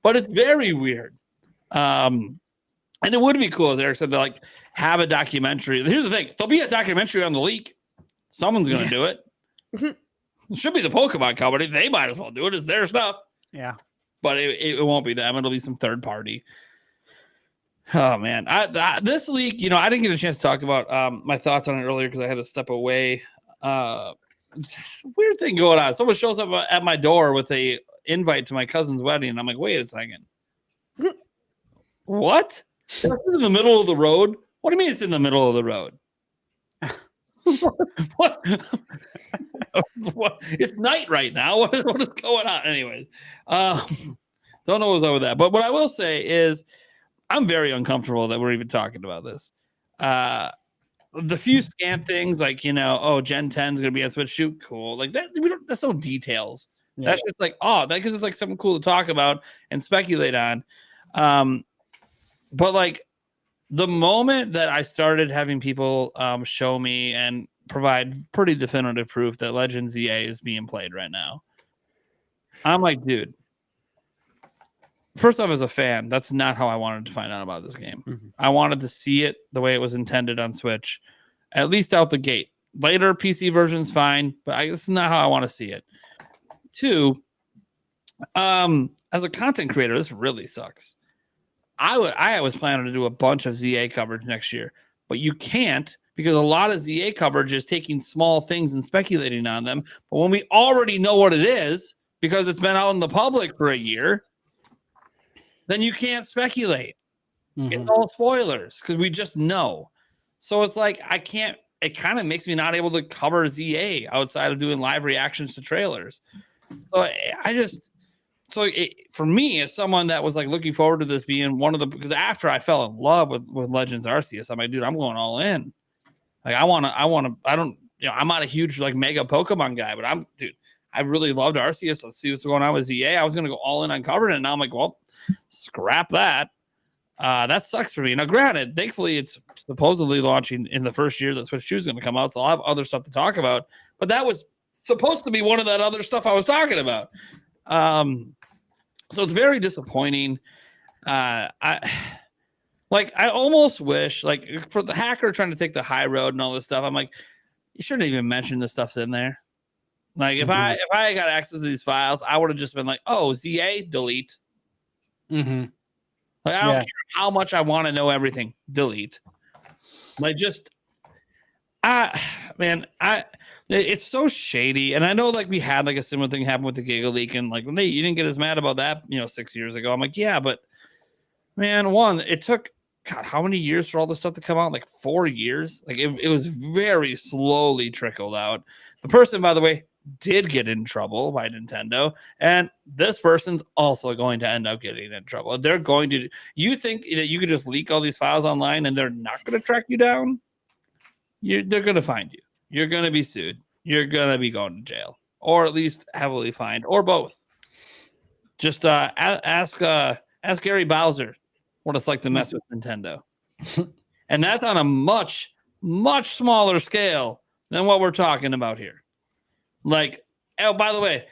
But it's very weird. And it would be cool, as Eric said, to like have a documentary. Here's the thing: there'll be a documentary on the leak. Someone's going to do it. It should be the Pokemon company. They might as well do it. It's their stuff. Yeah. But it won't be them. It'll be some third party. Oh, man. This leak, you know, I didn't get a chance to talk about my thoughts on it earlier because I had to step away. Weird thing going on. Someone shows up at my door with a invite to my cousin's wedding, and I'm like, wait a second. What? It's in the middle of the road? What do you mean it's in the middle of the road? What? What? It's night right now. What is going on? Anyways, don't know what's up with that. But what I will say is I'm very uncomfortable that we're even talking about this. The few scam things like, you know, oh, Gen 10 is going to be on Switch. Shoot, cool. Like that. That's no details. Yeah. That's just like, oh, that because it's like something cool to talk about and speculate on. But like the moment that I started having people show me and provide pretty definitive proof that Legends EA is being played right now, I'm like, dude, first off, as a fan, that's not how I wanted to find out about this game. Mm-hmm. I wanted to see it the way it was intended on Switch, at least out the gate. Later PC version's fine, but this is not how I want to see it. Two, as a content creator, this really sucks. I was planning to do a bunch of ZA coverage next year, but you can't because a lot of ZA coverage is taking small things and speculating on them. But when we already know what it is, because it's been out in the public for a year, then you can't speculate. Mm-hmm. It's all spoilers because we just know. So it's like I can't. It kind of makes me not able to cover ZA outside of doing live reactions to trailers. So for me, as someone that was like looking forward to this being one of the, because after I fell in love with Legends Arceus, I'm like, dude, I'm going all in. Like I'm not a huge like mega Pokemon guy, but I really loved Arceus. Let's see what's going on with ZA. I was going to go all in on covering it. And now I'm like, well, scrap that. That sucks for me. Now, granted, thankfully it's supposedly launching in the first year that Switch 2 is going to come out. So I'll have other stuff to talk about, but that was supposed to be one of that other stuff I was talking about. So it's very disappointing. I almost wish, like, for the hacker trying to take the high road and all this stuff, I'm like, you shouldn't even mention this stuff's in there. Like, if I got access to these files, I would have just been like, oh, ZA, delete. Mm-hmm. Like, I don't care how much I want to know everything, delete. Like, just, it's so shady. And I know, like, we had like a similar thing happen with the Giga Leak, and like, Nate, you didn't get as mad about that, 6 years ago. I'm like, yeah, but man, it took, God, how many years for all this stuff to come out? Like 4 years. Like it was very slowly trickled out. The person, by the way, did get in trouble by Nintendo, and this person's also going to end up getting in trouble. They're going to. You think that you could just leak all these files online and they're not going to track you down? They're going to find you. You're going to be sued. You're going to be going to jail, or at least heavily fined, or both. Just ask Gary Bowser what it's like to mess with Nintendo. And that's on a much, much smaller scale than what we're talking about here. Like, oh, by the way,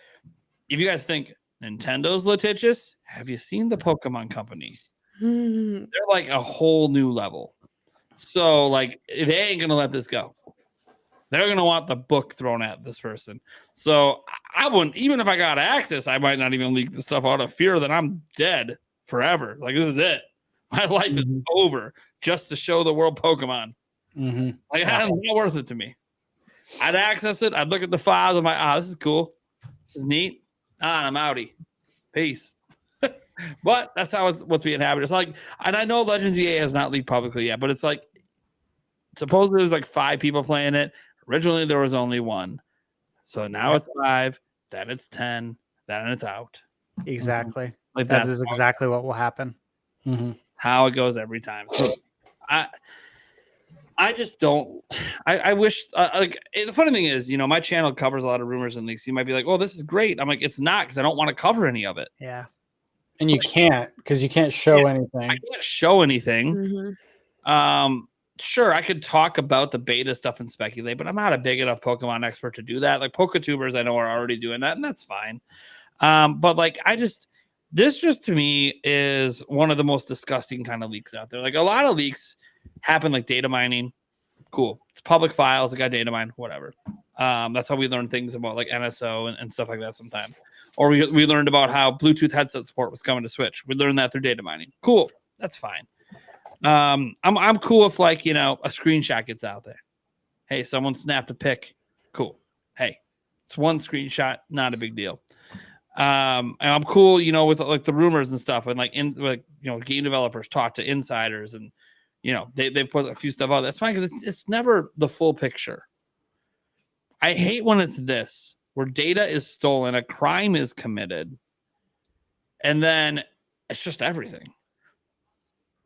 if you guys think Nintendo's litigious, have you seen the Pokemon Company? They're like a whole new level. So, like, they ain't going to let this go. They're going to want the book thrown at this person. So, I wouldn't, even if I got access, I might not even leak the stuff out of fear that I'm dead forever. Like, this is it. My life is over just to show the world Pokemon. Mm-hmm. Like, it's not worth it to me. I'd access it. I'd look at the files. I'm like, this is cool. This is neat. I'm outie. Peace. But that's how what's being happened. It's like, and I know Legends EA has not leaked publicly yet, but it's like, supposedly there's like 5 people playing it. Originally there was only 1. So now it's 5, then it's 10, then it's out. Exactly. Like That is exactly what will happen. How it goes every time. So I just don't. I wish like the funny thing is, you know, my channel covers a lot of rumors and leaks. You might be like, "Oh, this is great." I'm like, "It's not," because I don't want to cover any of it. Yeah, and you can't because you can't show anything. I can't show anything. Sure, I could talk about the beta stuff and speculate, but I'm not a big enough Pokemon expert to do that. Like Poketubers, I know are already doing that, and that's fine. But like, this just to me is one of the most disgusting kind of leaks out there. Like a lot of leaks happen like data mining. Cool. It's public files. It got data mined, whatever. That's how we learn things about like NSO and stuff like that sometimes. Or we learned about how Bluetooth headset support was coming to Switch. We learned that through data mining. Cool. That's fine. I'm cool if like, you know, a screenshot gets out there. Hey, someone snapped a pic. Cool. Hey, it's one screenshot, not a big deal. And I'm cool, you know, with like the rumors and stuff, and like you know, game developers talk to insiders, and you know, they put a few stuff out. That's fine because it's never the full picture. I hate when it's this, where data is stolen, a crime is committed, and then it's just everything.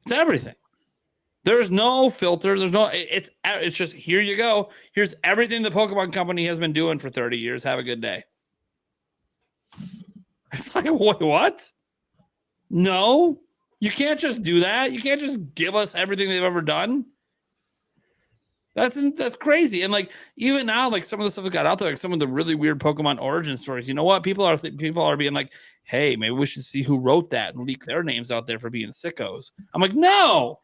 It's everything. There's no filter. There's no. It's just here you go. Here's everything the Pokemon Company has been doing for 30 years. Have a good day. It's like, what? No, you can't just do that. You can't just give us everything they've ever done. That's crazy. And like even now, like some of the stuff that got out there, like some of the really weird Pokemon origin stories. You know what? People are being like, hey, maybe we should see who wrote that and leak their names out there for being sickos. I'm like, no,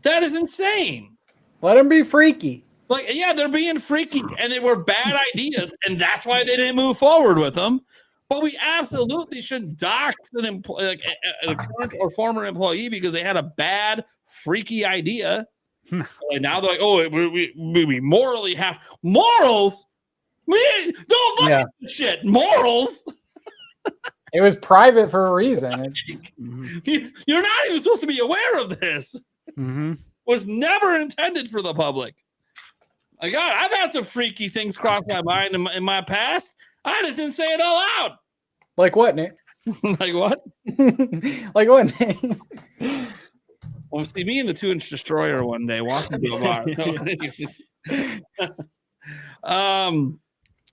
that is insane. Let them be freaky. Like, yeah, they're being freaky, and they were bad ideas, and that's why they didn't move forward with them. But we absolutely shouldn't dox a current or former employee because they had a bad, freaky idea. And now they're like, oh, we morally have morals. We don't look at this shit. Morals. It was private for a reason. You're not even supposed to be aware of this. Was never intended for the public. My God, I've had some freaky things cross my mind in my past. I just didn't say it all out. Like what, Nate? Like what? Like what, Nate? Well, see me in the 2-inch destroyer one day walking to a bar.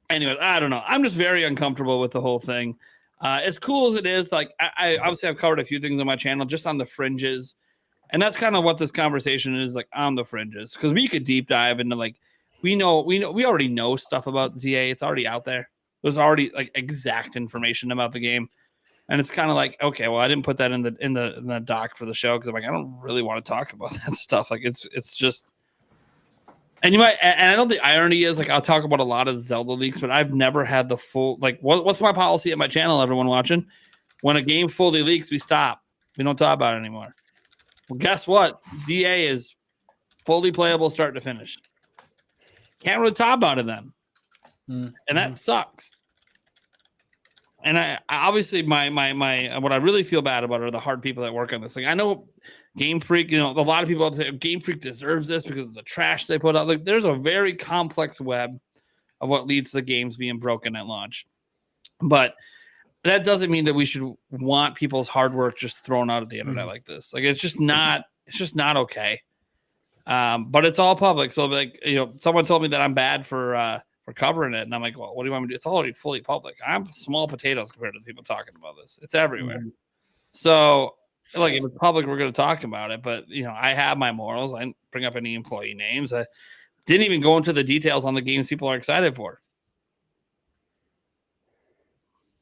Anyways, I don't know. I'm just very uncomfortable with the whole thing. As cool as it is, like I obviously I've covered a few things on my channel just on the fringes, and that's kind of what this conversation is, like on the fringes, because we could deep dive into like we already know stuff about ZA. It's already out there. There's already like exact information about the game. And it's kind of like, okay, well, I didn't put that in the doc for the show because I'm like, I don't really want to talk about that stuff. Like it's just, and you might, and I know the irony is like I'll talk about a lot of Zelda leaks, but I've never had the full like what's my policy at my channel? Everyone watching, when a game fully leaks, we stop. We don't talk about it anymore. Well, guess what? ZA is fully playable start to finish. Can't really talk about it then, and that sucks. And I obviously my what I really feel bad about are the hard people that work on this. Like I know Game Freak, you know, a lot of people say Game Freak deserves this because of the trash they put out. Like there's a very complex web of what leads to games being broken at launch. But that doesn't mean that we should want people's hard work just thrown out of the internet like this. Like it's just not okay. But it's all public. So like, you know, someone told me that I'm bad for covering it, and I'm like, well, what do you want me to do? It's already fully public. I'm small potatoes compared to the people talking about this. It's everywhere. So like if it's public, we're going to talk about it, but you know, I have my morals. I didn't bring up any employee names. I didn't even go into the details on the games people are excited for.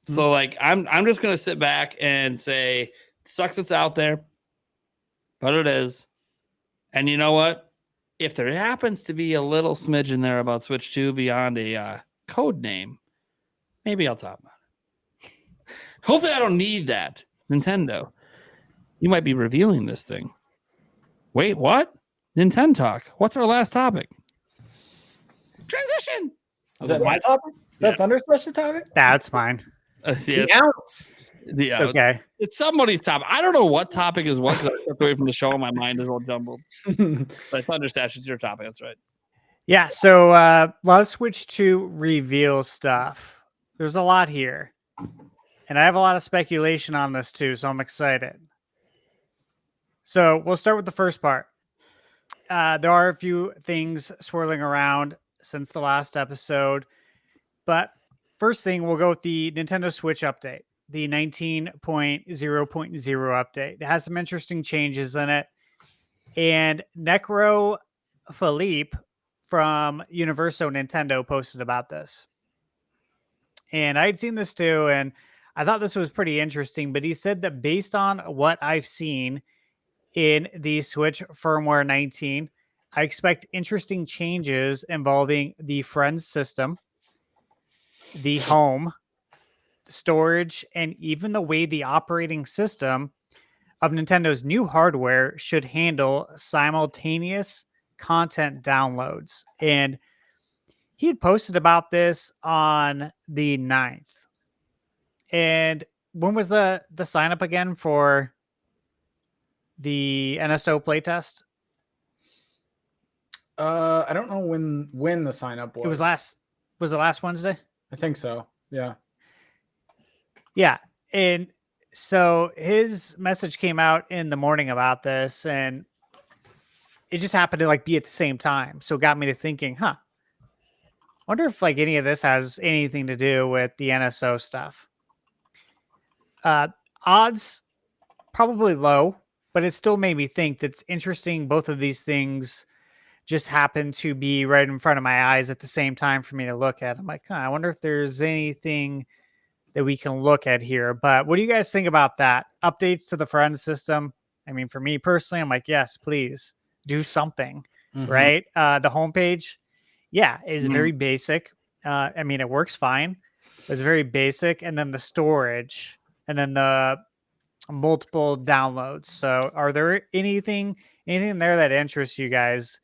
So like I'm just going to sit back and say it sucks it's out there, but it is. And you know what? If there happens to be a little smidge in there about Switch 2 beyond a code name, maybe I'll talk about it. Hopefully I don't need that. Nintendo, you might be revealing this thing. Wait, what? Nintendo talk. What's our last topic? Transition. Is that my topic? Is that Thunderstrush's topic? That's mine. Yeah, The ounce. It's okay. It's somebody's topic. I don't know what topic is what because I stepped away from the show and my mind is all jumbled. But Thunderstash is your topic. That's right. Yeah, so let's switch to reveal stuff. There's a lot here. And I have a lot of speculation on this too, so I'm excited. So we'll start with the first part. There are a few things swirling around since the last episode. But first thing, we'll go with the Nintendo Switch update, the 19.0.0 update. It has some interesting changes in it. And Necro Philippe from Universo Nintendo posted about this. And I'd seen this too, and I thought this was pretty interesting, but he said that based on what I've seen in the Switch firmware 19, I expect interesting changes involving the Friends system, the home, storage, and even the way the operating system of Nintendo's new hardware should handle simultaneous content downloads. And he had posted about this on the 9th. And when was the sign up again for the NSO playtest? I don't know when the sign up was. Was it last Wednesday? I think so. Yeah. Yeah. And so his message came out in the morning about this, and it just happened to like be at the same time. So it got me to thinking, wonder if like any of this has anything to do with the NSO stuff. Odds probably low, but it still made me think that's interesting. Both of these things just happen to be right in front of my eyes at the same time for me to look at. I'm like, I wonder if there's anything that we can look at here. But what do you guys think about that? Updates to the Friends system? I mean, for me personally, I'm like, yes, please do something, right? The homepage, is very basic. I mean, it works fine. It's very basic. And then the storage and then the multiple downloads. So are there anything there that interests you guys?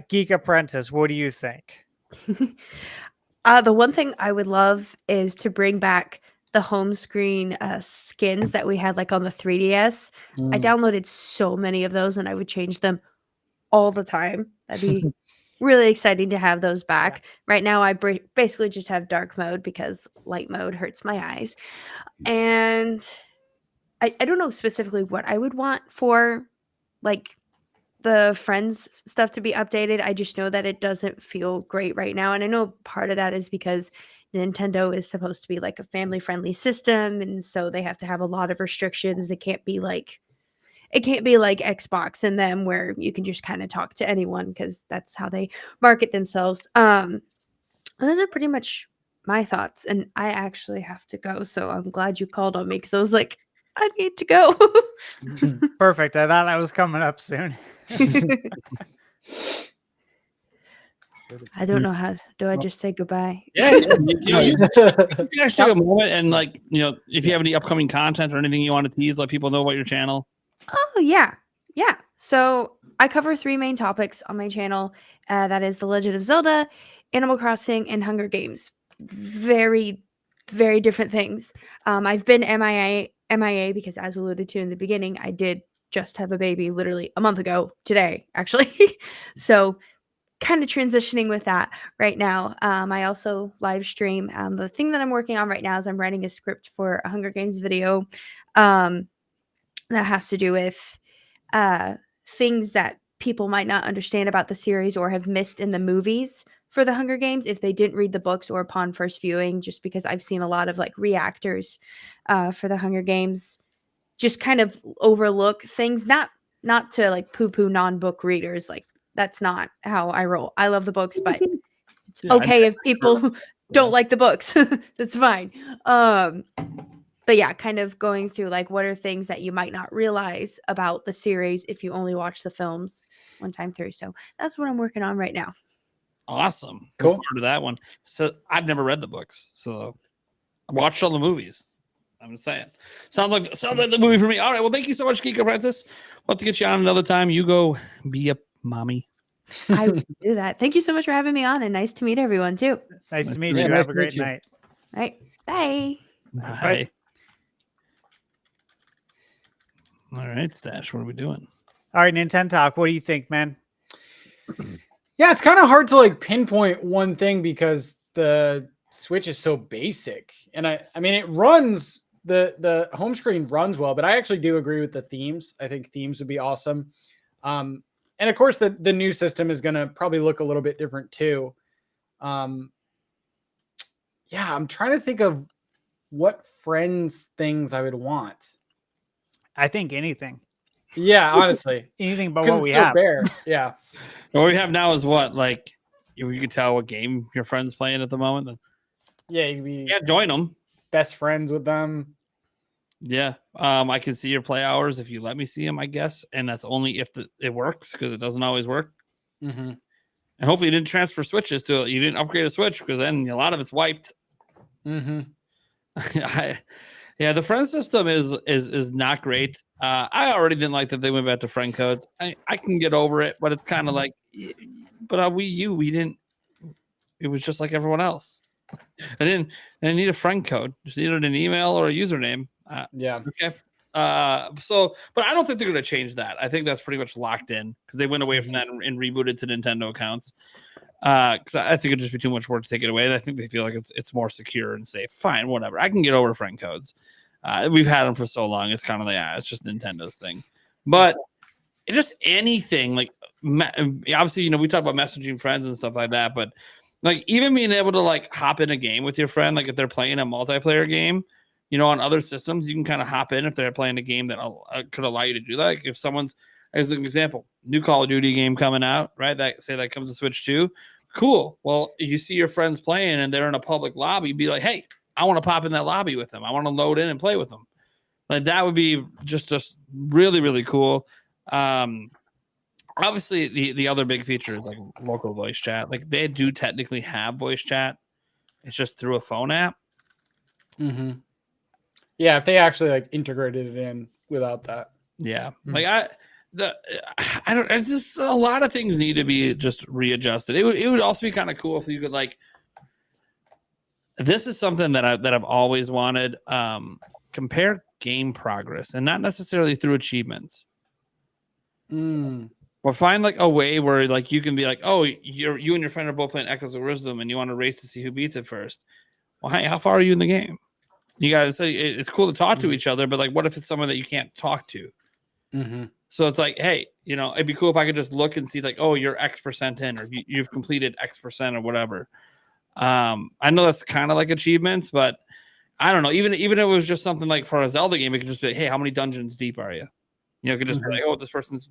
Geek Apprentice, what do you think? The one thing I would love is to bring back the home screen skins that we had like on the 3DS. I downloaded so many of those and I would change them all the time. That'd be really exciting to have those back. Right now I basically just have dark mode because light mode hurts my eyes. And I don't know specifically what I would want for like the Friends stuff to be updated. I just know that it doesn't feel great right now. And I know part of that is because Nintendo is supposed to be like a family-friendly system. And so they have to have a lot of restrictions. It can't be like Xbox and them where you can just kind of talk to anyone because that's how they market themselves. Those are pretty much my thoughts. And I actually have to go. So I'm glad you called on me because I was like, I need to go. Perfect. I thought that was coming up soon. I don't know how. Do I just say goodbye? Yeah, you guys take a moment and like, if you have any upcoming content or anything you want to tease, let people know about your channel. Oh yeah. So I cover 3 main topics on my channel. That is The Legend of Zelda, Animal Crossing, and Hunger Games. Very, very different things. I've been MIA because, as alluded to in the beginning, I did just have a baby literally a month ago today, actually. So kind of transitioning with that right now. I also live stream. The thing that I'm working on right now is I'm writing a script for a Hunger Games video that has to do with things that people might not understand about the series or have missed in the movies for the Hunger Games if they didn't read the books or upon first viewing, just because I've seen a lot of like reactors for the Hunger Games just kind of overlook things, not to like poo-poo non-book readers. Like that's not how I roll. I love the books, but it's okay if people don't like the books. That's fine. But yeah, kind of going through like what are things that you might not realize about the series if you only watch the films one time through. So that's what I'm working on right now. Awesome. Cool. Look forward to that one. So I've never read the books, so I watched all the movies. I'm just saying. Sounds like the movie for me. All right. Well, thank you so much, Geek Apprentice. We'll have to get you on another time. You go be a mommy. I will do that. Thank you so much for having me on, and nice to meet everyone too. Nice to meet meet you. you. Have Nice a to meet great you. night. All right. Bye. Hi. All right, Stash, what are we doing? All right, Nintendo Talk. What do you think, man? Yeah, it's kind of hard to like pinpoint one thing because the Switch is so basic. And I mean it runs the home screen runs well, but I actually do agree with the themes. I think themes would be awesome. And of course the new system is going to probably look a little bit different too. Yeah, I'm trying to think of what Friends things I would want. I think anything. Yeah, honestly. Anything but Because what it's we so have. bare. Yeah. What we have now is what? Like, you can tell what game your friend's playing at the moment. Yeah, you can be Yeah, join them. best friends with them. Yeah. I can see your play hours if you let me see them, I guess. And that's only if it works, because it doesn't always work. Mm-hmm. And hopefully you didn't transfer switches to it. You didn't upgrade a switch, because then a lot of it's wiped. Mm-hmm. Yeah, the friend system is not great. I already didn't like that they went back to friend codes. I can get over it, but it's kind of like, but on Wii U, we didn't. It was just like everyone else. I didn't need a friend code. Just needed an email or a username. Yeah. Okay. So, but I don't think they're going to change that. I think that's pretty much locked in because they went away from that and rebooted to Nintendo accounts. Because I think it'd just be too much work to take it away. I think they feel like it's more secure and safe. Fine, whatever. I can get over friend codes. We've had them for so long. It's kind of like, it's just Nintendo's thing. But it's just anything like obviously, we talk about messaging friends and stuff like that. But like even being able to like hop in a game with your friend, like if they're playing a multiplayer game, on other systems, you can kind of hop in if they're playing a game that could allow you to do that. Like if someone's, as an example, new Call of Duty game coming out, right? That comes to Switch 2. Cool. Well, you see your friends playing and they're in a public lobby, be like, hey, I want to pop in that lobby with them. I want to load in and play with them. Like that would be just really, really cool. Obviously the other big feature is like local voice chat. Like they do technically have voice chat. It's just through a phone app. Mm-hmm. Yeah, if they actually like integrated it in without that. Yeah. Like I don't. It's just a lot of things need to be just readjusted. It would also be kind of cool if you could like. This is something that I've always wanted. Compare game progress, and not necessarily through achievements. Or find like a way where like you can be like, oh, you and your friend are both playing Echoes of Wisdom, and you want to race to see who beats it first. Well, hey, how far are you in the game? You gotta say it's cool to talk to each other, but like, what if it's someone that you can't talk to? Mm-hmm. So it's like, hey, it'd be cool if I could just look and see like, oh, you're X percent in, or you've completed X percent or whatever. I know that's kind of like achievements, but I don't know. Even if it was just something like for a Zelda game, it could just be like, hey, how many dungeons deep are you? It could just be like, oh, this person's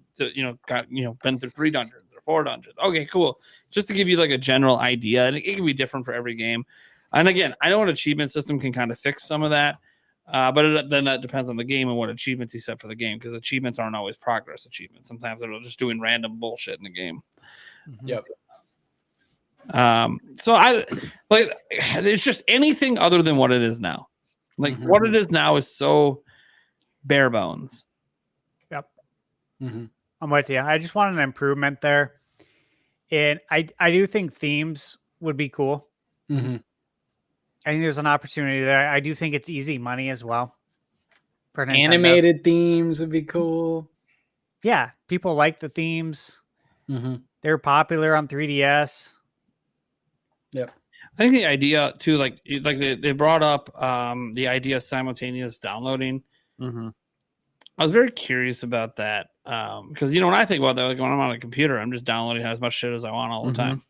got been through 3 dungeons or 4 dungeons. Okay, cool. Just to give you like a general idea, and it can be different for every game. And again, I know an achievement system can kind of fix some of that. But then that depends on the game and what achievements you set for the game, because achievements aren't always progress achievements. Sometimes they're just doing random bullshit in the game. Yep. So I like it's just anything other than what it is now. Like what it is now is so bare bones. Yep. I'm with you. I just want an improvement there, and I do think themes would be cool. I think there's an opportunity there. I do think it's easy money as well. For Nintendo. Animated themes would be cool. Yeah, people like the themes. They're popular on 3DS. Yep. I think the idea too, like they brought up the idea of simultaneous downloading. I was very curious about that because when I think about that, like when I'm on a computer, I'm just downloading as much shit as I want all the time.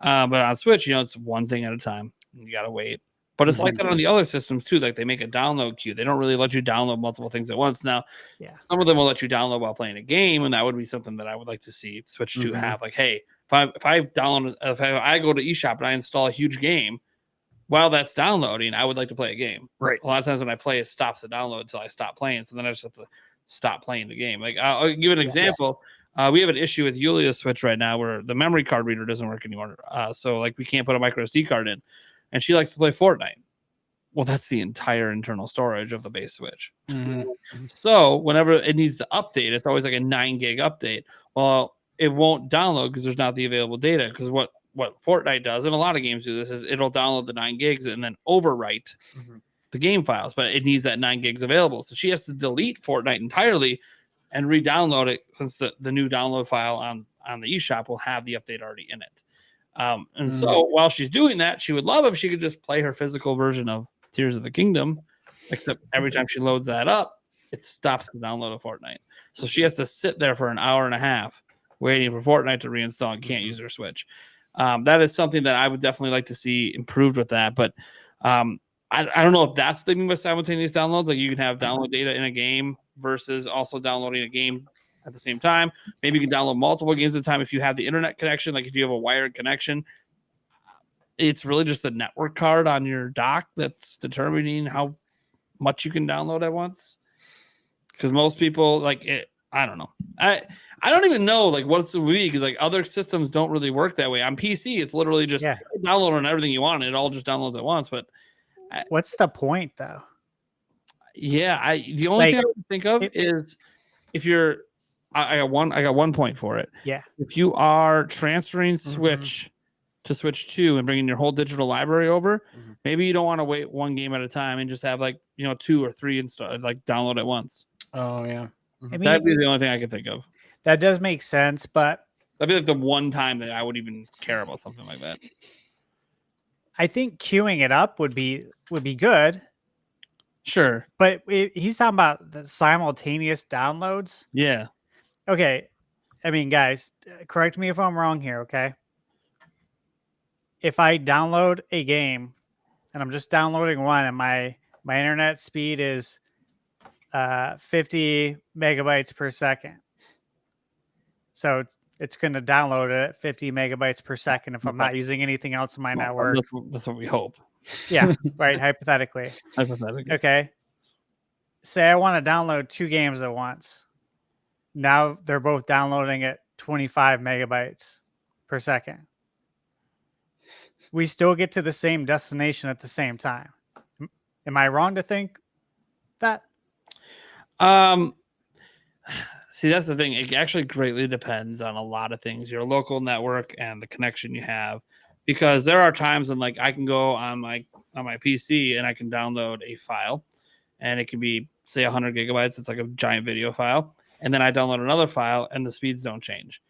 But on Switch, it's one thing at a time. You gotta wait. But it's like that on the other systems too. Like they make a download queue. They don't really let you download multiple things at once. Now, some of them will let you download while playing a game, and that would be something that I would like to see Switch to have. Like, hey, if I go to eShop and I install a huge game, while that's downloading, I would like to play a game. Right. A lot of times when I play, it stops the download until I stop playing. So then I just have to stop playing the game. Like I'll give an example. We have an issue with Yulia's Switch right now where the memory card reader doesn't work anymore. So like we can't put a micro SD card in. And she likes to play Fortnite. Well, that's the entire internal storage of the base Switch. So whenever it needs to update, it's always like a 9 gig update. Well, it won't download because there's not the available data. Because what Fortnite does, and a lot of games do this, is it'll download the 9 gigs and then overwrite the game files, but it needs that 9 gigs available. So she has to delete Fortnite entirely and re-download it, since the new download file on the eShop will have the update already in it. And so while she's doing that, she would love if she could just play her physical version of Tears of the Kingdom, except every time she loads that up, it stops the download of Fortnite. So she has to sit there for an hour and a half waiting for Fortnite to reinstall and can't use her Switch. That is something that I would definitely like to see improved with that. But I don't know if that's the thing with simultaneous downloads. Like, you can have download data in a game versus also downloading a game at the same time. Maybe you can download multiple games at a time if you have the internet connection. Like, if you have a wired connection, it's really just the network card on your dock that's determining how much you can download at once. Because most people, like, I don't know. I don't even know, like, what's the be, because, like, other systems don't really work that way. On PC, it's literally just downloading everything you want, and it all just downloads at once. But what's the point, though? Yeah, the only thing I would think of is if you're, I got one point for it. Yeah. If you are transferring Switch to Switch 2 and bringing your whole digital library over, maybe you don't want to wait one game at a time and just have, like, 2 or 3 like download at once. Oh yeah. I mean, that'd be the only thing I could think of. That does make sense, but that'd be like the one time that I would even care about something like that. I think queuing it up would be good. Sure. But he's talking about the simultaneous downloads. Yeah. Okay. I mean, guys, correct me if I'm wrong here, okay? If I download a game and I'm just downloading one and my internet speed is 50 megabytes per second. So it's going to download it at 50 megabytes per second if I'm not using anything else in my network. That's what we hope. Yeah, right. Hypothetically. Okay. Say I want to download 2 games at once. Now they're both downloading at 25 megabytes per second. We still get to the same destination at the same time. Am I wrong to think that? See, that's the thing. It actually greatly depends on a lot of things, your local network and the connection you have, because there are times when, like, I can go on my PC and I can download a file, and it can be, say, 100 gigabytes. It's like a giant video file, and then I download another file and the speeds don't change,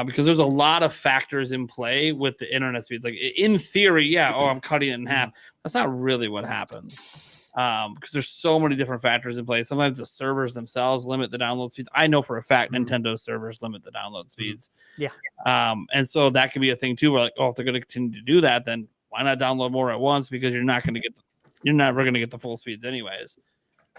because there's a lot of factors in play with the internet speeds. Like, in theory, I'm cutting it in half. That's not really what happens. Because there's so many different factors in play. Sometimes the servers themselves limit the download speeds. I know for a fact Nintendo's servers limit the download speeds. Yeah. And so that could be a thing too. We're like, if they're going to continue to do that, then why not download more at once? Because you're never going to get the full speeds anyways.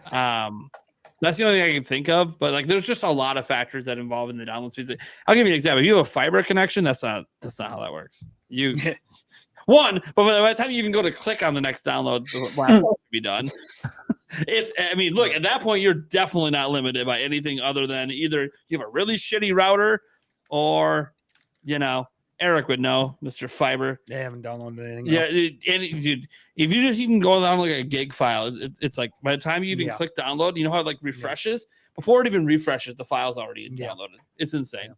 That's the only thing I can think of. But, like, there's just a lot of factors that involve in the download speeds. I'll give you an example. If you have a fiber connection, that's not how that works. But by the time you even go to click on the next download, the last will be done. Look, at that point, you're definitely not limited by anything other than either you have a really shitty router or, Eric would know, Mr. Fiber. I haven't downloaded anything. Yeah, dude, if you just even go down like a gig file, it's like by the time you even click download, you know how it like refreshes? Before it even refreshes, the file's already downloaded. It's insane. Yeah.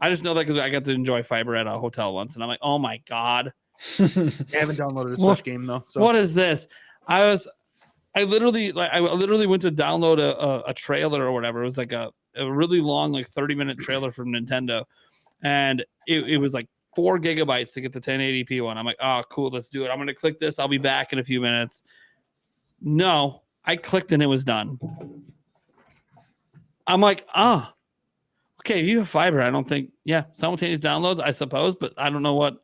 I just know that because I got to enjoy fiber at a hotel once, and I'm like, oh my God. I haven't downloaded a Switch game though. So what is this? I literally went to download a trailer or whatever. It was like a really long, like 30-minute trailer from Nintendo, and it was like 4 gigabytes to get the 1080p one. I'm like, oh, cool, let's do it. I'm gonna click this. I'll be back in a few minutes. No, I clicked and it was done. I'm like, okay, if you have fiber, I don't think, simultaneous downloads, I suppose, but I don't know what.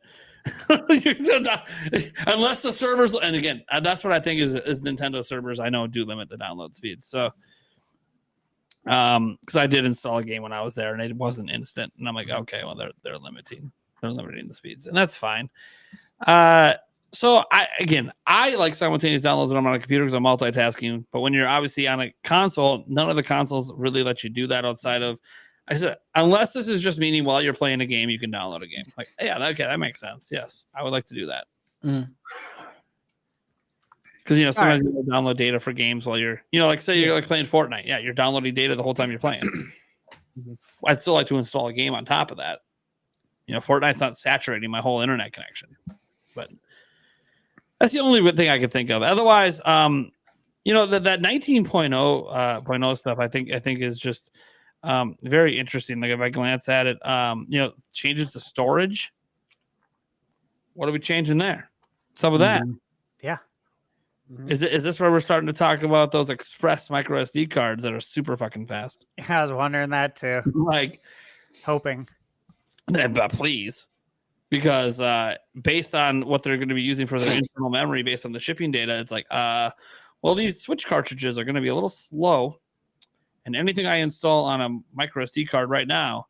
Unless the servers, and again, that's what I think is Nintendo servers, I know, do limit the download speeds. So because I did install a game when I was there and it wasn't instant, and I'm like, okay, well, they're limiting the speeds, and that's fine. So I like simultaneous downloads when I'm on a computer because I'm multitasking, but when you're obviously on a console, none of the consoles really let you do that outside of, I said, unless this is just meaning while you're playing a game, you can download a game. Like, okay, that makes sense. Yes, I would like to do that. Because, sometimes you download data for games while you're, like, say you're like playing Fortnite. Yeah, you're downloading data the whole time you're playing. I'd still like to install a game on top of that. You know, Fortnite's not saturating my whole internet connection, but that's the only thing I could think of. Otherwise, you know, that 19.0 stuff, I think is just very interesting. Like if I glance at it, you know, changes to storage. What are we changing there? What's up with that? Yeah. Is this where we're starting to talk about those express micro SD cards that are super fucking fast? I was wondering that too. Like, Hoping. but please, because based on what they're going to be using for their internal memory, based on the shipping data, it's like, well, these Switch cartridges are going to be a little slow, and anything I install on a micro SD card right now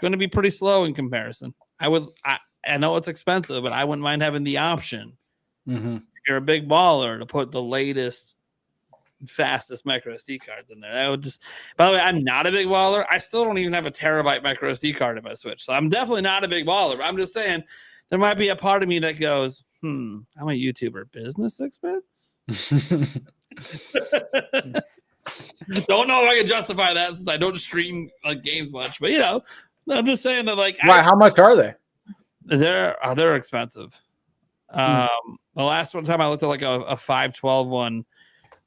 going to be pretty slow in comparison. I know it's expensive, but I wouldn't mind having the option. Mm-hmm. If you're a big baller, to put the latest, fastest micro SD cards in there. That would just. By the way, I'm not a big baller. I still don't even have a terabyte micro SD card in my Switch, so I'm definitely not a big baller. But I'm just saying, there might be a part of me that goes, I'm a YouTuber. Business expense? Don't know if I can justify that since I don't stream like games much. But you know, I'm just saying that like, Why? How much are they? They're expensive. The last one time I looked at like a 512 one.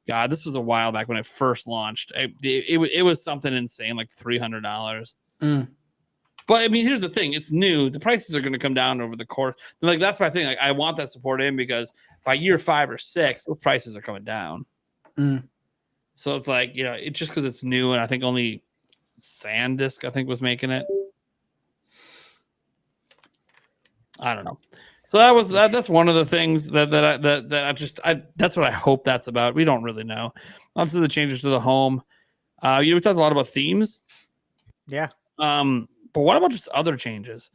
God, this was a while back when it first launched. It was something insane, like $300. But I mean, here's the thing: it's new. The prices are going to come down over the course. Like that's my thing. Like I want that support in because by year 5 or 6, those prices are coming down. So it's like, you know, it's just because it's new, and I think only SanDisk, I think, was making it. I don't know. So that's one of the things that that's what I hope that's about. We don't really know. Obviously, the changes to the home. We talked a lot about themes. Yeah. But what about just other changes?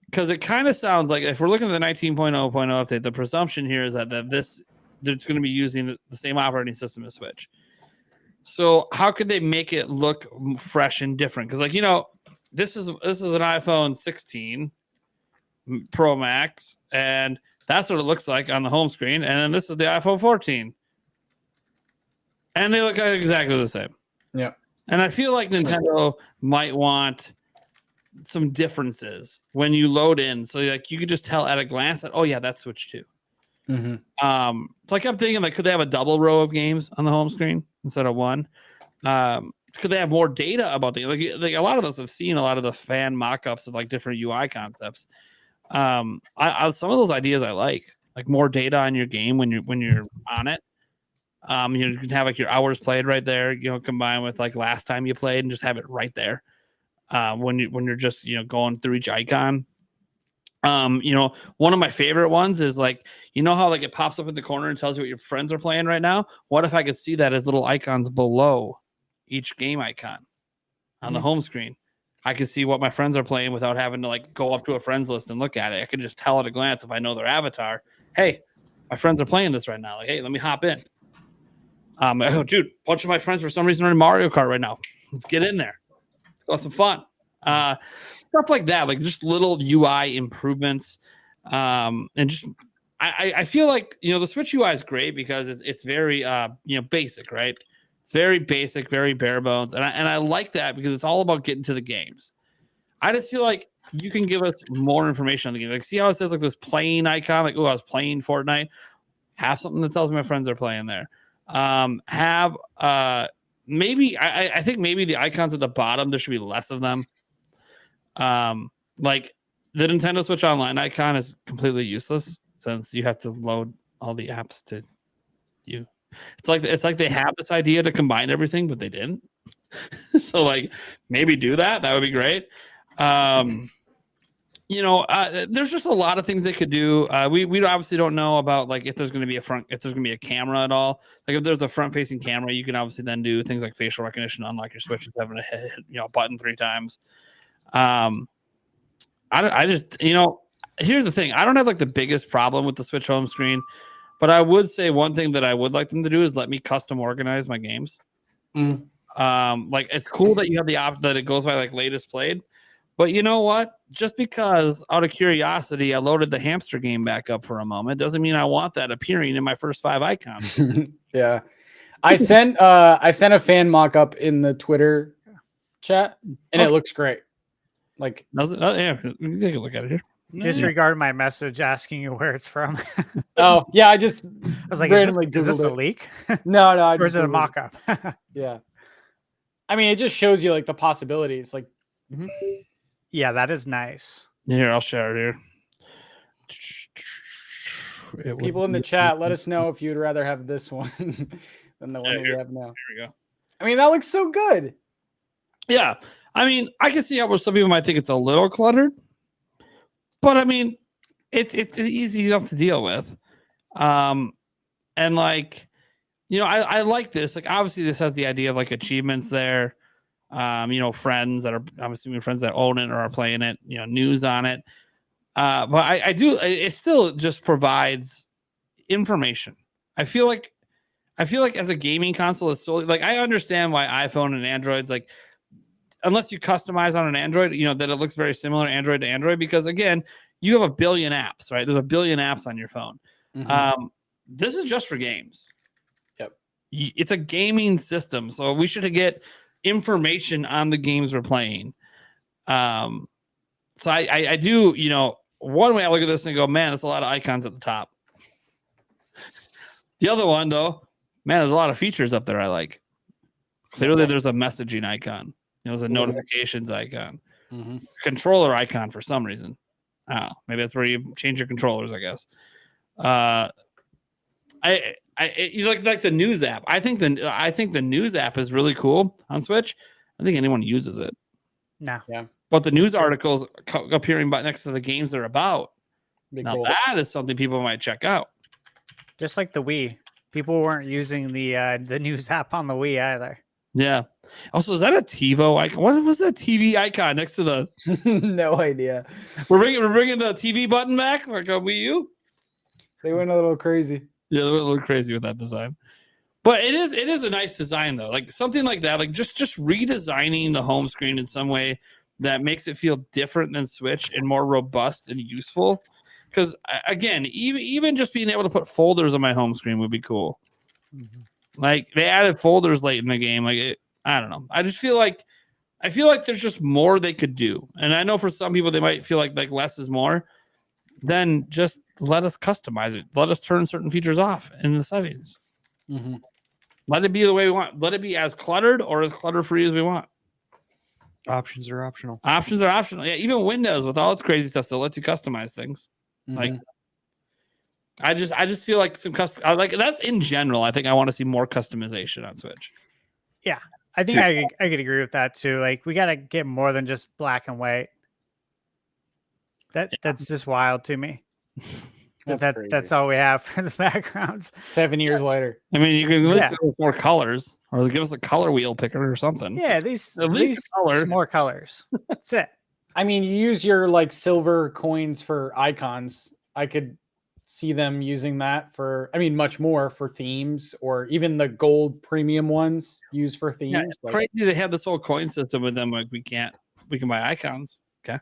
Because it kind of sounds like if we're looking at the 19.0.0 update, the presumption here is that they're going to be using the same operating system as Switch. So how could they make it look fresh and different? Because like, you know, this is an iPhone 16 Pro Max, and that's what it looks like on the home screen. And then this is the iPhone 14, and they look exactly the same. Yeah. And I feel like Nintendo might want some differences when you load in, so like you could just tell at a glance that, oh yeah, that's Switch 2. So like I'm thinking, like, could they have a double row of games on the home screen instead of one? Could they have more data about the like a lot of us have seen a lot of the fan mock-ups of like different UI concepts. Some of those ideas I like more data on your game when you're on it. You can have like your hours played right there, you know, combined with like last time you played, and just have it right there. When you're just, you know, going through each icon. You know, one of my favorite ones is like, you know how like it pops up in the corner and tells you what your friends are playing right now? What if I could see that as little icons below each game icon on the home screen? I can see what my friends are playing without having to like go up to a friends list and look at it. I can just tell at a glance if I know their avatar. Hey, my friends are playing this right now. Like, hey, let me hop in. Oh, dude, a bunch of my friends for some reason are in Mario Kart right now. Let's get in there. Let's go have some fun. Stuff like that, like just little UI improvements. And just I feel like, you know, the Switch UI is great because it's very you know, basic, right? It's very basic, very bare bones, and I like that because it's all about getting to the games. I just feel like you can give us more information on the game. Like, see how it says like this playing icon, like, oh, I was playing Fortnite. Have something that tells me my friends are playing there. Maybe I think maybe the icons at the bottom, there should be less of them. Like the Nintendo Switch Online icon is completely useless since you have to load all the apps to you. It's like they have this idea to combine everything, but they didn't. So like maybe do that. That would be great. You know, there's just a lot of things they could do. We obviously don't know about like if there's going to be a camera at all. Like if there's a front facing camera, you can obviously then do things like facial recognition, unlock your Switch with having to hit, you know, button 3 times. I just, you know, here's the thing. I don't have like the biggest problem with the Switch home screen, but I would say one thing that I would like them to do is let me custom organize my games. Like it's cool that you have the option that it goes by like latest played, but you know what? Just because out of curiosity, I loaded the hamster game back up for a moment doesn't mean I want that appearing in my first 5 icons. Yeah. I sent a fan mock-up in the Twitter chat, and it looks great. Like, Does it? Yeah, we can take a look at it here. Disregard my message asking you where it's from. oh yeah, I just was like, randomly is this a Googled it. leak? No, I Or just is it a Googled mock-up? Yeah. I mean, it just shows you like the possibilities. Like, Yeah, that is nice. Here, I'll share it here. people in the chat, let us know if you'd rather have this one than the one that we here. have now. Here we go. I mean, that looks so good. Yeah, I mean, I can see how some people might think it's a little cluttered, but I mean, it's easy enough to deal with. And like, you know, I like this. Like, obviously, this has the idea of like achievements there. You know, friends that are, I'm assuming friends that own it or are playing it. You know, news on it. But I do. It still just provides information. I feel like as a gaming console, it's solely like, I understand why iPhone and Android's like, unless you customize on an Android, you know, that it looks very similar Android to Android, because again, you have a billion apps, right? There's a billion apps on your phone. This is just for games. Yep. It's a gaming system, so we should get information on the games we're playing. So I do, you know, one way I look at this and go, man, there's a lot of icons at the top. The other one, though, man, there's a lot of features up there I like. Clearly, there's a messaging icon. There's a notifications icon. Controller icon for some reason. I don't know. Maybe that's where you change your controllers, I guess. You like the news app. I think the news app is really cool on Switch. I think anyone uses it. No. Yeah. But the news articles appearing next to the games they're about. Now Cool. that is something people might check out. Just like the Wii. People weren't using the news app on the Wii either. Yeah. Also, is that a TiVo icon? What was that TV icon next to the? No idea. We're bringing the TV button back like on Wii U. They went a little crazy. Yeah, they went a little crazy with that design. But it is a nice design though. Like something like that, like just redesigning the home screen in some way that makes it feel different than Switch and more robust and useful. Because again, even just being able to put folders on my home screen would be cool. Like they added folders late in the game. Like I don't know. I feel like there's just more they could do. And I know for some people they might feel like less is more. Then just let us customize it. Let us turn certain features off in the settings. Let it be the way we want. Let it be as cluttered or as clutter-free as we want. Options are optional. Options are optional. Yeah, even Windows with all its crazy stuff still lets you customize things. Like I just feel like some like that's in general. I think I want to see more customization on Switch. Yeah, I think I could agree with that too. Like we got to get more than just black and white. That's just wild to me. That's all we have for the backgrounds. 7 years later. I mean, you can list more colors, or give us a color wheel picker or something. Yeah, at least color. More colors. That's it. I mean, you use your like silver coins for icons. I could see them using that for, I mean, much more for themes, or even the gold premium ones used for themes. Yeah, it's crazy they have this whole coin system with them. Like we can buy icons. Okay.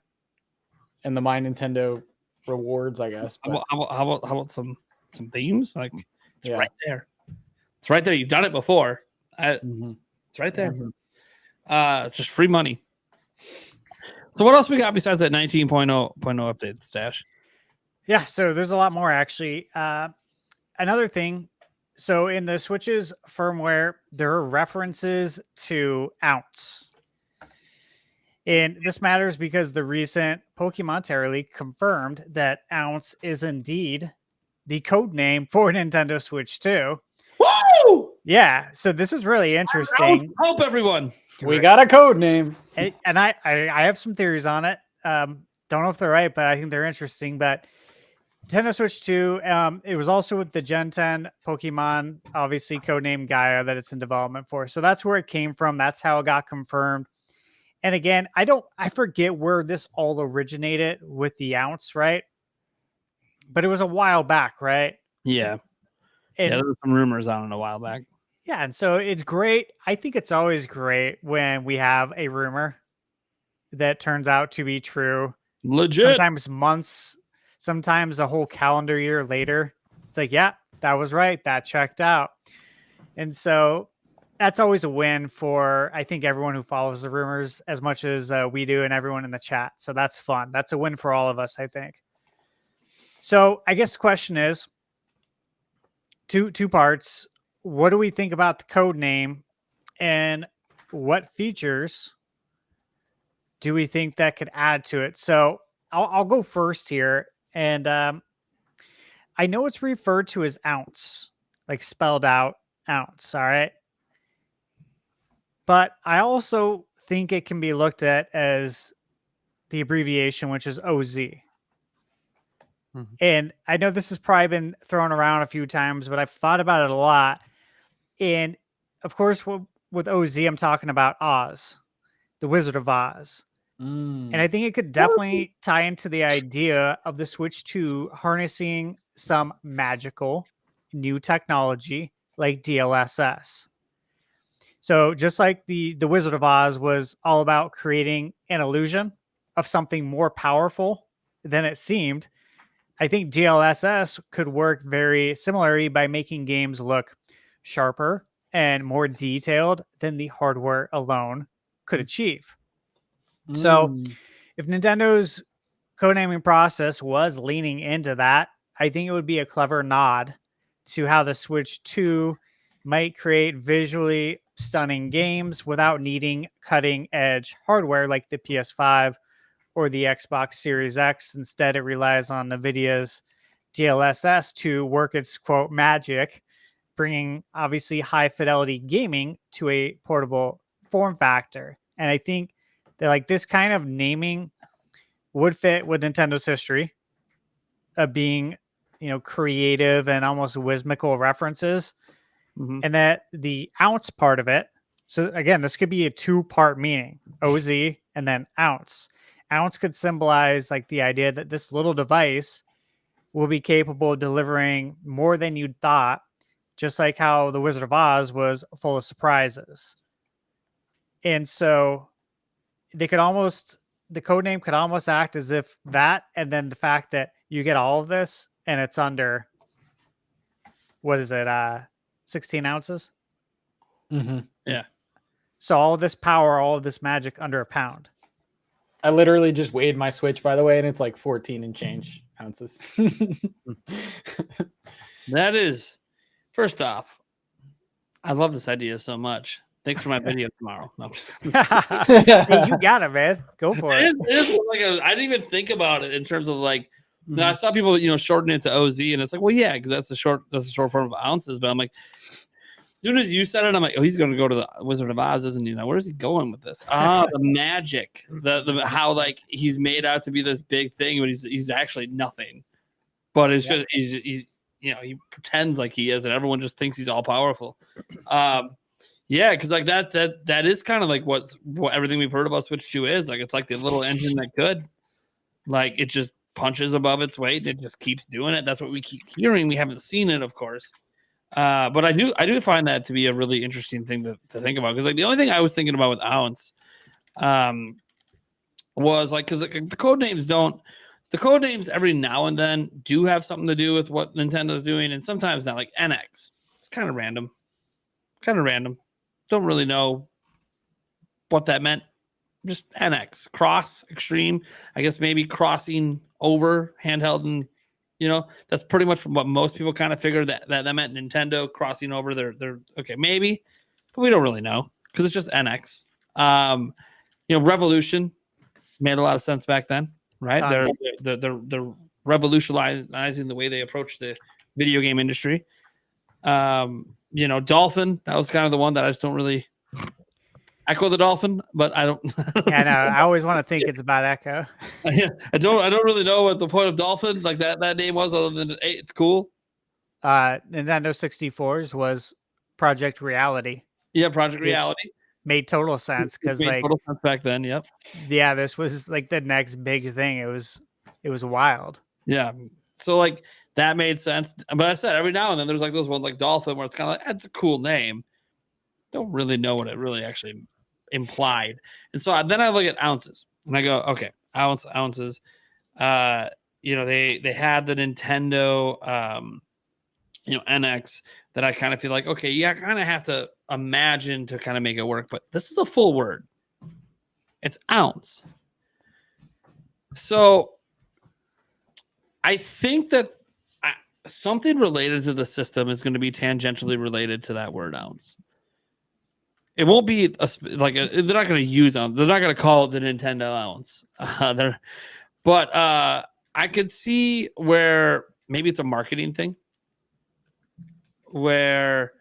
And the My Nintendo rewards, I guess. How about some themes? Like it's right there. It's right there. You've done it before. It's right there. It's just free money. So what else we got besides that 19.0 update, Stash? Yeah, so there's a lot more actually. Another thing, so in the Switch's firmware, there are references to ounce. And this matters because the recent Pokemon Teraleak confirmed that ounce is indeed the code name for Nintendo Switch 2. Woo! Yeah, so this is really interesting. Help everyone. We got a code name. And I have some theories on it. Don't know if they're right, but I think they're interesting. But Nintendo Switch 2, it was also with the Gen 10 Pokemon, obviously codename Gaia, that it's in development for. So that's where it came from. That's how it got confirmed. And again, I forget where this all originated with the ounce, right? But it was a while back, right? Yeah. And, there were some rumors on it a while back. Yeah, and so it's great. I think it's always great when we have a rumor that turns out to be true. Legit. Sometimes months, sometimes a whole calendar year later. It's like, yeah, that was right. That checked out. And so that's always a win for, I think, everyone who follows the rumors as much as we do and everyone in the chat. So that's fun. That's a win for all of us, I think. So I guess the question is two parts. What do we think about the code name, and what features do we think that could add to it? So I'll go first here. And I know it's referred to as ounce, like spelled out ounce. All right. But I also think it can be looked at as the abbreviation, which is OZ. And I know this has probably been thrown around a few times, but I've thought about it a lot. And of course, with OZ, I'm talking about Oz, the Wizard of Oz. And I think it could definitely tie into the idea of the Switch 2 harnessing some magical new technology like DLSS. So just like the Wizard of Oz was all about creating an illusion of something more powerful than it seemed, I think DLSS could work very similarly by making games look sharper and more detailed than the hardware alone could achieve. So if Nintendo's codenaming process was leaning into that, I think it would be a clever nod to how the Switch 2 might create visually stunning games without needing cutting edge hardware like the PS5 or the Xbox Series X. Instead, it relies on NVIDIA's DLSS to work its quote magic, bringing obviously high fidelity gaming to a portable form factor. And I think that like this kind of naming would fit with Nintendo's history of being, creative and almost whimsical references. And that the ounce part of it. So again, this could be a 2-part meaning, OZ and then ounce. Ounce could symbolize like the idea that this little device will be capable of delivering more than you'd thought, just like how the Wizard of Oz was full of surprises. And so the code name could almost act as if that, and then the fact that you get all of this and it's under, what is it? 16 ounces. Yeah. So all of this power, all of this magic under a pound. I literally just weighed my Switch, by the way, and it's like 14 and change ounces. That is, first off, I love this idea so much. Thanks for my video tomorrow. No, I'm just Hey, you got it, man. Go for it. I didn't even think about it in terms of like, I saw people, shorten it to OZ, and it's like, well, yeah, because that's a short form of ounces. But I'm like, as soon as you said it, I'm like, oh, he's going to go to the Wizard of Oz, isn't he? Now, where is he going with this? The magic, the how like he's made out to be this big thing, but he's actually nothing. But it's just he's he pretends like he is, and everyone just thinks he's all powerful. Yeah, because like that is kind of like what everything we've heard about Switch 2 is. Like it's like the little engine that could, like it just punches above its weight. It just keeps doing it. That's what we keep hearing. We haven't seen it, of course. But I do find that to be a really interesting thing to think about. Because like the only thing I was thinking about with ounce was like, because the code names every now and then do have something to do with what Nintendo's doing, and sometimes not. Like NX, it's kind of random. Don't really know what that meant. Just NX, cross, extreme. I guess maybe crossing over handheld, and that's pretty much what most people kind of figured that meant. Nintendo crossing over their okay, maybe, but we don't really know because it's just NX. Revolution made a lot of sense back then, right? They're revolutionizing the way they approach the video game industry. Dolphin, that was kind of the one that I just don't really Echo the Dolphin, but I don't. Yeah, no, I always want to think it's about Echo. I don't really know what the point of Dolphin like that name was, other than hey, it's cool. Nintendo 64's was Project Reality. Yeah, Project Reality made total sense because like total sense back then. Yep. Yeah, this was like the next big thing. It was wild. Yeah. So like that made sense, but I said every now and then there's like those ones like Dolphin where it's kind of like that's a cool name. Don't really know what it really actually implied. And so then I look at ounces and I go, okay, ounces. They had the Nintendo NX that I kind of feel like, okay, yeah, I kind of have to imagine to kind of make it work, but this is a full word. It's ounce. So I think that something related to the system is going to be tangentially related to that word ounce. It won't be they're not going to use ounce. They're not going to call it the Nintendo ounce. But I could see where maybe it's a marketing thing, where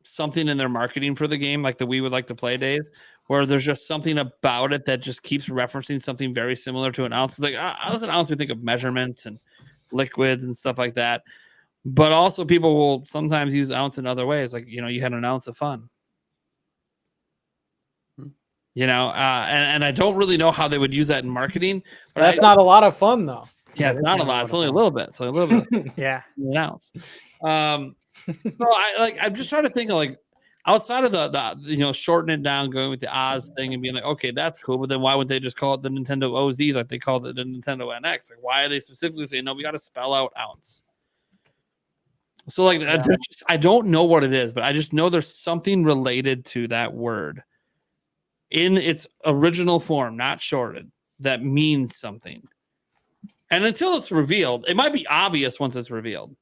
something in their marketing for the game, like the We Would Like to Play days, where there's just something about it that just keeps referencing something very similar to an ounce. It's like, as an ounce, we think of measurements and liquids and stuff like that. But also people will sometimes use ounce in other ways. Like, you had an ounce of fun. And I don't really know how they would use that in marketing. But That's not a lot of fun, though. Yeah, it's not a lot. It's only a little bit. So a little bit. Yeah. An ounce. So I'm just trying to think of like outside of the shortening it down, going with the Oz thing and being like, okay, that's cool. But then why would they just call it the Nintendo OZ like they called it the Nintendo NX? Like, why are they specifically saying, no, we got to spell out ounce? So like, I don't know what it is, but I just know there's something related to that word in its original form, not shorted, that means something. And until it's revealed, it might be obvious once it's revealed.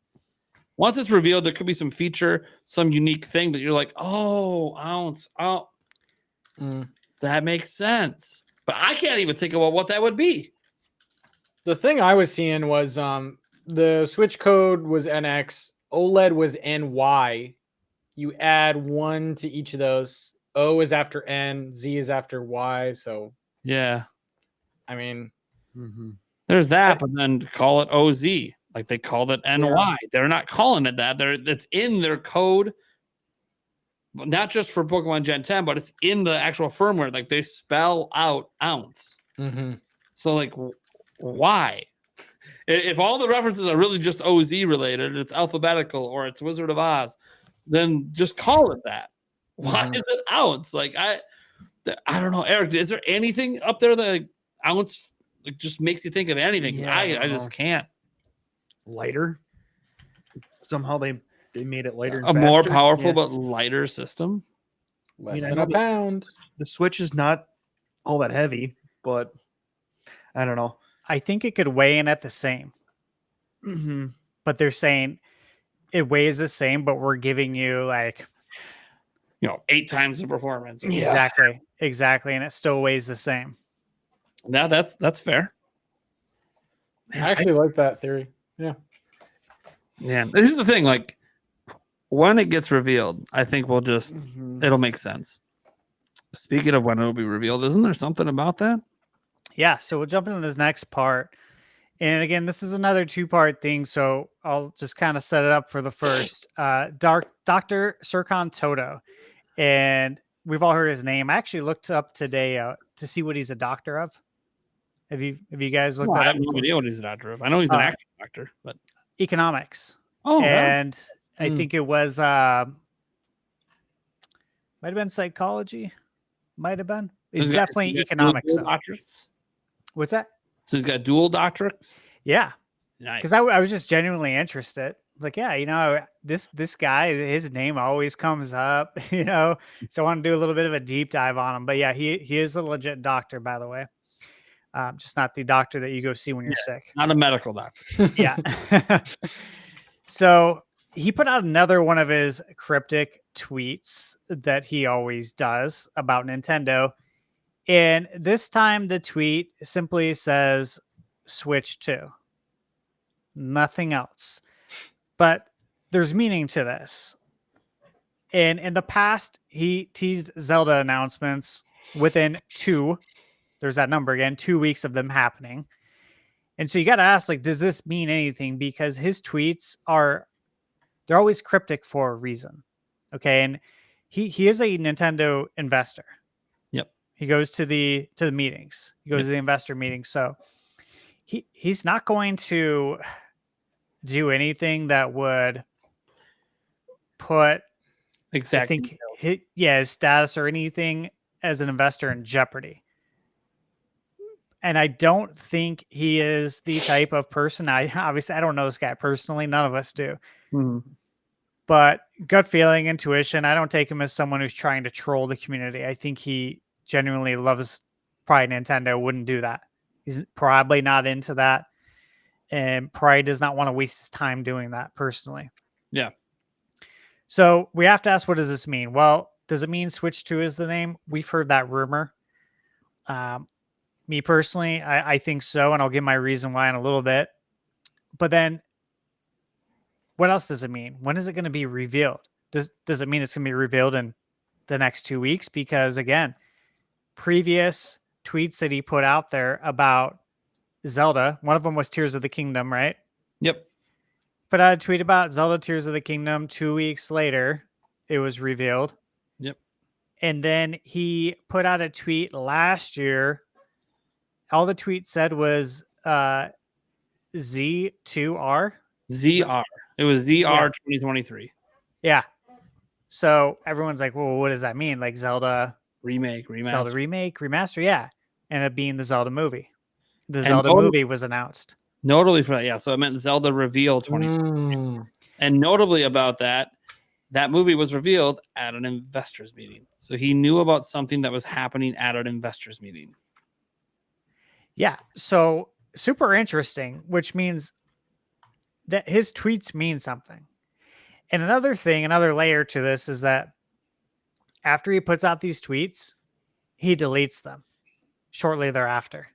Once it's revealed, there could be some feature, some unique thing that you're like, oh, ounce. Oh, that makes sense. But I can't even think about what that would be. The thing I was seeing was the Switch code was NX, OLED was NY. You add 1 to each of those. O is after N, Z is after Y. So, yeah. I mean, there's that, but then call it OZ. Like they called it NY. Yeah. They're not calling it that. It's in their code, not just for Pokemon Gen 10, but it's in the actual firmware. Like they spell out ounce. So like, why? If all the references are really just OZ related, it's alphabetical or it's Wizard of Oz, then just call it that. Why is it ounce? Like I don't know, Eric. Is there anything up there that like, ounce like just makes you think of anything? Yeah, I just can't. Lighter. Somehow they made it lighter. And a faster. More powerful but lighter system. Less than a pound. The Switch is not all that heavy, but I don't know. I think it could weigh in at the same. But they're saying it weighs the same, but we're giving you like 8 times the performance. Exactly, and it still weighs the same. Now that's fair. I actually like that theory. Yeah. This is the thing. Like when it gets revealed, I think we'll just it'll make sense. Speaking of when it'll be revealed, isn't there something about that? Yeah. So we'll jump into this next part, and again, this is another 2-part thing. So I'll just kind of set it up for the first. Dr. Serkan Toto, and we've all heard his name. I actually looked up today to see what he's a doctor of. Have you guys looked that up? I have no idea what he's a doctor of. I know he's an actor doctor, but economics. Oh, and I think it was might have been psychology. Might have been. He's definitely economics. Doctorates. What's that? So he's got dual doctorates. Yeah, nice. Because I was just genuinely interested. Like, yeah, this guy, his name always comes up. So I want to do a little bit of a deep dive on him. But yeah, he is a legit doctor, by the way. Just not the doctor that you go see when you're sick. Not a medical doctor. Yeah. So he put out another one of his cryptic tweets that he always does about Nintendo. And this time the tweet simply says Switch 2. Nothing else. But there's meaning to this. And in the past, he teased Zelda announcements within 2. There's that number again, 2 weeks of them happening. And so you got to ask, like, does this mean anything? Because his tweets they're always cryptic for a reason. Okay. And he is a Nintendo investor. Yep. He goes to the meetings. He goes to the investor meetings. So he's not going to do anything that would put exactly his status or anything as an investor in jeopardy. And I don't think he is the type of person. I don't know this guy personally. None of us do. But gut feeling, intuition, I don't take him as someone who's trying to troll the community. I think he genuinely loves probably Nintendo, wouldn't do that. He's probably not into that. And probably does not want to waste his time doing that personally. Yeah. So we have to ask, what does this mean? Well, does it mean Switch 2 is the name? We've heard that rumor. Me personally, I think so, and I'll give my reason why in a little bit. But then, what else does it mean? When is it going to be revealed? Does it mean it's going to be revealed in the next 2 weeks? Because again, previous tweets that he put out there about Zelda, one of them was Tears of the Kingdom, right? Yep. Put out a tweet about Zelda Tears of the Kingdom. 2 weeks later, it was revealed. Yep. And then he put out a tweet last year. All the tweet said was Z2R. ZR. It was ZR 2023. Yeah. So everyone's like, well, what does that mean? Like Zelda Remake, remaster. Zelda remake, remaster? Yeah. And it being the Zelda movie. The And Zelda movie was announced. Notably for that, yeah. So it meant Zelda Reveal 2023. And notably about that movie was revealed at an investors meeting. So he knew about something that was happening at an investors meeting. Yeah. So super interesting, which means that his tweets mean something. And another thing, another layer to this is that after he puts out these tweets, he deletes them shortly thereafter.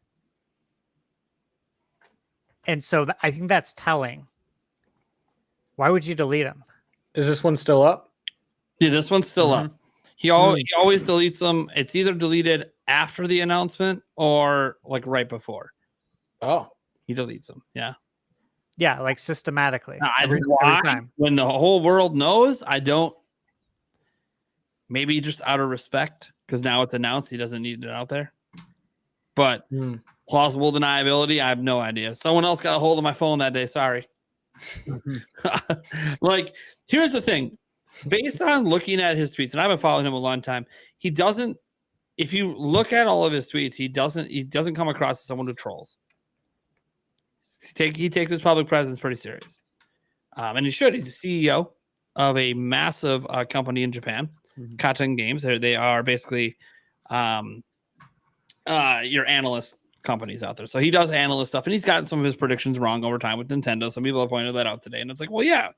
And so I think that's telling. Why would you delete them? Is this one still up? Yeah, this one's still up. He always deletes them. It's either deleted after the announcement or like right before. Oh. He deletes them. Yeah. Yeah, like systematically. Every time. When the whole world knows, I don't. Maybe just out of respect, because now it's announced, he doesn't need it out there. But plausible deniability, I have no idea. Someone else got a hold of my phone that day. Sorry. Like, here's the thing. Based on looking at his tweets, and I've been following him a long time, he doesn't. If you look at all of his tweets, he doesn't come across as someone who trolls. He takes his public presence pretty serious, and he should. He's the CEO of a massive company in Japan, Katen Games. They are basically your analyst companies out there. So he does analyst stuff, and he's gotten some of his predictions wrong over time with Nintendo. Some people have pointed that out today, and it's like, well, yeah,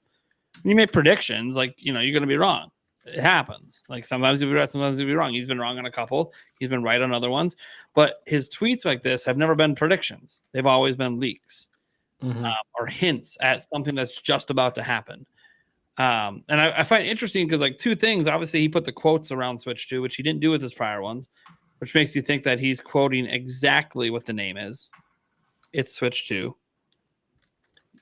when you make predictions, like, you're going to be wrong. It happens. Like, sometimes you'll be right, sometimes you'll be wrong. He's been wrong on a couple. He's been right on other ones. But his tweets like this have never been predictions. They've always been leaks or hints at something that's just about to happen. And I find it interesting because, like, two things. Obviously, he put the quotes around Switch 2, which he didn't do with his prior ones, which makes you think that he's quoting exactly what the name is. It's Switch 2.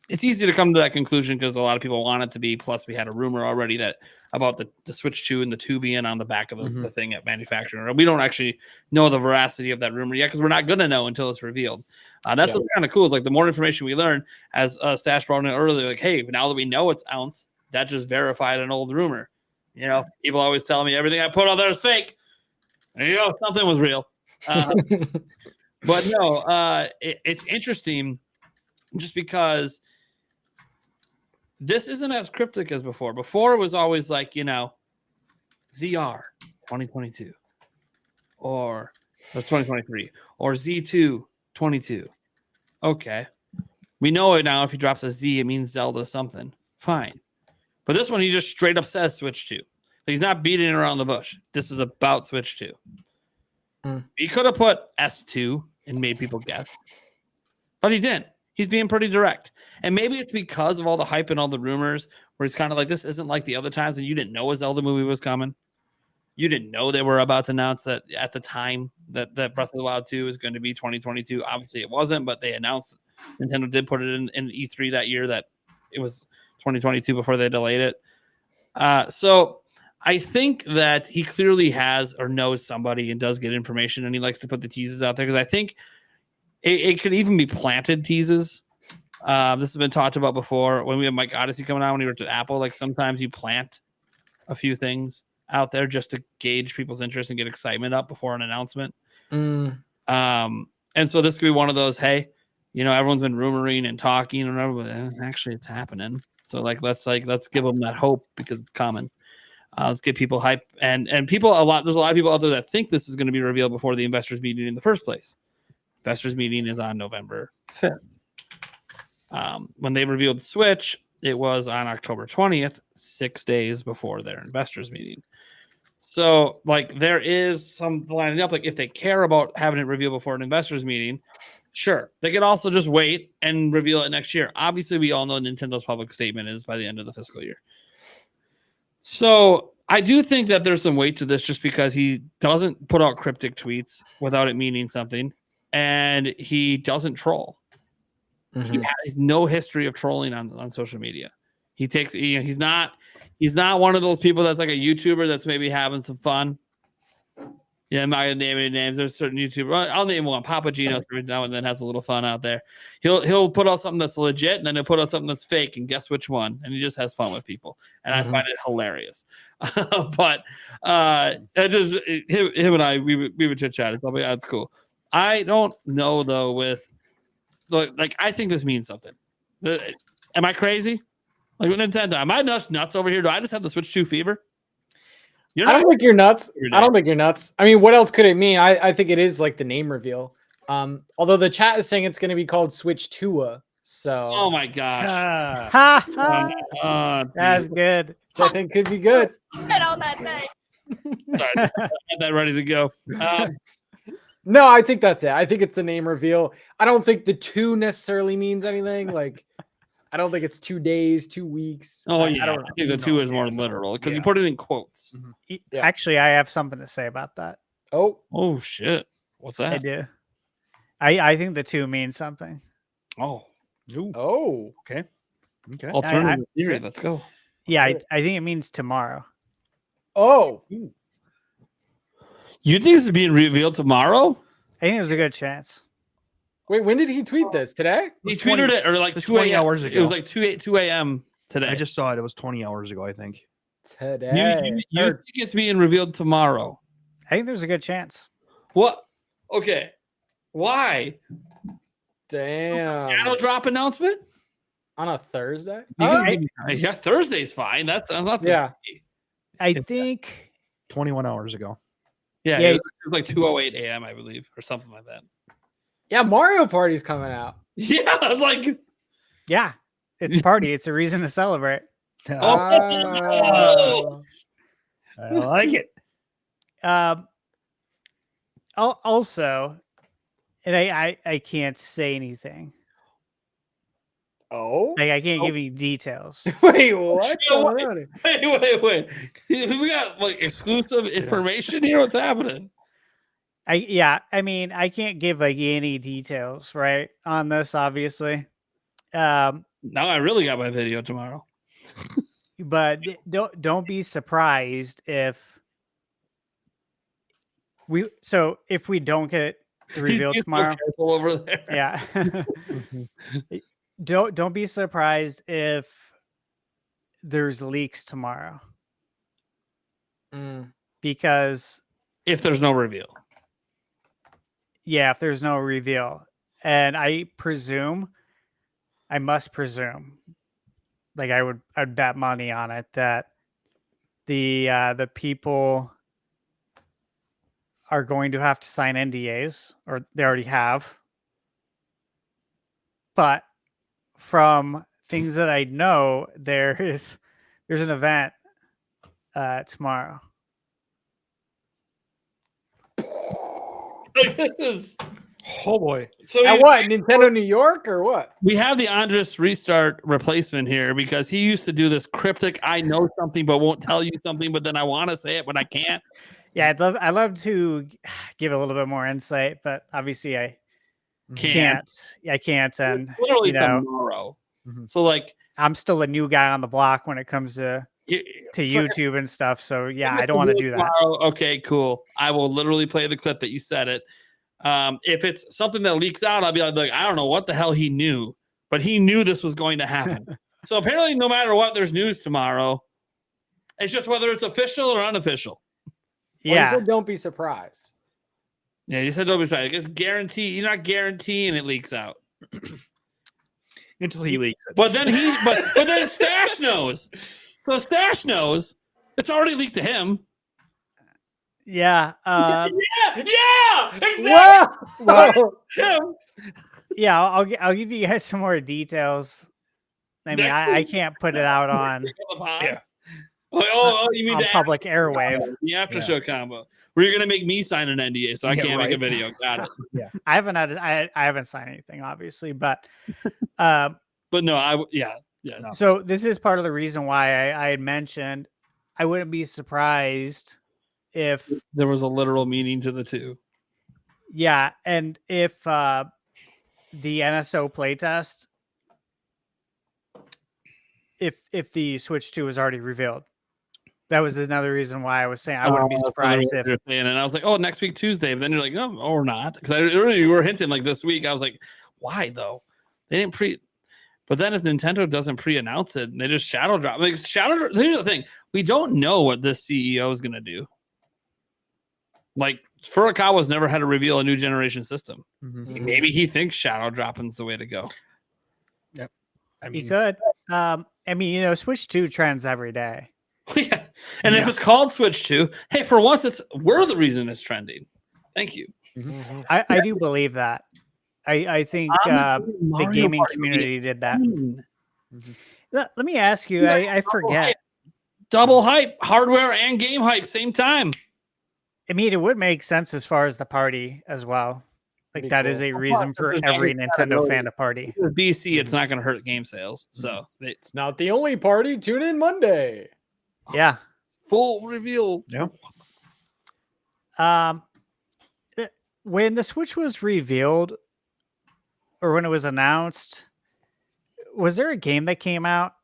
It's easy to come to that conclusion because a lot of people want it to be. Plus, we had a rumor already that about the Switch 2 and the 2 being on the back of the thing at manufacturing. We don't actually know the veracity of that rumor yet because we're not going to know until it's revealed. That's what's kind of cool. Is like the more information we learn, as Stash brought in earlier, like, hey, now that we know it's ounce, that just verified an old rumor. You know, people always tell me everything I put out there is fake. There you go, something was real. But no, it's interesting just because this isn't as cryptic as before. Before it was always like, ZR 2022 or 2023 or Z2 22. Okay. We know it now. If he drops a Z, it means Zelda something. Fine. But this one, he just straight up says Switch 2. He's not beating it around the bush. This is about Switch 2. He could have put S2 and made people guess, but he didn't. He's being pretty direct. And maybe it's because of all the hype and all the rumors where he's kind of like, this isn't like the other times and you didn't know a Zelda movie was coming. You didn't know they were about to announce that at the time that Breath of the Wild 2 is going to be 2022. Obviously it wasn't, but they announced, Nintendo did put it in E3 that year that it was 2022 before they delayed it. So I think that he clearly has or knows somebody and does get information, and he likes to put the teases out there because I think it could even be planted teases. This has been talked about before when we had Mike Odyssey coming out when he worked at Apple. Like, sometimes you plant a few things out there just to gauge people's interest and get excitement up before an announcement. And so this could be one of those, hey, everyone's been rumoring and talking and whatever, but actually it's happening. So let's give them that hope because it's coming. Let's get people hype and people there's a lot of people out there that think this is going to be revealed before the investors meeting in the first place. Investors meeting is on November 5th. When they revealed the Switch, it was on October 20th, 6 days before their investors meeting. So there is some lining up. If they care about having it revealed before an investors meeting, sure. They could also just wait and reveal it next year. Obviously, we all know Nintendo's public statement is by the end of the fiscal year. So I do think that there's some weight to this just because he doesn't put out cryptic tweets without it meaning something. And he doesn't troll. Mm-hmm. He has no history of trolling on social media. He takes, he's not one of those people that's like a YouTuber that's maybe having some fun. Yeah, I'm not gonna name any names. There's certain YouTubers. I'll name one. Papa Gino every now and then has a little fun out there. He'll put out something that's legit, and then he'll put out something that's fake, and guess which one? And he just has fun with people, and I find it hilarious. But it just him and I we would chit chat. It's like, that's cool. I don't know though. I think this means something. Am I crazy? Like with Nintendo, am I nuts over here? Do I just have the Switch 2 fever? I don't think you're nuts. I don't think you're nuts. I mean, what else could it mean? I think it is like the name reveal. Although the chat is saying it's going to be called Switch 2. So. Oh my gosh. That's good. Which I think could be good. Spit on that night. Sorry, I had that ready to go. No, I think that's it. I think it's the name reveal. I don't think the 2 necessarily means anything. I don't think it's 2 days, 2 weeks. Oh, yeah. I think the 2 is more literal because you put it in quotes. Mm-hmm. Yeah. Actually, I have something to say about that. Oh, shit. What's that? I do. I think the 2 means something. Oh. Ooh. Oh. Okay. Alternative theory. Let's go. Yeah, I think it means tomorrow. Oh. You think this is being revealed tomorrow? I think there's a good chance. Wait, when did he tweet this? Today? He tweeted it or 2 hours ago. It was 2 a.m. today. I just saw it. It was 20 hours ago, I think. Today. You think it's being revealed tomorrow? I think there's a good chance. What? Okay. Why? Damn. Shadow drop announcement? On a Thursday? Yeah, Thursday's fine. That's not I think 21 hours ago. Yeah, it was 2:08 a.m. I believe, or something like that. Yeah, Mario Party's coming out. Yeah, I was like, yeah, it's a party. It's a reason to celebrate. Oh. I like it. Also, and I can't say anything. Oh, I can't give you details. Wait, what's going on? Wait. We got exclusive information here. What's happening? I mean, I can't give any details, right, on this, obviously. Now I really got my video tomorrow. But don't be surprised if we don't get the reveal tomorrow. So over there. Yeah. Don't be surprised if there's leaks tomorrow. Because if there's no reveal. Yeah, if there's no reveal. And I must presume, I'd bet money on it that the people are going to have to sign NDAs, or they already have. But from things that I know, there's an event tomorrow. Oh boy! So at what, Nintendo New York or what? We have the Andres Restart replacement here because he used to do this cryptic. I know something, but won't tell you something. But then I want to say it, but I can't. Yeah, I'd love to give a little bit more insight, but obviously I can't. I can't, and literally tomorrow. Mm-hmm. So I'm still a new guy on the block when it comes to YouTube and stuff. So yeah, I don't want to do that. Okay, cool. I will literally play the clip that you said it. If it's something that leaks out, I'll be like, I don't know what the hell he knew, but he knew this was going to happen. So apparently, no matter what, there's news tomorrow. It's just whether it's official or unofficial. Yeah. Don't be surprised. Yeah, you said don't be excited. It's guarantee. You're not guaranteeing it leaks out. Until he leaks it. But then but then Stash knows. So Stash knows it's already leaked to him. Yeah. Yeah, exactly. Whoa! Him. Yeah. I'll give you guys some more details. I mean, I can't put it out on Yeah. Oh, you mean on the public airwave. the after show combo? Where you're gonna make me sign an NDA, so I can't make a video. Got it. I haven't signed anything, obviously, but But no, no. so this is part of the reason why I had mentioned I wouldn't be surprised if There was a literal meaning to the two. and if the NSO playtest, if the Switch 2 was already revealed. That was another reason why I was saying I wouldn't be surprised if. And I was like, oh, next week Tuesday. But then you're like, no, or not, because you were hinting like this week. I was like, why though? They didn't pre. But then if Nintendo doesn't pre-announce it, they just shadow drop. Like here's the thing: we don't know what this CEO is gonna do. Like Furukawa's never had to reveal a new generation system. Mm-hmm. Maybe he thinks shadow dropping's the way to go. Yep. I You mean, could. I mean, Switch 2 trends every day. Yeah. And if it's called Switch 2, hey, for once we're the reason it's trending. Thank you. I do believe that. I think the gaming community did that. Let me ask you. I forget. Double hype, hardware and game hype, same time. I mean, it would make sense as far as the party as well. Like that is a reason for every Nintendo fan to party. With BC, it's not going to hurt game sales. So It's not the only party. Tune in Monday. Yeah. Full reveal. yeah. When the Switch was revealed or when it was announced, was there a game that came out?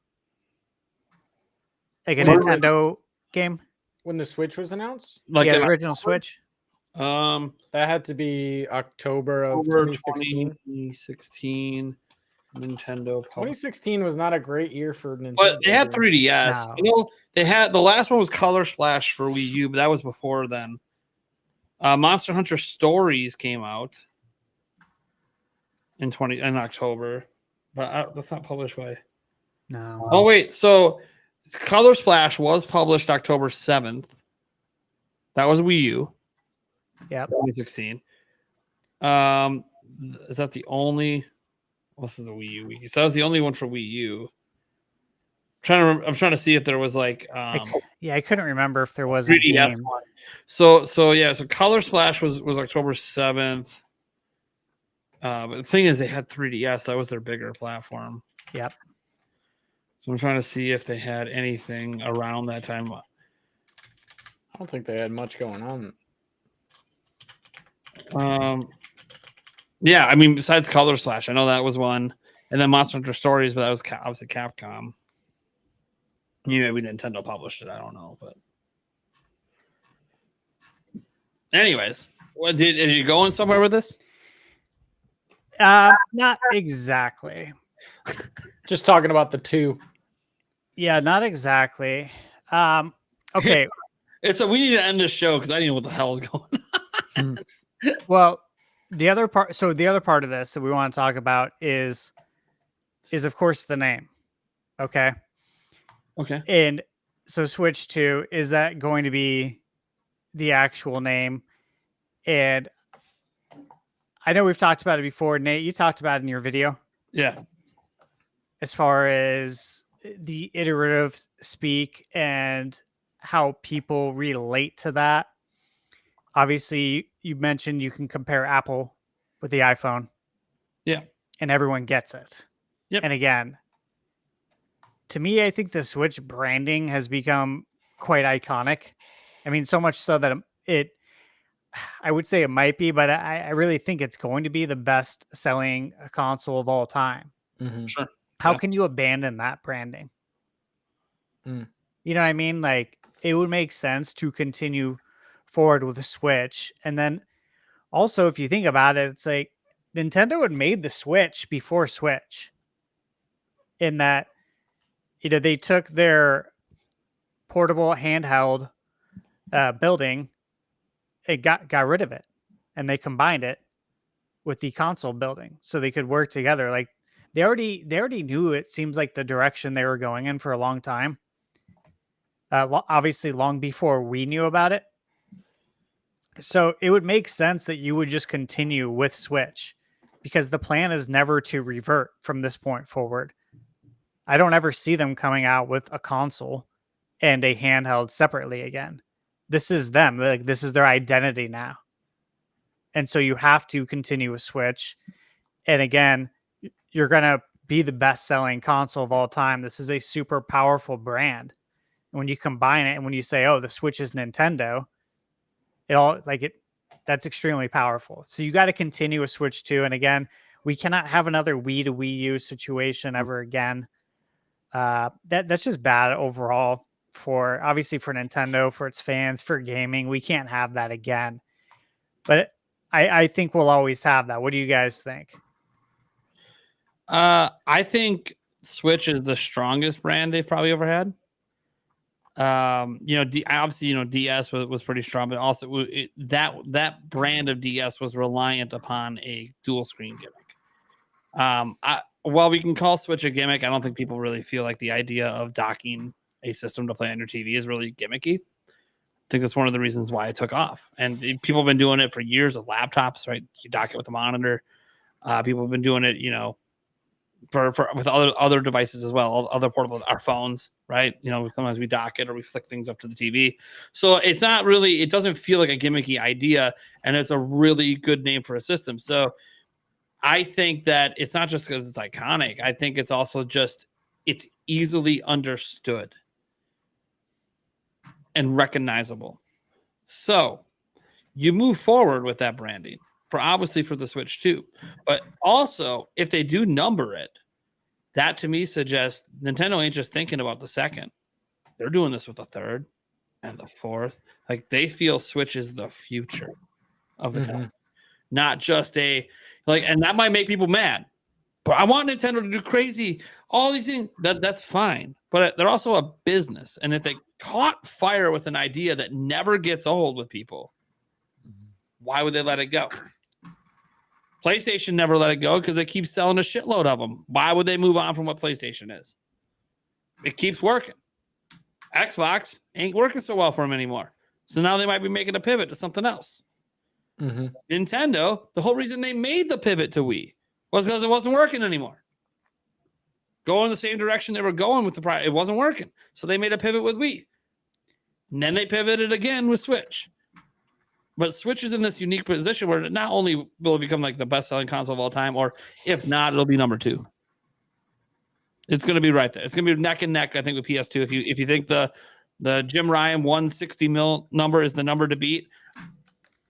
Like a Nintendo game? When the Switch was announced, Like the original Switch? that had to be October of over 2016. 2016 Nintendo. 2016 was not a great year for Nintendo. But they had 3DS. No. You know, they had the last one was Color Splash for Wii U, but that was before then. Monster Hunter Stories came out in October, but that's not published by. No. Oh wait, so Color Splash was published October 7th. That was Wii U. Yep. 2016. Is that the only? This is the Wii U week. So that was the only one for Wii U. I'm trying to see if there was like I couldn't remember if there was a 3DS game. one. So Color Splash was October 7th. But the thing is, they had 3DS. That was their bigger platform. Yep. So I'm trying to see if they had anything around that time. I don't think they had much going on. Yeah, I mean, besides Color Splash, I know that was one, and then Monster Hunter Stories, but that was obviously Capcom. Maybe Nintendo published it. I don't know, but anyways, did you going somewhere with this? Not exactly. Just talking about the two. Yeah, not exactly. Okay. We need to end this show because I didn't know what the hell is going on. Well, the other part of this that we want to talk about is of course the name. Okay. Okay. And so Switch 2, is that going to be the actual name? And I know we've talked about it before. Nate, you talked about it in your video. Yeah. As far as the iterative speak and how people relate to that. Obviously, you mentioned you can compare Apple with the iPhone. Yeah. And everyone gets it. Yep. And again, to me, I think the Switch branding has become quite iconic. I mean, so much so that I would say it might be, but I really think it's going to be the best selling console of all time. Mm-hmm. Sure. How can you abandon that branding? Mm. You know what I mean? Like, it would make sense to continue forward with the Switch. And then also, if you think about it, it's like Nintendo had made the Switch before Switch. In that, they took their portable handheld building, it got rid of it. and they combined it with the console building so they could work together. Like they already knew, it seems like, the direction they were going in for a long time. Obviously long before we knew about it. So it would make sense that you would just continue with Switch, because the plan is never to revert from this point forward. I don't ever see them coming out with a console and a handheld separately again. This is them. Like, this is their identity now. And so you have to continue with Switch. And again, you're going to be the best-selling console of all time. This is a super powerful brand. And when you combine it and when you say, oh, the Switch is Nintendo, that's extremely powerful. So you got to continue with Switch 2. And again, we cannot have another Wii to Wii U situation ever again. That's just bad overall for Nintendo, for its fans, for gaming. We can't have that again. But I think we'll always have that. What do you guys think? I think Switch is the strongest brand they've probably ever had. Obviously, DS was pretty strong, but also that brand of DS was reliant upon a dual screen gimmick. While we can call Switch a gimmick, I don't think people really feel like the idea of docking a system to play on your TV is really gimmicky. I think that's one of the reasons why it took off. And people have been doing it for years with laptops, right? You dock it with a monitor. People have been doing it, with other devices as well, other portable, our phones, right? Sometimes we dock it or we flick things up to the TV. So it's not really, it doesn't feel like a gimmicky idea, and it's a really good name for a system. So I think that it's not just because it's iconic. I think it's also just, it's easily understood and recognizable. So you move forward with that branding for the Switch 2. But also, if they do number it, that to me suggests Nintendo ain't just thinking about the second. They're doing this with the third and the fourth. Like, they feel Switch is the future of the company. Not just and that might make people mad. But I want Nintendo to do crazy, all these things. That's fine. But they're also a business. And if they caught fire with an idea that never gets old with people, why would they let it go? PlayStation never let it go because they keep selling a shitload of them. Why would they move on from what PlayStation is? It keeps working. Xbox ain't working so well for them anymore. So now they might be making a pivot to something else. Nintendo, the whole reason they made the pivot to Wii was because it wasn't working anymore. Going the same direction they were going with the product, it wasn't working. So they made a pivot with Wii. And then they pivoted again with Switch. But Switch is in this unique position where not only will it become like the best-selling console of all time, or if not, it'll be number 2. It's going to be right there. It's going to be neck and neck, I think, with PS2. If you think the Jim Ryan 160 mil number is the number to beat,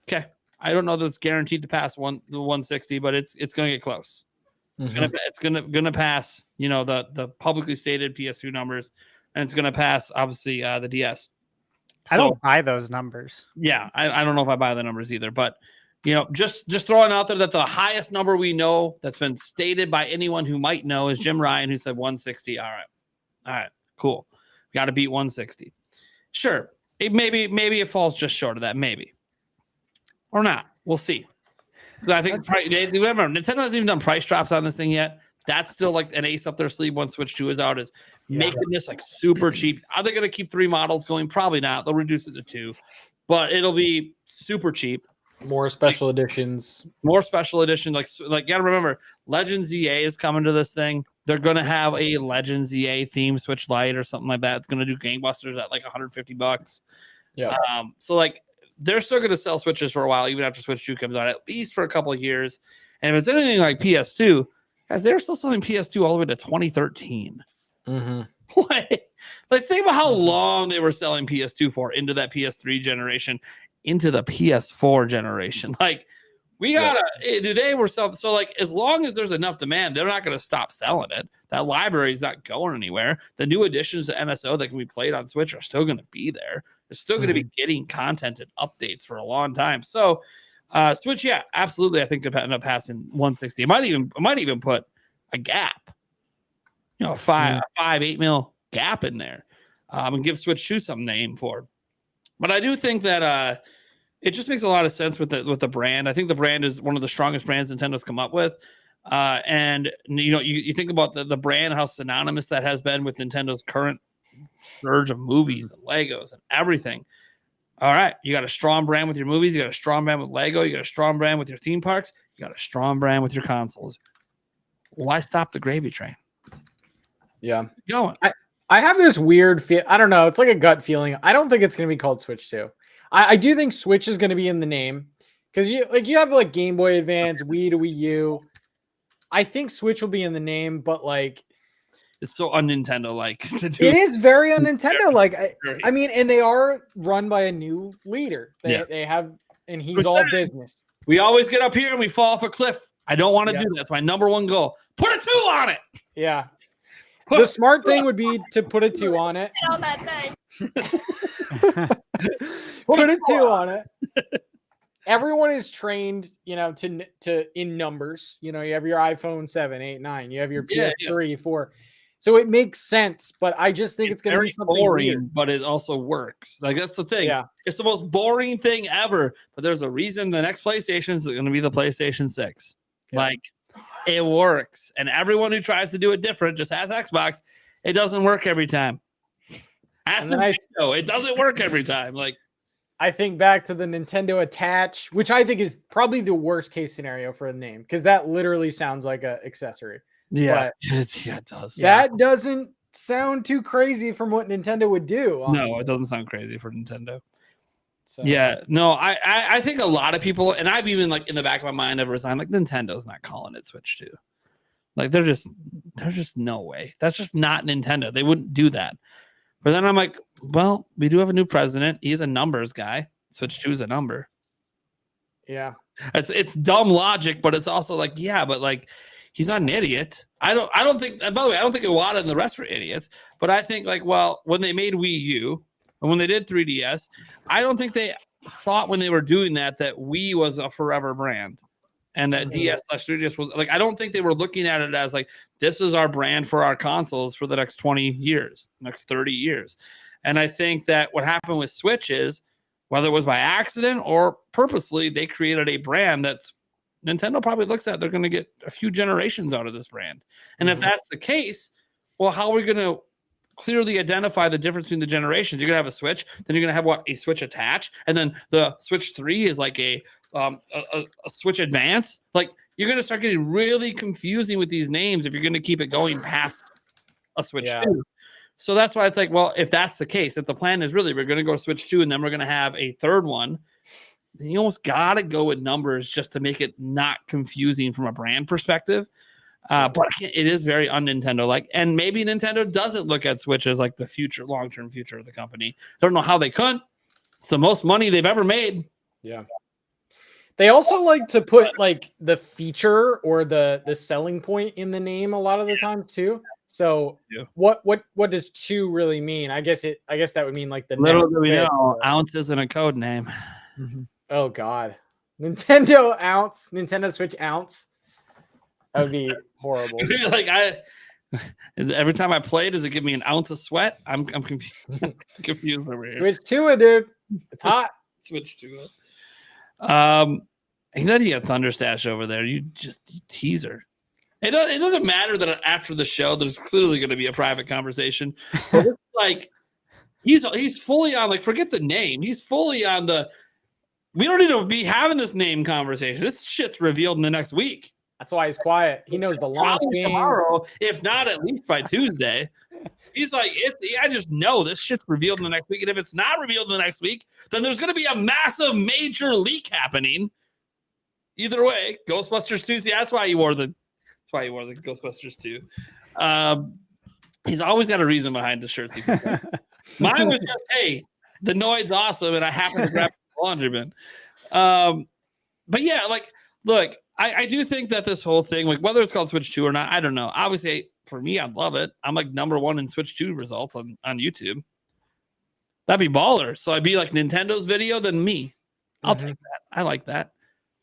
okay. I don't know that it's guaranteed to pass the 160, but it's going to get close. It's gonna pass, the publicly stated PS2 numbers, and it's going to pass obviously the DS. I don't buy those numbers. Yeah, I don't know if I buy the numbers either, but just throwing out there that the highest number we know that's been stated by anyone who might know is Jim Ryan, who said 160. All right, cool. Got to beat 160. Sure, maybe it falls just short of that, maybe, or not. We'll see. I think remember Nintendo hasn't even done price drops on this thing yet. That's still like an ace up their sleeve once Switch 2 is out, is making this like super cheap. Are they going to keep 3 models going? Probably not. They'll reduce it to 2, but it'll be super cheap. More special editions. Like gotta remember, Legends EA is coming to this thing. They're going to have a Legends EA themed Switch Lite or something like that. It's going to do gangbusters at like $150. Yeah. So like they're still going to sell Switches for a while, even after Switch 2 comes out, at least for a couple of years. And if it's anything like PS2, guys, they're still selling PS2 all the way to 2013. Like think about how long they were selling PS2 for, into that PS3 generation, into the PS4 generation. Like, we gotta, they were selling. So like, as long as there's enough demand, they're not going to stop selling it. That library is not going anywhere. The new additions to NSO that can be played on Switch are still going to be there. They're still going to be getting content and updates for a long time. So Switch, yeah, absolutely. I think could end up passing 160. It might even put a gap, a 5-8 mil gap in there, and give Switch 2 something to aim for. But I do think that it just makes a lot of sense with the brand. I think the brand is one of the strongest brands Nintendo's come up with. And you think about the brand, how synonymous that has been with Nintendo's current surge of movies and Legos and everything. All right, you got a strong brand with your movies, you got a strong brand with Lego, you got a strong brand with your theme parks, you got a strong brand with your consoles. Why stop the gravy train? Yeah. Keep going. I have this weird feel. I don't know. It's like a gut feeling. I don't think it's going to be called Switch 2. I do think Switch is going to be in the name because you have like Game Boy Advance, Wii to Wii U. I think Switch will be in the name, but like it's so un-Nintendo like. It is very un-Nintendo like. I mean, and they are run by a new leader. They have, and he's all business. We always get up here and we fall off a cliff. I don't want to do that. That's my number one goal. Put a 2 on it. Yeah. The smart thing would be to put a 2 on it. On that day. Put a 2 on it. Everyone is trained, to in numbers. You have your iPhone 7, 8, 9. You have your PS3, 4. So it makes sense, but I just think it's going to be something boring, weird. but it also works. Like that's the thing. Yeah. It's the most boring thing ever, but there's a reason the next PlayStation is going to be the PlayStation 6. Yeah. Like it works, and everyone who tries to do it different just has Xbox. It doesn't work every time. It doesn't work every time. Like I think back to the Nintendo Attach, which I think is probably the worst case scenario for a name because that literally sounds like an accessory. Yeah, it does. That doesn't sound too crazy from what Nintendo would do. Honestly. No, it doesn't sound crazy for Nintendo. So. Yeah, no, I think a lot of people, and I've even like in the back of my mind ever resigned, like Nintendo's not calling it Switch 2. Like there's just no way. That's just not Nintendo. They wouldn't do that. But then I'm like, well, we do have a new president. He's a numbers guy. Switch 2 is a number. Yeah. It's dumb logic, but it's also like, yeah, but like he's not an idiot. I don't think, by the way, I don't think Iwata and the rest were idiots, but I think like, well, when they made Wii U and when they did 3DS, I don't think they thought when they were doing that Wii was a forever brand and that DS/3DS was like, I don't think they were looking at it as like, this is our brand for our consoles for the next 20 years, next 30 years. And I think that what happened with Switch is, whether it was by accident or purposely, they created a brand that's Nintendo probably looks at, they're going to get a few generations out of this brand. And if that's the case, well, how are we going to clearly identify the difference between the generations? You're going to have a Switch, then you're going to have a Switch Attach, and then the Switch 3 is like a Switch Advance. Like you're going to start getting really confusing with these names if you're going to keep it going past a Switch 2. So that's why it's like, well, if that's the case, if the plan is really we're going to go to Switch 2 and then we're going to have a third one, you almost got to go with numbers just to make it not confusing from a brand perspective. But it is very un-Nintendo like, and maybe Nintendo doesn't look at Switch as like the future, long-term future of the company. Don't know how they could. It's the most money they've ever made. Yeah. They also like to put like the feature or the selling point in the name a lot of the time too. So what does 2 really mean? I guess that would mean like the little do we know, ounce isn't a code name. Oh God, Nintendo Ounce, Nintendo Switch Ounce. That would be horrible. Like every time I play, does it give me an ounce of sweat? I'm confused. Confused over here. Switch to it, dude. It's hot. Switch to it. And then you got Thunderstash over there. You teaser. It doesn't matter that after the show, there's clearly going to be a private conversation. But it's like he's fully on. Like forget the name. He's fully on the. We don't need to be having this name conversation. This shit's revealed in the next week. That's why he's quiet. He knows the launch game tomorrow, if not at least by Tuesday. He's like, I just know this shit's revealed in the next week. And if it's not revealed in the next week, then there's going to be a massive major leak happening. Either way, Ghostbusters 2. See, that's why he wore the Ghostbusters 2. He's always got a reason behind the shirts. Mine was just, hey, the Noid's awesome, and I happen to grab the laundry bin. But yeah, like, look, I do think that this whole thing, like whether it's called Switch 2 or not, I don't know. Obviously, for me, I love it. I'm like #1 in Switch 2 results on YouTube. That'd be baller. So I'd be like Nintendo's video than me. I'll take that. I like that.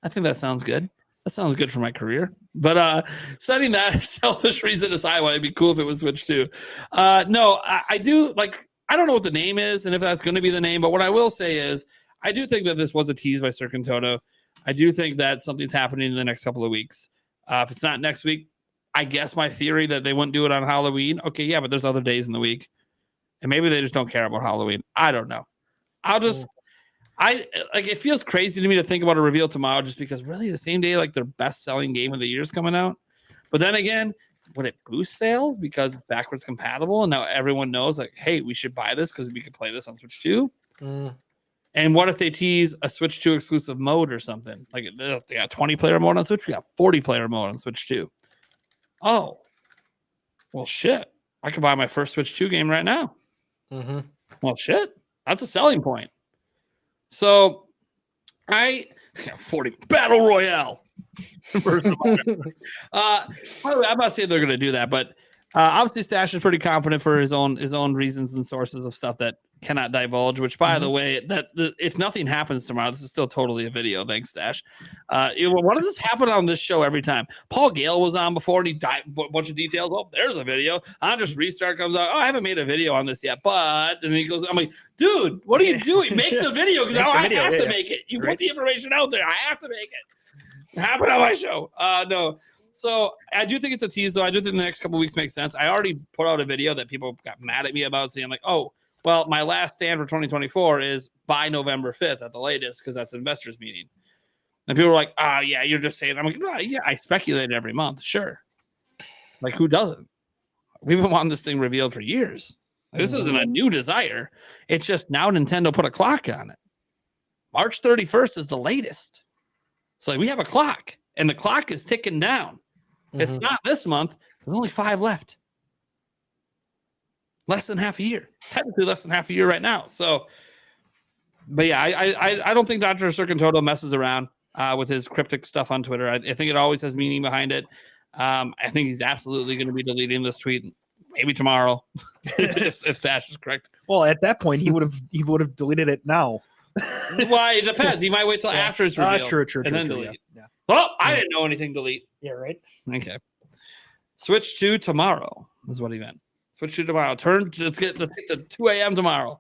I think that sounds good. That sounds good for my career. But setting that selfish reason aside, why it'd be cool if it was Switch 2. No, I do like, I don't know what the name is and if that's going to be the name, but what I will say is I do think that this was a tease by Sir Toto. I do think that something's happening in the next couple of weeks. If it's not next week, I guess my theory that they wouldn't do it on Halloween. Okay, yeah, but there's other days in the week. And maybe they just don't care about Halloween. I don't know. It feels crazy to me to think about a reveal tomorrow just because really the same day like their best-selling game of the year is coming out. But then again, would it boost sales because it's backwards compatible and now everyone knows like, hey, we should buy this because we can play this on Switch 2? And what if they tease a Switch 2 exclusive mode or something? Like they got 20-player mode on Switch, we got 40-player mode on Switch 2. Oh, well, shit. I could buy my first Switch 2 game right now. Well, shit. That's a selling point. So 40 Battle Royale. I'm not saying they're going to do that, but obviously Stash is pretty confident for his own reasons and sources of stuff that cannot divulge, which by the way, if nothing happens tomorrow, this is still totally a video. Thanks, Stash. Why does this happen on this show every time? Paul Gale was on before and he dived a bunch of details. Oh, there's a video. I just restart comes out. Oh, I haven't made a video on this yet, but and he goes, I'm like, dude, what are you doing? Make the video because I have to make it. You put the information out there. I have to make it. Happen on my show. No. So I do think it's a tease, though. I do think the next couple of weeks make sense. I already put out a video that people got mad at me about, saying like, oh, well, my last stand for 2024 is by November 5th at the latest because that's investors meeting. And people were like, yeah, you're just saying. I'm like, no, yeah, I speculate every month. Sure. Like, who doesn't? We've been wanting this thing revealed for years. This isn't a new desire. It's just now Nintendo put a clock on it. March 31st is the latest. So like, we have a clock, and the clock is ticking down. It's not this month. There's only 5 left. Less than half a year. Technically less than half a year right now. So, but yeah, I don't think Dr. Circontoto messes around with his cryptic stuff on Twitter. I think it always has meaning behind it. I think he's absolutely going to be deleting this tweet maybe tomorrow if Stash is correct. Well, at that point, he would have deleted it now. Why? It depends. He might wait till after it's revealed. True. And then delete. Yeah. Well, I didn't know anything. Delete. Yeah, right. Okay. Switch to tomorrow is what he meant. Switch to tomorrow. Let's get to 2 a.m. tomorrow.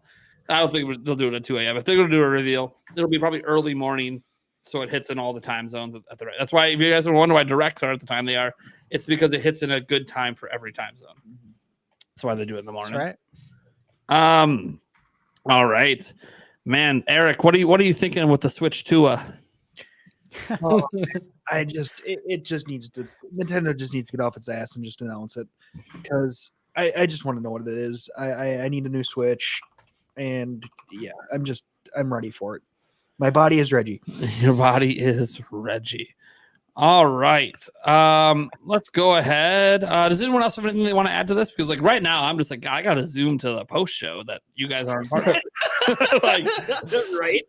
I don't think they'll do it at 2 a.m. If they're going to do a reveal, it'll be probably early morning, so it hits in all the time zones at the right. That's why if you guys are wondering why directs are at the time they are, it's because it hits in a good time for every time zone. That's why they do it in the morning. That's right. All right, man. Eric, what are you thinking with the Switch 2? It just needs to. Nintendo just needs to get off its ass and just announce it, because I just want to know what it is. I need a new Switch, and yeah, I'm ready for it. My body is Reggie. Your body is Reggie. All right. Let's go ahead. Does anyone else have anything they want to add to this? Because like right now, I'm just like, I got to zoom to the post show that you guys aren't part of. Like, right?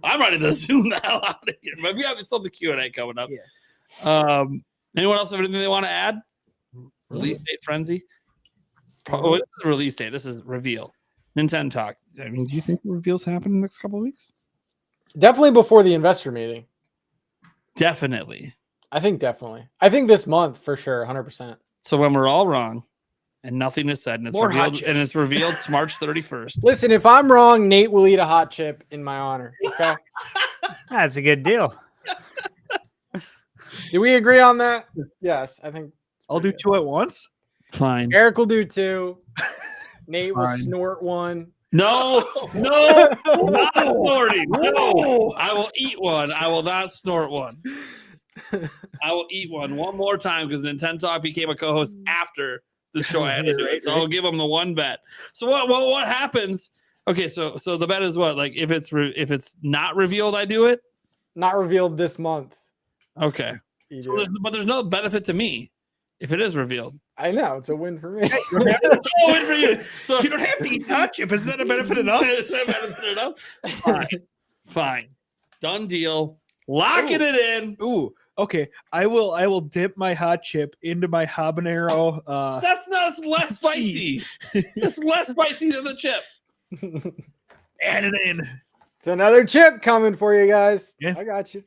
I'm ready to zoom the hell out of here. But we have still the Q&A coming up. Yeah. Anyone else have anything they want to add? Release date frenzy. Oh, this is release date. This is reveal. Nintendo talk. I mean, do you think the reveals happen in the next couple of weeks? Definitely before the investor meeting. Definitely. I think definitely. I think this month for sure, 100%. So when we're all wrong and nothing is said and it's More revealed, and it's revealed March 31st. Listen, if I'm wrong, Nate will eat a hot chip in my honor. Okay. That's a good deal. Do we agree on that? Yes, I think. I'll do 2 at once. Fine. Eric will do 2. Nate will Fine. snort 1. No, not snorting. No, I will eat one. I will not snort one. I will eat one more time because Nintendo Talk became a co-host after the show. I had to do it, so I'll give them the one bet. So what happens? Okay, so the bet is what? Like if it's not revealed, I do it. Not revealed this month. Okay, so there's no benefit to me if it is revealed. I know it's a win for me. Win for you. So You don't have to eat hot chip. Isn't that a benefit enough? Is that benefit enough? Fine. Done deal. Locking it in. Ooh, okay. I will dip my hot chip into my habanero. That's less spicy. It's less spicy than the chip. Add it in. It's another chip coming for you guys. Yeah. I got you.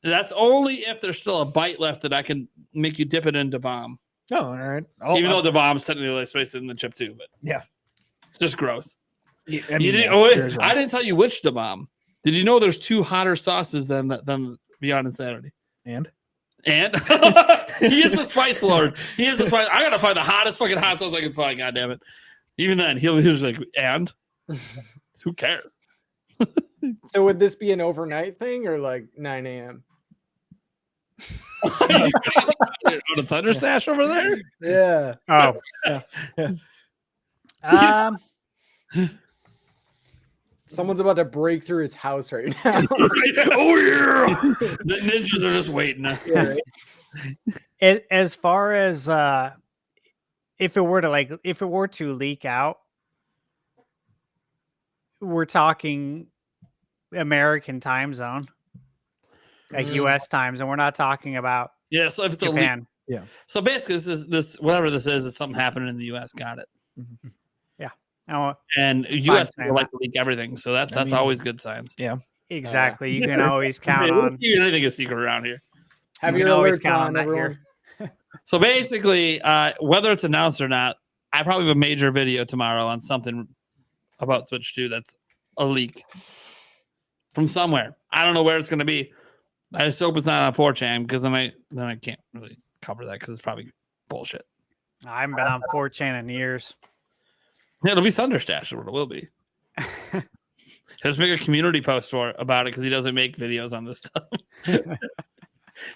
That's only if there's still a bite left that I can make you dip it into bomb. Oh, all right. Even though the bomb's technically less spicy than the chip too, but yeah, it's just gross. yeah, I didn't tell you which the bomb. Did you know there's 2 hotter sauces than Beyond Insanity? And And he is the spice lord. He is the spice. I gotta find the hottest fucking hot sauce I can find. God damn it! Even then, he was like, and who cares? So would this be an overnight thing or like 9 a.m.? On a thunder stash over there? Yeah. Oh, yeah. Someone's about to break through his house right now. Oh yeah! The ninjas are just waiting. Yeah, right? as far as if it were to leak out, we're talking American time zone, like U.S. times, and we're not talking about Yeah. So if it's a leak, Japan. so basically this whatever this is something happening in the U.S. Got it. Oh, And U.S. saying people like to leak everything, so that's always good signs. Yeah. exactly. You can always count We'll on. keep anything a secret around here. Have You your can always alerts count on on, that everyone. So basically, whether it's announced or not, I probably have a major video tomorrow on something about Switch 2 that's a leak from somewhere. I don't know where it's going to be. I just hope it's not on 4chan because then I can't really cover that because it's probably bullshit. I haven't been on 4chan in years. It'll be Thunderstash is what it will be. Just make a community post about it because he doesn't make videos on this stuff.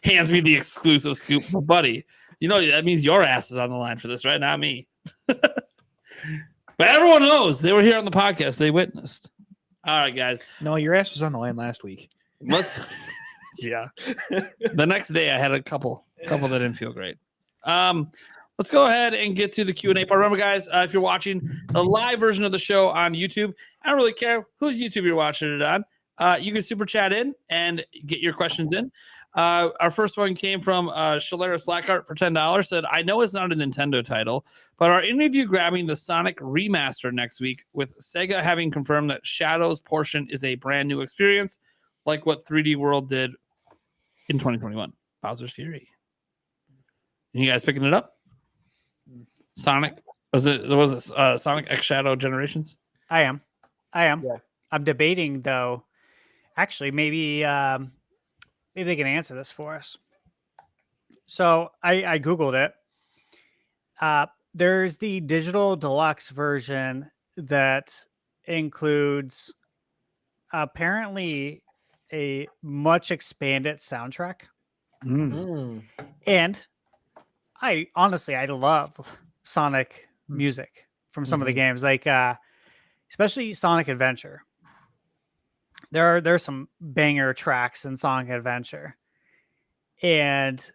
Hands me the exclusive scoop, buddy. You know that means your ass is on the line for this, right? Not me. But everyone knows they were here on the podcast. They witnessed. All right, guys. No, your ass was on the line last week. Let's. Yeah. The next day, I had a couple that didn't feel great. Let's go ahead and get to the Q&A part. Remember, guys, if you're watching the live version of the show on YouTube, I don't really care whose YouTube you're watching it on. You can super chat in and get your questions in. Our first one came from Shalaris Blackheart for $10. Said, I know it's not a Nintendo title, but are any of you grabbing the Sonic remaster next week with Sega having confirmed that Shadow's portion is a brand new experience, like what 3D World did in 2021? Bowser's Fury. You guys picking it up? Sonic? Was it Sonic X Shadow Generations? I am. Yeah. I'm debating though. Actually, maybe they can answer this for us. So I Googled it. There's the digital deluxe version that includes apparently a much expanded soundtrack. And I love Sonic music from some of the games, like especially Sonic Adventure. There's some banger tracks in Sonic Adventure. And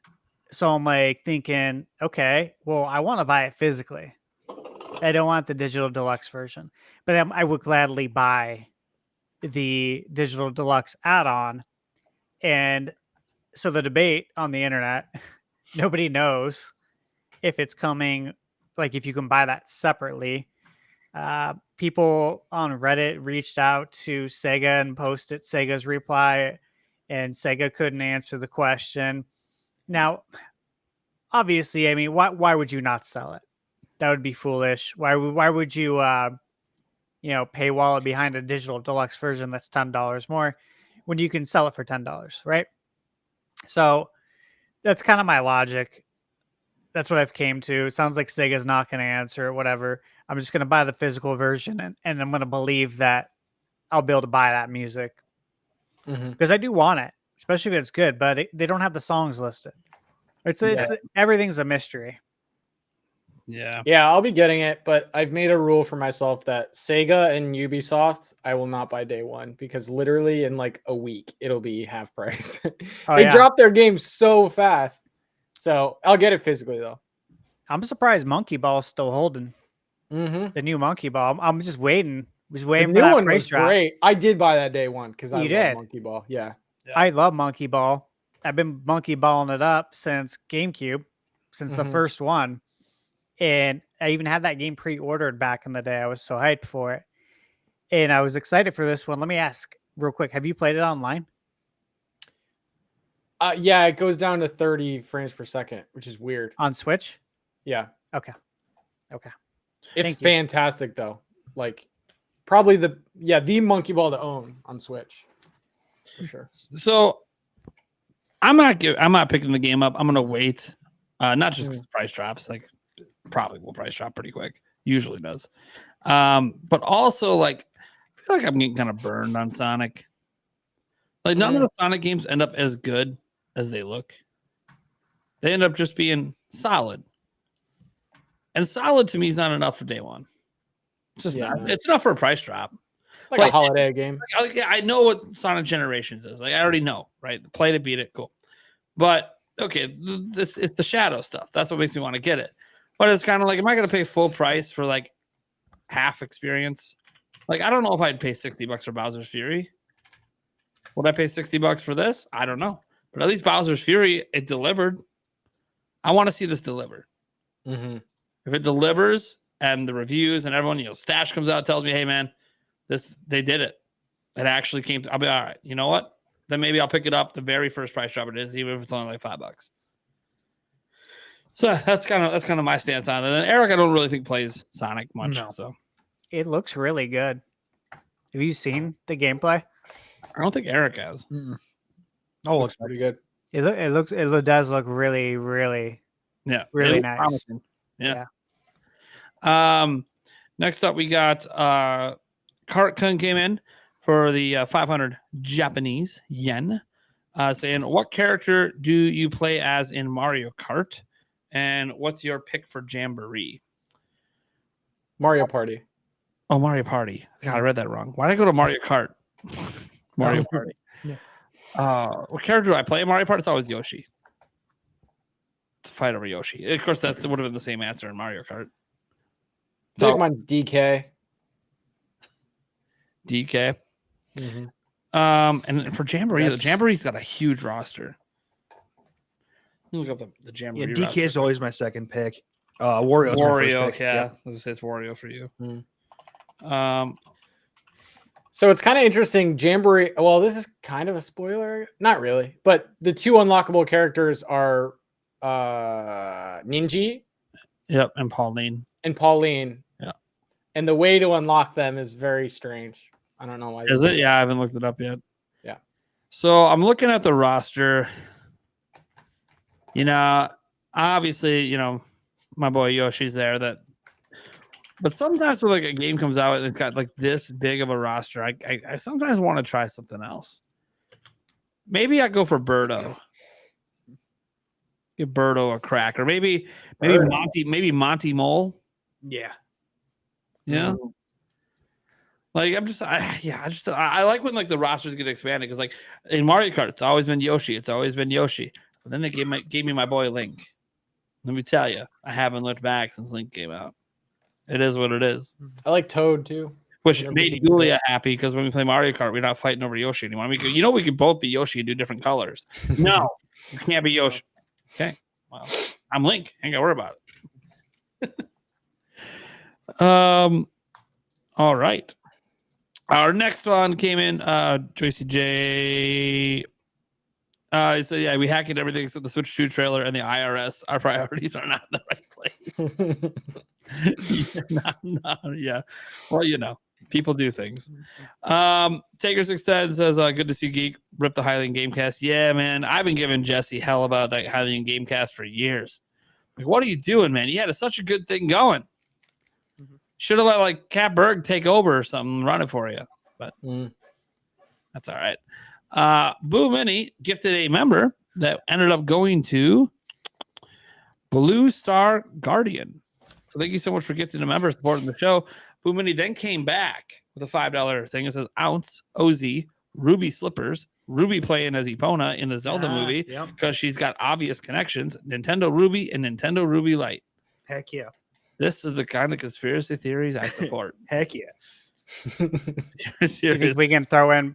so I'm like thinking, okay, well, I want to buy it physically. I don't want the digital deluxe version, but I would gladly buy the digital deluxe add-on. And so the debate on the internet, nobody knows if it's coming, like if you can buy that separately. People on Reddit reached out to Sega and posted Sega's reply, and Sega couldn't answer the question. Now, obviously, I mean, why would you not sell it? That would be foolish. Why would you, paywall it behind a digital deluxe version that's $10 more when you can sell it for $10, right? So that's kind of my logic. That's what I've came to. It sounds like Sega's not going to answer it, whatever. I'm just going to buy the physical version, and I'm going to believe that I'll be able to buy that music. Because I do want it, especially if it's good, but they don't have the songs listed. It's everything's a mystery. Yeah. Yeah, I'll be getting it, but I've made a rule for myself that Sega and Ubisoft, I will not buy day one because literally in like a week, it'll be half price. They drop their games so fast. So I'll get it physically though. I'm surprised Monkey Ball is still holding. The new Monkey Ball. I'm just waiting. The for new that one price was drop. great. I did buy that day one because I You love did? Monkey Ball. Yeah. I love Monkey Ball. I've been monkey balling it up since GameCube, since the first one. And I even had that game pre-ordered back in the day. I was so hyped for it. And I was excited for this one. Let me ask real quick. Have you played it online? Yeah, it goes down to 30 frames per second, which is weird. On Switch? Yeah. Okay. It's Thank you. fantastic though. Like probably the Monkey Ball to own on Switch. for sure. So I'm not picking the game up. I'm gonna wait. Not just 'cause the price drops, like probably will price drop pretty quick. Usually does. But also like I feel like I'm getting kind of burned on Sonic. Like none of the Sonic games end up as good as they look. They end up just being solid. And solid to me is not enough for day one. It's just not. It's enough for a price drop. Like a holiday game. Like, I know what Sonic Generations is. Like I already know, right? Play to beat it, cool. But okay, it's the shadow stuff. That's what makes me want to get it. But it's kind of like, am I going to pay full price for like half experience? Like I don't know if I'd pay $60 for Bowser's Fury. Would I pay $60 for this? I don't know. But at least Bowser's Fury, it delivered. I want to see this delivered. Mm-hmm. If it delivers and the reviews and everyone, Stash comes out, tells me, hey man, they did it. It actually came. I'll be all right. You know what? Then maybe I'll pick it up the very first price drop it is, even if it's only like $5. So that's kind of my stance on it. And then Eric, I don't really think plays Sonic much. No. So It looks really good. Have you seen the gameplay? I don't think Eric has. Oh, looks pretty good. It does look really, really, Yeah, really it looks nice. promising. Yeah. Next up, we got Kart-kun came in for the 500 Japanese yen, saying, what character do you play as in Mario Kart? And what's your pick for Jamboree? Mario Party. Oh, Mario Party. God, I read that wrong. Why did I go to Mario Kart? Mario Party. Yeah. What character do I play in Mario Party? It's always Yoshi. To fight over Yoshi. Of course, that would have been the same answer in Mario Kart. I think mine's DK. DK. Mm-hmm. And for Jamboree, the Jamboree's got a huge roster. Look up the Jamboree. Yeah, DK is always my second pick. Wario's my first Wario, pick. yeah. Yep. As I say, it's Wario for you. Mm. So it's kind of interesting. Jamboree. Well, this is kind of a spoiler. Not really, but the two unlockable characters are Ninji. Yep, and Pauline. Yeah. And the way to unlock them is very strange. I don't know why. Is it? Yeah, I haven't looked it up yet. Yeah. So I'm looking at the roster. Obviously, my boy Yoshi's there. But sometimes when like a game comes out and it's got like this big of a roster, I sometimes want to try something else. Maybe I go for Birdo. Give Birdo a crack, or maybe Monty Mole. Yeah. Yeah. Like I like when like the rosters get expanded because like in Mario Kart it's always been Yoshi. But then they gave me my boy Link. Let me tell you, I haven't looked back since Link came out. It is what it is. I like Toad too. Which made Julia happy because when we play Mario Kart, we're not fighting over Yoshi anymore. We could both be Yoshi and do different colors. No, you can't be Yoshi. Okay, well, I'm Link. Ain't gotta worry about it. All right. Our next one came in. Tracy J. He said, "Yeah, we hacked everything except the Switch 2 trailer and the IRS. Our priorities are not in the right place." Yeah. Well, people do things. Taker610 says, "Good to see you, Geek. Rip the Hylian Gamecast." Yeah, man. I've been giving Jesse hell about that Hylian Gamecast for years. Like, what are you doing, man? You had such a good thing going. Should have let like Cat Berg take over or something and run it for you. But that's all right. Boo Mini gifted a member that ended up going to Blue Star Guardian. So thank you so much for gifting a member, supporting the show. Boo Mini then came back with a $5 thing. It says Ounce, OZ, Ruby Slippers, Ruby playing as Epona in the Zelda movie because she's got obvious connections. Nintendo Ruby and Nintendo Ruby Lite. Heck yeah. This is the kind of conspiracy theories I support. Heck yeah. You think we can throw in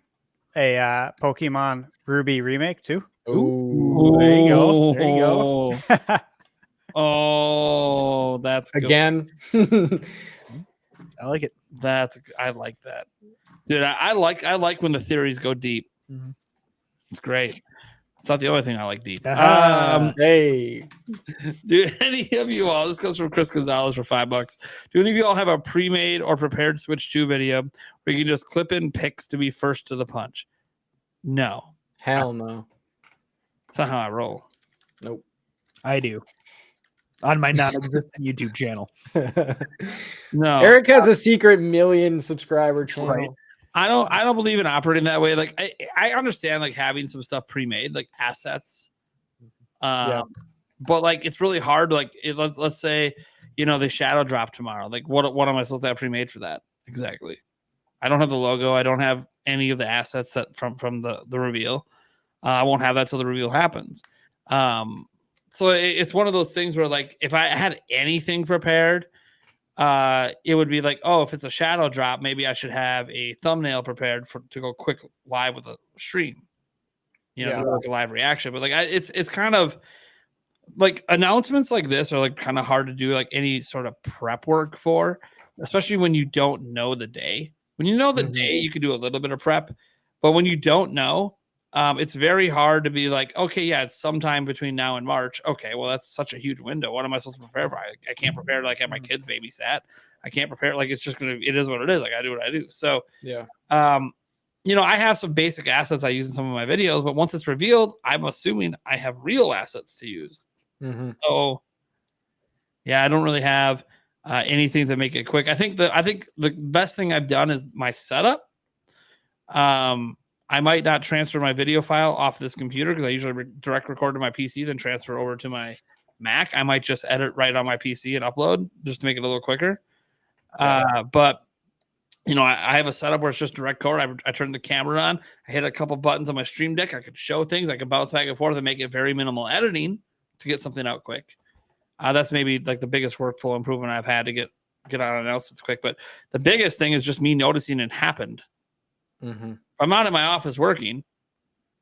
a Pokemon Ruby remake too? Ooh. There you go. Oh, that's good. Again. I like it. I like that, dude. I like when the theories go deep. Mm-hmm. It's great. It's not the only thing I like deep. Hey, do any of you all? This comes from Chris Gonzalez for $5. Do any of you all have a pre-made or prepared Switch 2 video where you can just clip in pics to be first to the punch? No, Hell no. that's not how I roll. Nope. I do. On my non-existent YouTube channel. No, Eric has a secret 1 million subscriber channel. Right. I don't believe in operating that way. Like I understand like having some stuff pre-made, like assets. Yeah. But like it's really hard. Like let's say, they shadow drop tomorrow. Like what am I supposed to have pre-made for that? Exactly. I don't have the logo. I don't have any of the assets that from the reveal. I won't have that till the reveal happens. So it's one of those things where like if I had anything prepared, it would be like, oh, if it's a shadow drop, maybe I should have a thumbnail prepared to go quick live with a stream, Yeah. like a live reaction. But like it's kind of like announcements like this are like kind of hard to do like any sort of prep work for, especially when you don't know the day. When you know the day, you can do a little bit of prep, but when you don't know, it's very hard to be like, okay, yeah, it's sometime between now and March. Okay, well, that's such a huge window. What am I supposed to prepare for? I can't prepare to like have my kids babysat. I can't prepare. Like, it's just it is what it is. Like, I do what I do. So, Yeah. I have some basic assets I use in some of my videos, but once it's revealed, I'm assuming I have real assets to use. So, yeah, I don't really have anything to make it quick. I think the best thing I've done is my setup. I might not transfer my video file off this computer because I usually direct record to my PC, then transfer over to my Mac. I might just edit right on my PC and upload just to make it a little quicker. But I have a setup where it's just direct cord. I turn the camera on. I hit a couple buttons on my Stream Deck. I could show things. I could bounce back and forth and make it very minimal editing to get something out quick. That's maybe like the biggest workflow improvement I've had to get on announcements quick. But the biggest thing is just me noticing it happened. If I'm not in my office working,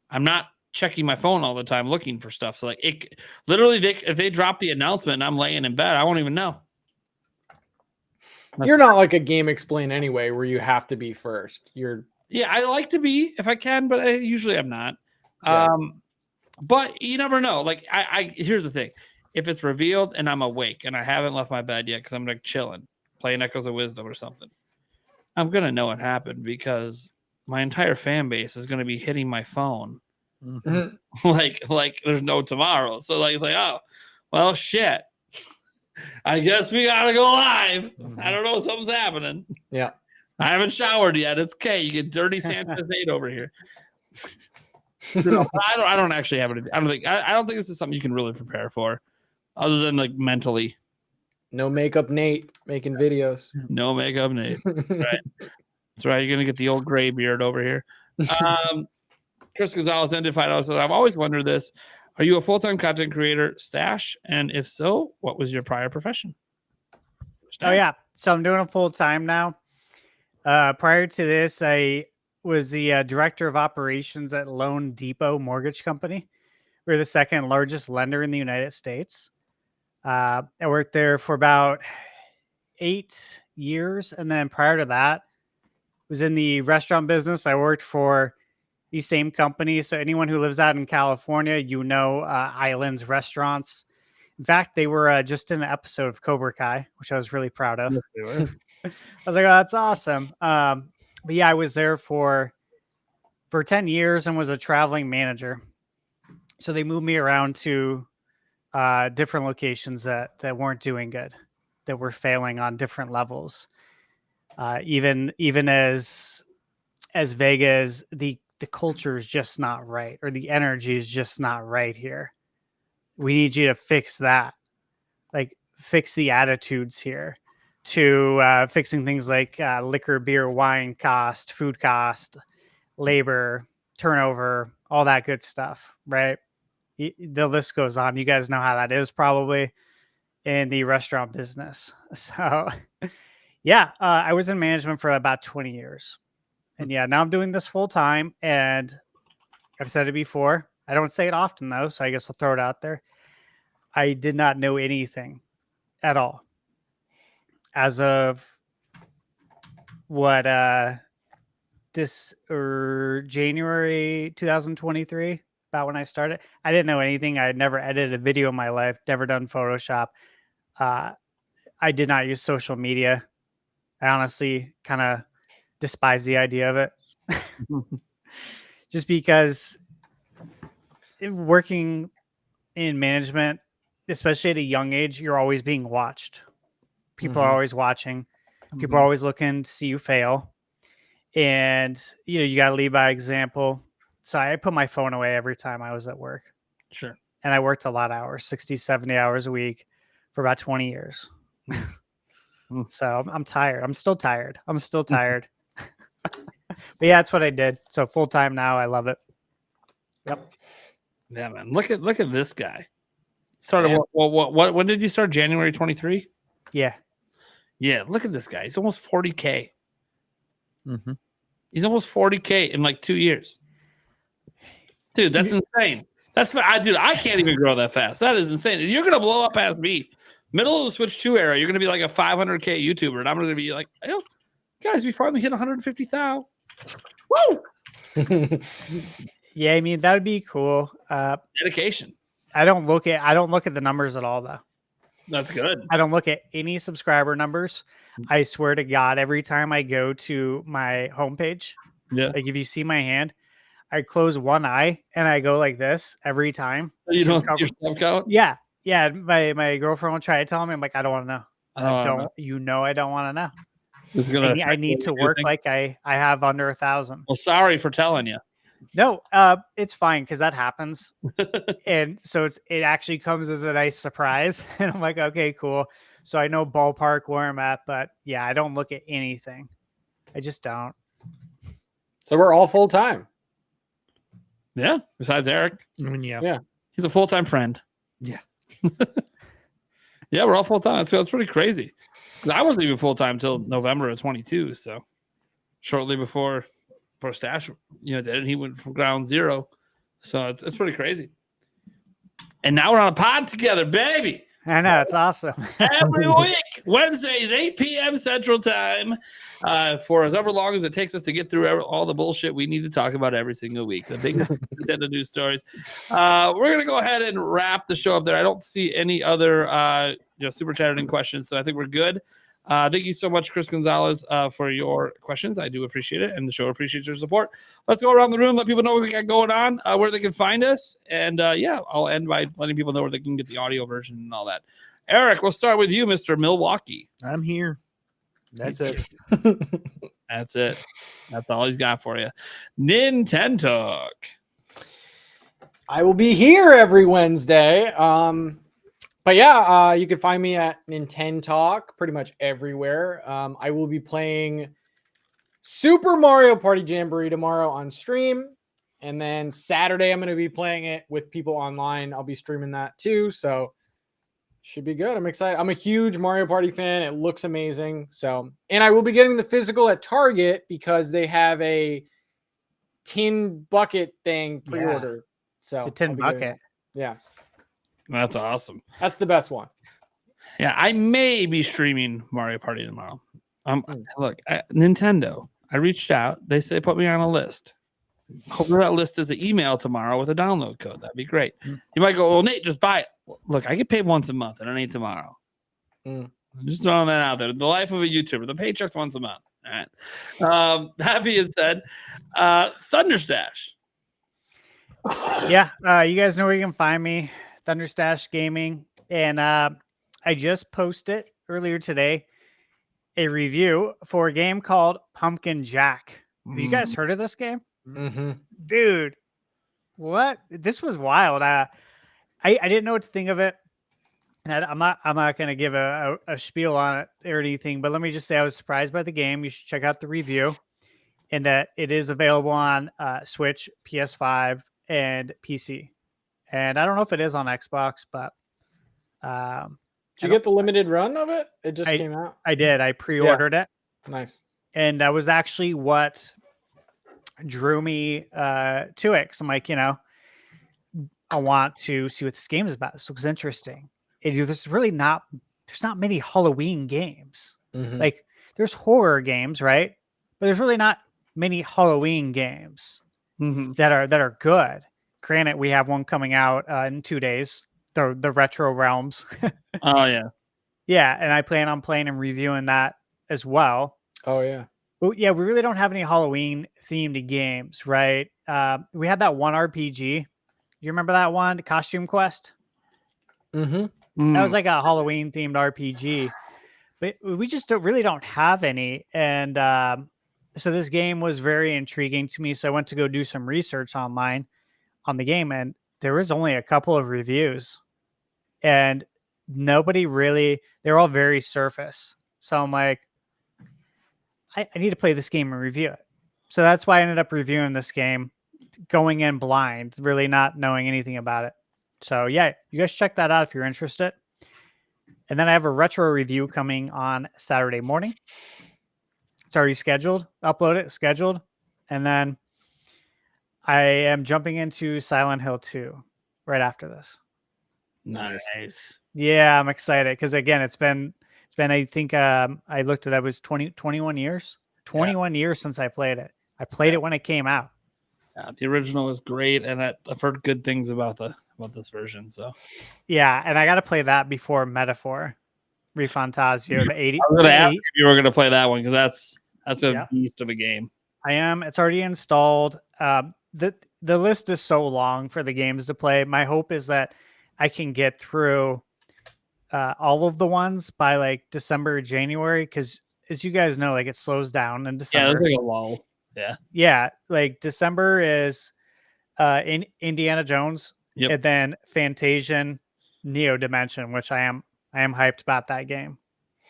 I'm not checking my phone all the time looking for stuff. So like it literally, if they drop the announcement and I'm laying in bed, I won't even know. You're not like a Game Explain anyway, where you have to be first. Yeah, I like to be if I can, but usually I'm not. Yeah. But you never know. Like here's the thing: if it's revealed and I'm awake and I haven't left my bed yet because I'm like chilling, playing Echoes of Wisdom or something, I'm gonna know it happened because my entire fan base is going to be hitting my phone like there's no tomorrow. So like it's like, oh, well, shit. I guess we gotta go live. I don't know, something's happening. Yeah. I haven't showered yet. It's okay. You get dirty Sanchez 8 over here. I don't actually have it. I don't think this is something you can really prepare for, other than like mentally. No makeup Nate making videos. No makeup Nate. Right. That's right. You're gonna get the old gray beard over here. Chris Gonzalez identified us. I've always wondered this. Are you a full-time content creator, Stash? And if so, what was your prior profession? Oh, yeah. So I'm doing it full-time now. Prior to this, I was the director of operations at Loan Depot Mortgage Company. We're the second largest lender in the United States. I worked there for about 8 years. And then prior to that, was in the restaurant business. I worked for the same company. So anyone who lives out in California, Islands Restaurants. In fact, they were just in an episode of Cobra Kai, which I was really proud of. Yes, I was like, oh, that's awesome. But yeah, I was there for 10 years and was a traveling manager. So they moved me around to different locations that weren't doing good, that were failing on different levels. Even as Vegas, the culture is just not right, or the energy is just not right here. We need you to fix that, like fix the attitudes here, to fixing things like liquor, beer, wine cost, food cost, labor, turnover, all that good stuff, right? The list goes on. You guys know how that is probably in the restaurant business. So yeah, I was in management for about 20 years. And yeah, now I'm doing this full time. And I've said it before. I don't say it often, though, so I guess I'll throw it out there. I did not know anything at all. As of January 2023, about when I started, I didn't know anything. I had never edited a video in my life, never done Photoshop. I did not use social media. I honestly kind of despise the idea of it. just because working in management, especially at a young age, you're always being watched. People are always watching. People are always looking to see you fail. And, you got to lead by example. So I put my phone away every time I was at work. Sure. And I worked a lot of hours, 60, 70 hours a week for about 20 years. So I'm tired. I'm still tired. But yeah, that's what I did. So full time now. I love it. Yep. Yeah, man. Look at this guy. Started what when did you start? January 23? Yeah. Yeah, look at this guy. He's almost 40K. He's almost 40K in like 2 years. Dude, that's insane. Dude, I can't even grow that fast. That is insane. You're gonna blow up past me. Middle of the Switch 2 era, you're gonna be like a 500K YouTuber, and I'm gonna be like, hey, guys, we finally hit 150,000. Woo! Yeah, I mean that would be cool. Dedication. I don't look at the numbers at all though. That's good. I don't look at any subscriber numbers. I swear to God, every time I go to my homepage, like if you see my hand, I close one eye and I go like this every time. You don't see your sub count? Yeah. Yeah. My girlfriend will try to tell me. I'm like, I don't want to know. I don't want to know. I need to work like I have under 1,000. Well, sorry for telling you. No, it's fine because that happens. And so it actually comes as a nice surprise. And I'm like, okay, cool. So I know ballpark where I'm at, but yeah, I don't look at anything. I just don't. So we're all full time. Yeah. Besides Eric. I mean, Yeah. He's a full-time friend. Yeah. Yeah, we're all full-time. That's pretty crazy. I wasn't even full-time until November of 22. So shortly before Stash, did it. He went from ground zero. So it's pretty crazy. And now we're on a pod together, baby. I know, it's awesome. Every week, Wednesdays, 8 p.m. Central Time, for as ever long as it takes us to get through all the bullshit we need to talk about every single week. The big Nintendo news stories. We're going to go ahead and wrap the show up there. I don't see any other super chatted in questions, so I think we're good. Thank you so much, Chris Gonzalez, for your questions. I do appreciate it, and the show appreciates your support. Let's go around the room, let people know what we got going on, where they can find us, and I'll end by letting people know where they can get the audio version and all that. Eric, we'll start with you, Mr. Milwaukee. I'm here. That's it. That's it. That's all he's got for you. Nintendo. I will be here every Wednesday. But yeah, you can find me at Nintendo pretty much everywhere. I will be playing Super Mario Party Jamboree tomorrow on stream. And then Saturday, I'm going to be playing it with people online. I'll be streaming that too. So should be good. I'm excited. I'm a huge Mario Party fan. It looks amazing. So, and I will be getting the physical at Target because they have a tin bucket thing pre-order. So the tin bucket. Yeah. That's awesome. That's the best one. Yeah, I may be streaming Mario Party tomorrow. Look, Nintendo, I reached out. They say put me on a list. Hopefully that list is an email tomorrow with a download code. That'd be great. You might go, well, Nate, just buy it. Look, I get paid once a month, and I need tomorrow. I'm just throwing that out there. The life of a YouTuber. The paycheck's once a month. All right. That being said, Thunderstash. Yeah, you guys know where you can find me. Thunderstash Gaming, and I just posted earlier today a review for a game called Pumpkin Jack. Have you guys heard of this game? Mm-hmm. Dude, what? This was wild. I didn't know what to think of it, and I'm not going to give a spiel on it or anything, but let me just say I was surprised by the game. You should check out the review, and that it is available on Switch, PS5, and PC. And I don't know if it is on Xbox, but did you get the limited run of it? It just came out. I did. I pre-ordered it. Nice. And that was actually what drew me to it. Cause I'm like, I want to see what this game is about. This looks interesting. There's not many Halloween games. Mm-hmm. Like there's horror games, right? But there's really not many Halloween games that are good. Granted, we have one coming out in 2 days, the Retro Realms. Oh, yeah. Yeah, and I plan on playing and reviewing that as well. Oh, yeah. Well, yeah, we really don't have any Halloween themed games, right? We had that one RPG. You remember that one, Costume Quest? Mm-hmm. That was like a Halloween themed RPG, but we just really don't have any. And so this game was very intriguing to me. So I went to go do some research online on the game, and there was only a couple of reviews, and nobody really. They're all very surface. So I'm like, I need to play this game and review it. So that's why I ended up reviewing this game, going in blind, really not knowing anything about it. So yeah, you guys check that out if you're interested. And then I have a retro review coming on Saturday morning. It's already scheduled. Upload it, scheduled. And then I am jumping into Silent Hill 2 right after this. Nice. Yeah, I'm excited because again, it's been I think I looked at it, was 21 years. 21 years since I played it. I played it when it came out. The original is great, and I've heard good things about this version. So yeah, and I got to play that before Metaphor Refantasio, the 80. I was going to ask if you were going to play that one because that's a beast of a game. I am. It's already installed. The list is so long for the games to play. My hope is that I can get through all of the ones by like December or January, because as you guys know, like it slows down in December. Yeah, there's like a lull. Yeah, like December is in Indiana Jones, and then Fantasian Neo Dimension, which I am hyped about that game.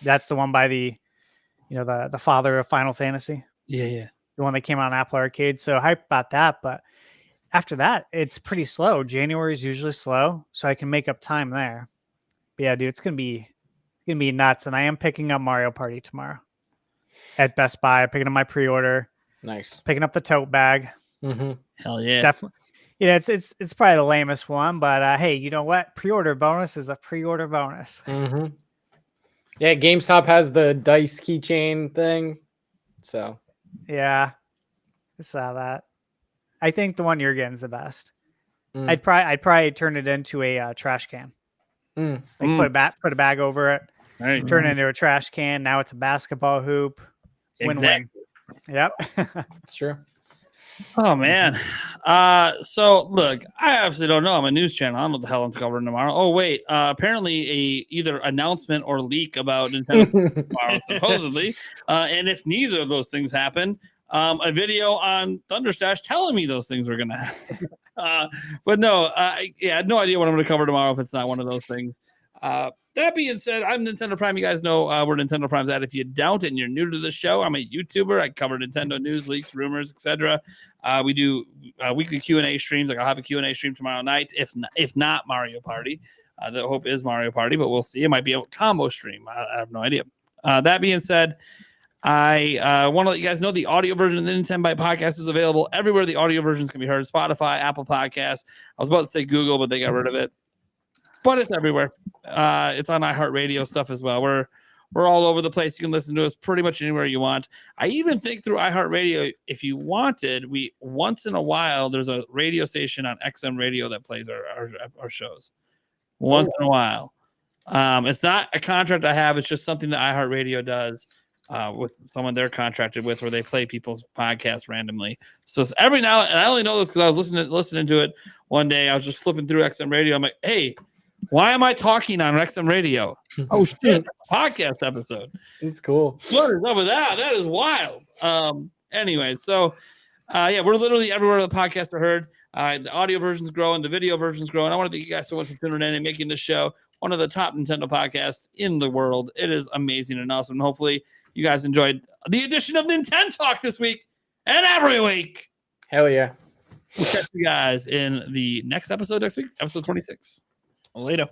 That's the one by the father of Final Fantasy. Yeah. The one that came out on Apple Arcade. So hyped about that. But after that, it's pretty slow. January is usually slow, so I can make up time there. But yeah, dude, it's gonna be nuts. And I am picking up Mario Party tomorrow at Best Buy. Picking up my pre-order. Nice. Picking up the tote bag. Mm-hmm. Hell yeah. Definitely. Yeah, it's probably the lamest one, but hey, you know what? Pre-order bonus is a pre-order bonus. Mm-hmm. Yeah, GameStop has the dice keychain thing. So yeah, I saw that. I think the one you're getting is the best. I'd probably turn it into a trash can. Put a bag over it. Right. Turn it into a trash can. Now it's a basketball hoop. Exactly. Win-win. Yep. It's true. Oh man. So look, I obviously don't know. I'm a news channel. I don't know what the hell I'm covering tomorrow. Oh wait, apparently a either announcement or leak about Nintendo tomorrow, supposedly. And if neither of those things happen, a video on Thunderstash telling me those things were gonna happen. But no, I had no idea what I'm gonna cover tomorrow if it's not one of those things. That being said, I'm Nintendo Prime. You guys know where Nintendo Prime's at. If you don't and you're new to the show, I'm a YouTuber. I cover Nintendo news, leaks, rumors, etc. We do weekly Q&A streams. Like I'll have a Q&A stream tomorrow night. If not Mario Party, the hope is Mario Party, but we'll see. It might be a combo stream. I have no idea. That being said, I want to let you guys know the audio version of the Nintenbyte Podcast is available everywhere the audio versions can be heard. Spotify, Apple Podcasts. I was about to say Google, but they got rid of it. But it's everywhere. It's on iHeartRadio stuff as well. We're all over the place. You can listen to us pretty much anywhere you want. I even think through iHeartRadio, if you wanted, once in a while there's a radio station on XM Radio that plays our shows. Once in a while. It's not a contract I have. It's just something that iHeartRadio does with someone they're contracted with, where they play people's podcasts randomly. So it's every now, and I only know this because I was listening to it one day. I was just flipping through XM Radio. I'm like, hey, why am I talking on XM Radio? Oh shit, podcast episode. It's cool. What is up with that? That is wild. Anyway, so we're literally everywhere the podcasts are heard. The audio version's growing, the video version's growing. I want to thank you guys so much for tuning in and making this show one of the top Nintendo podcasts in the world. It is amazing and awesome. Hopefully you guys enjoyed the edition of Nintendo Talk this week and every week. Hell yeah. We'll catch you guys in the next episode next week, episode 26. Later.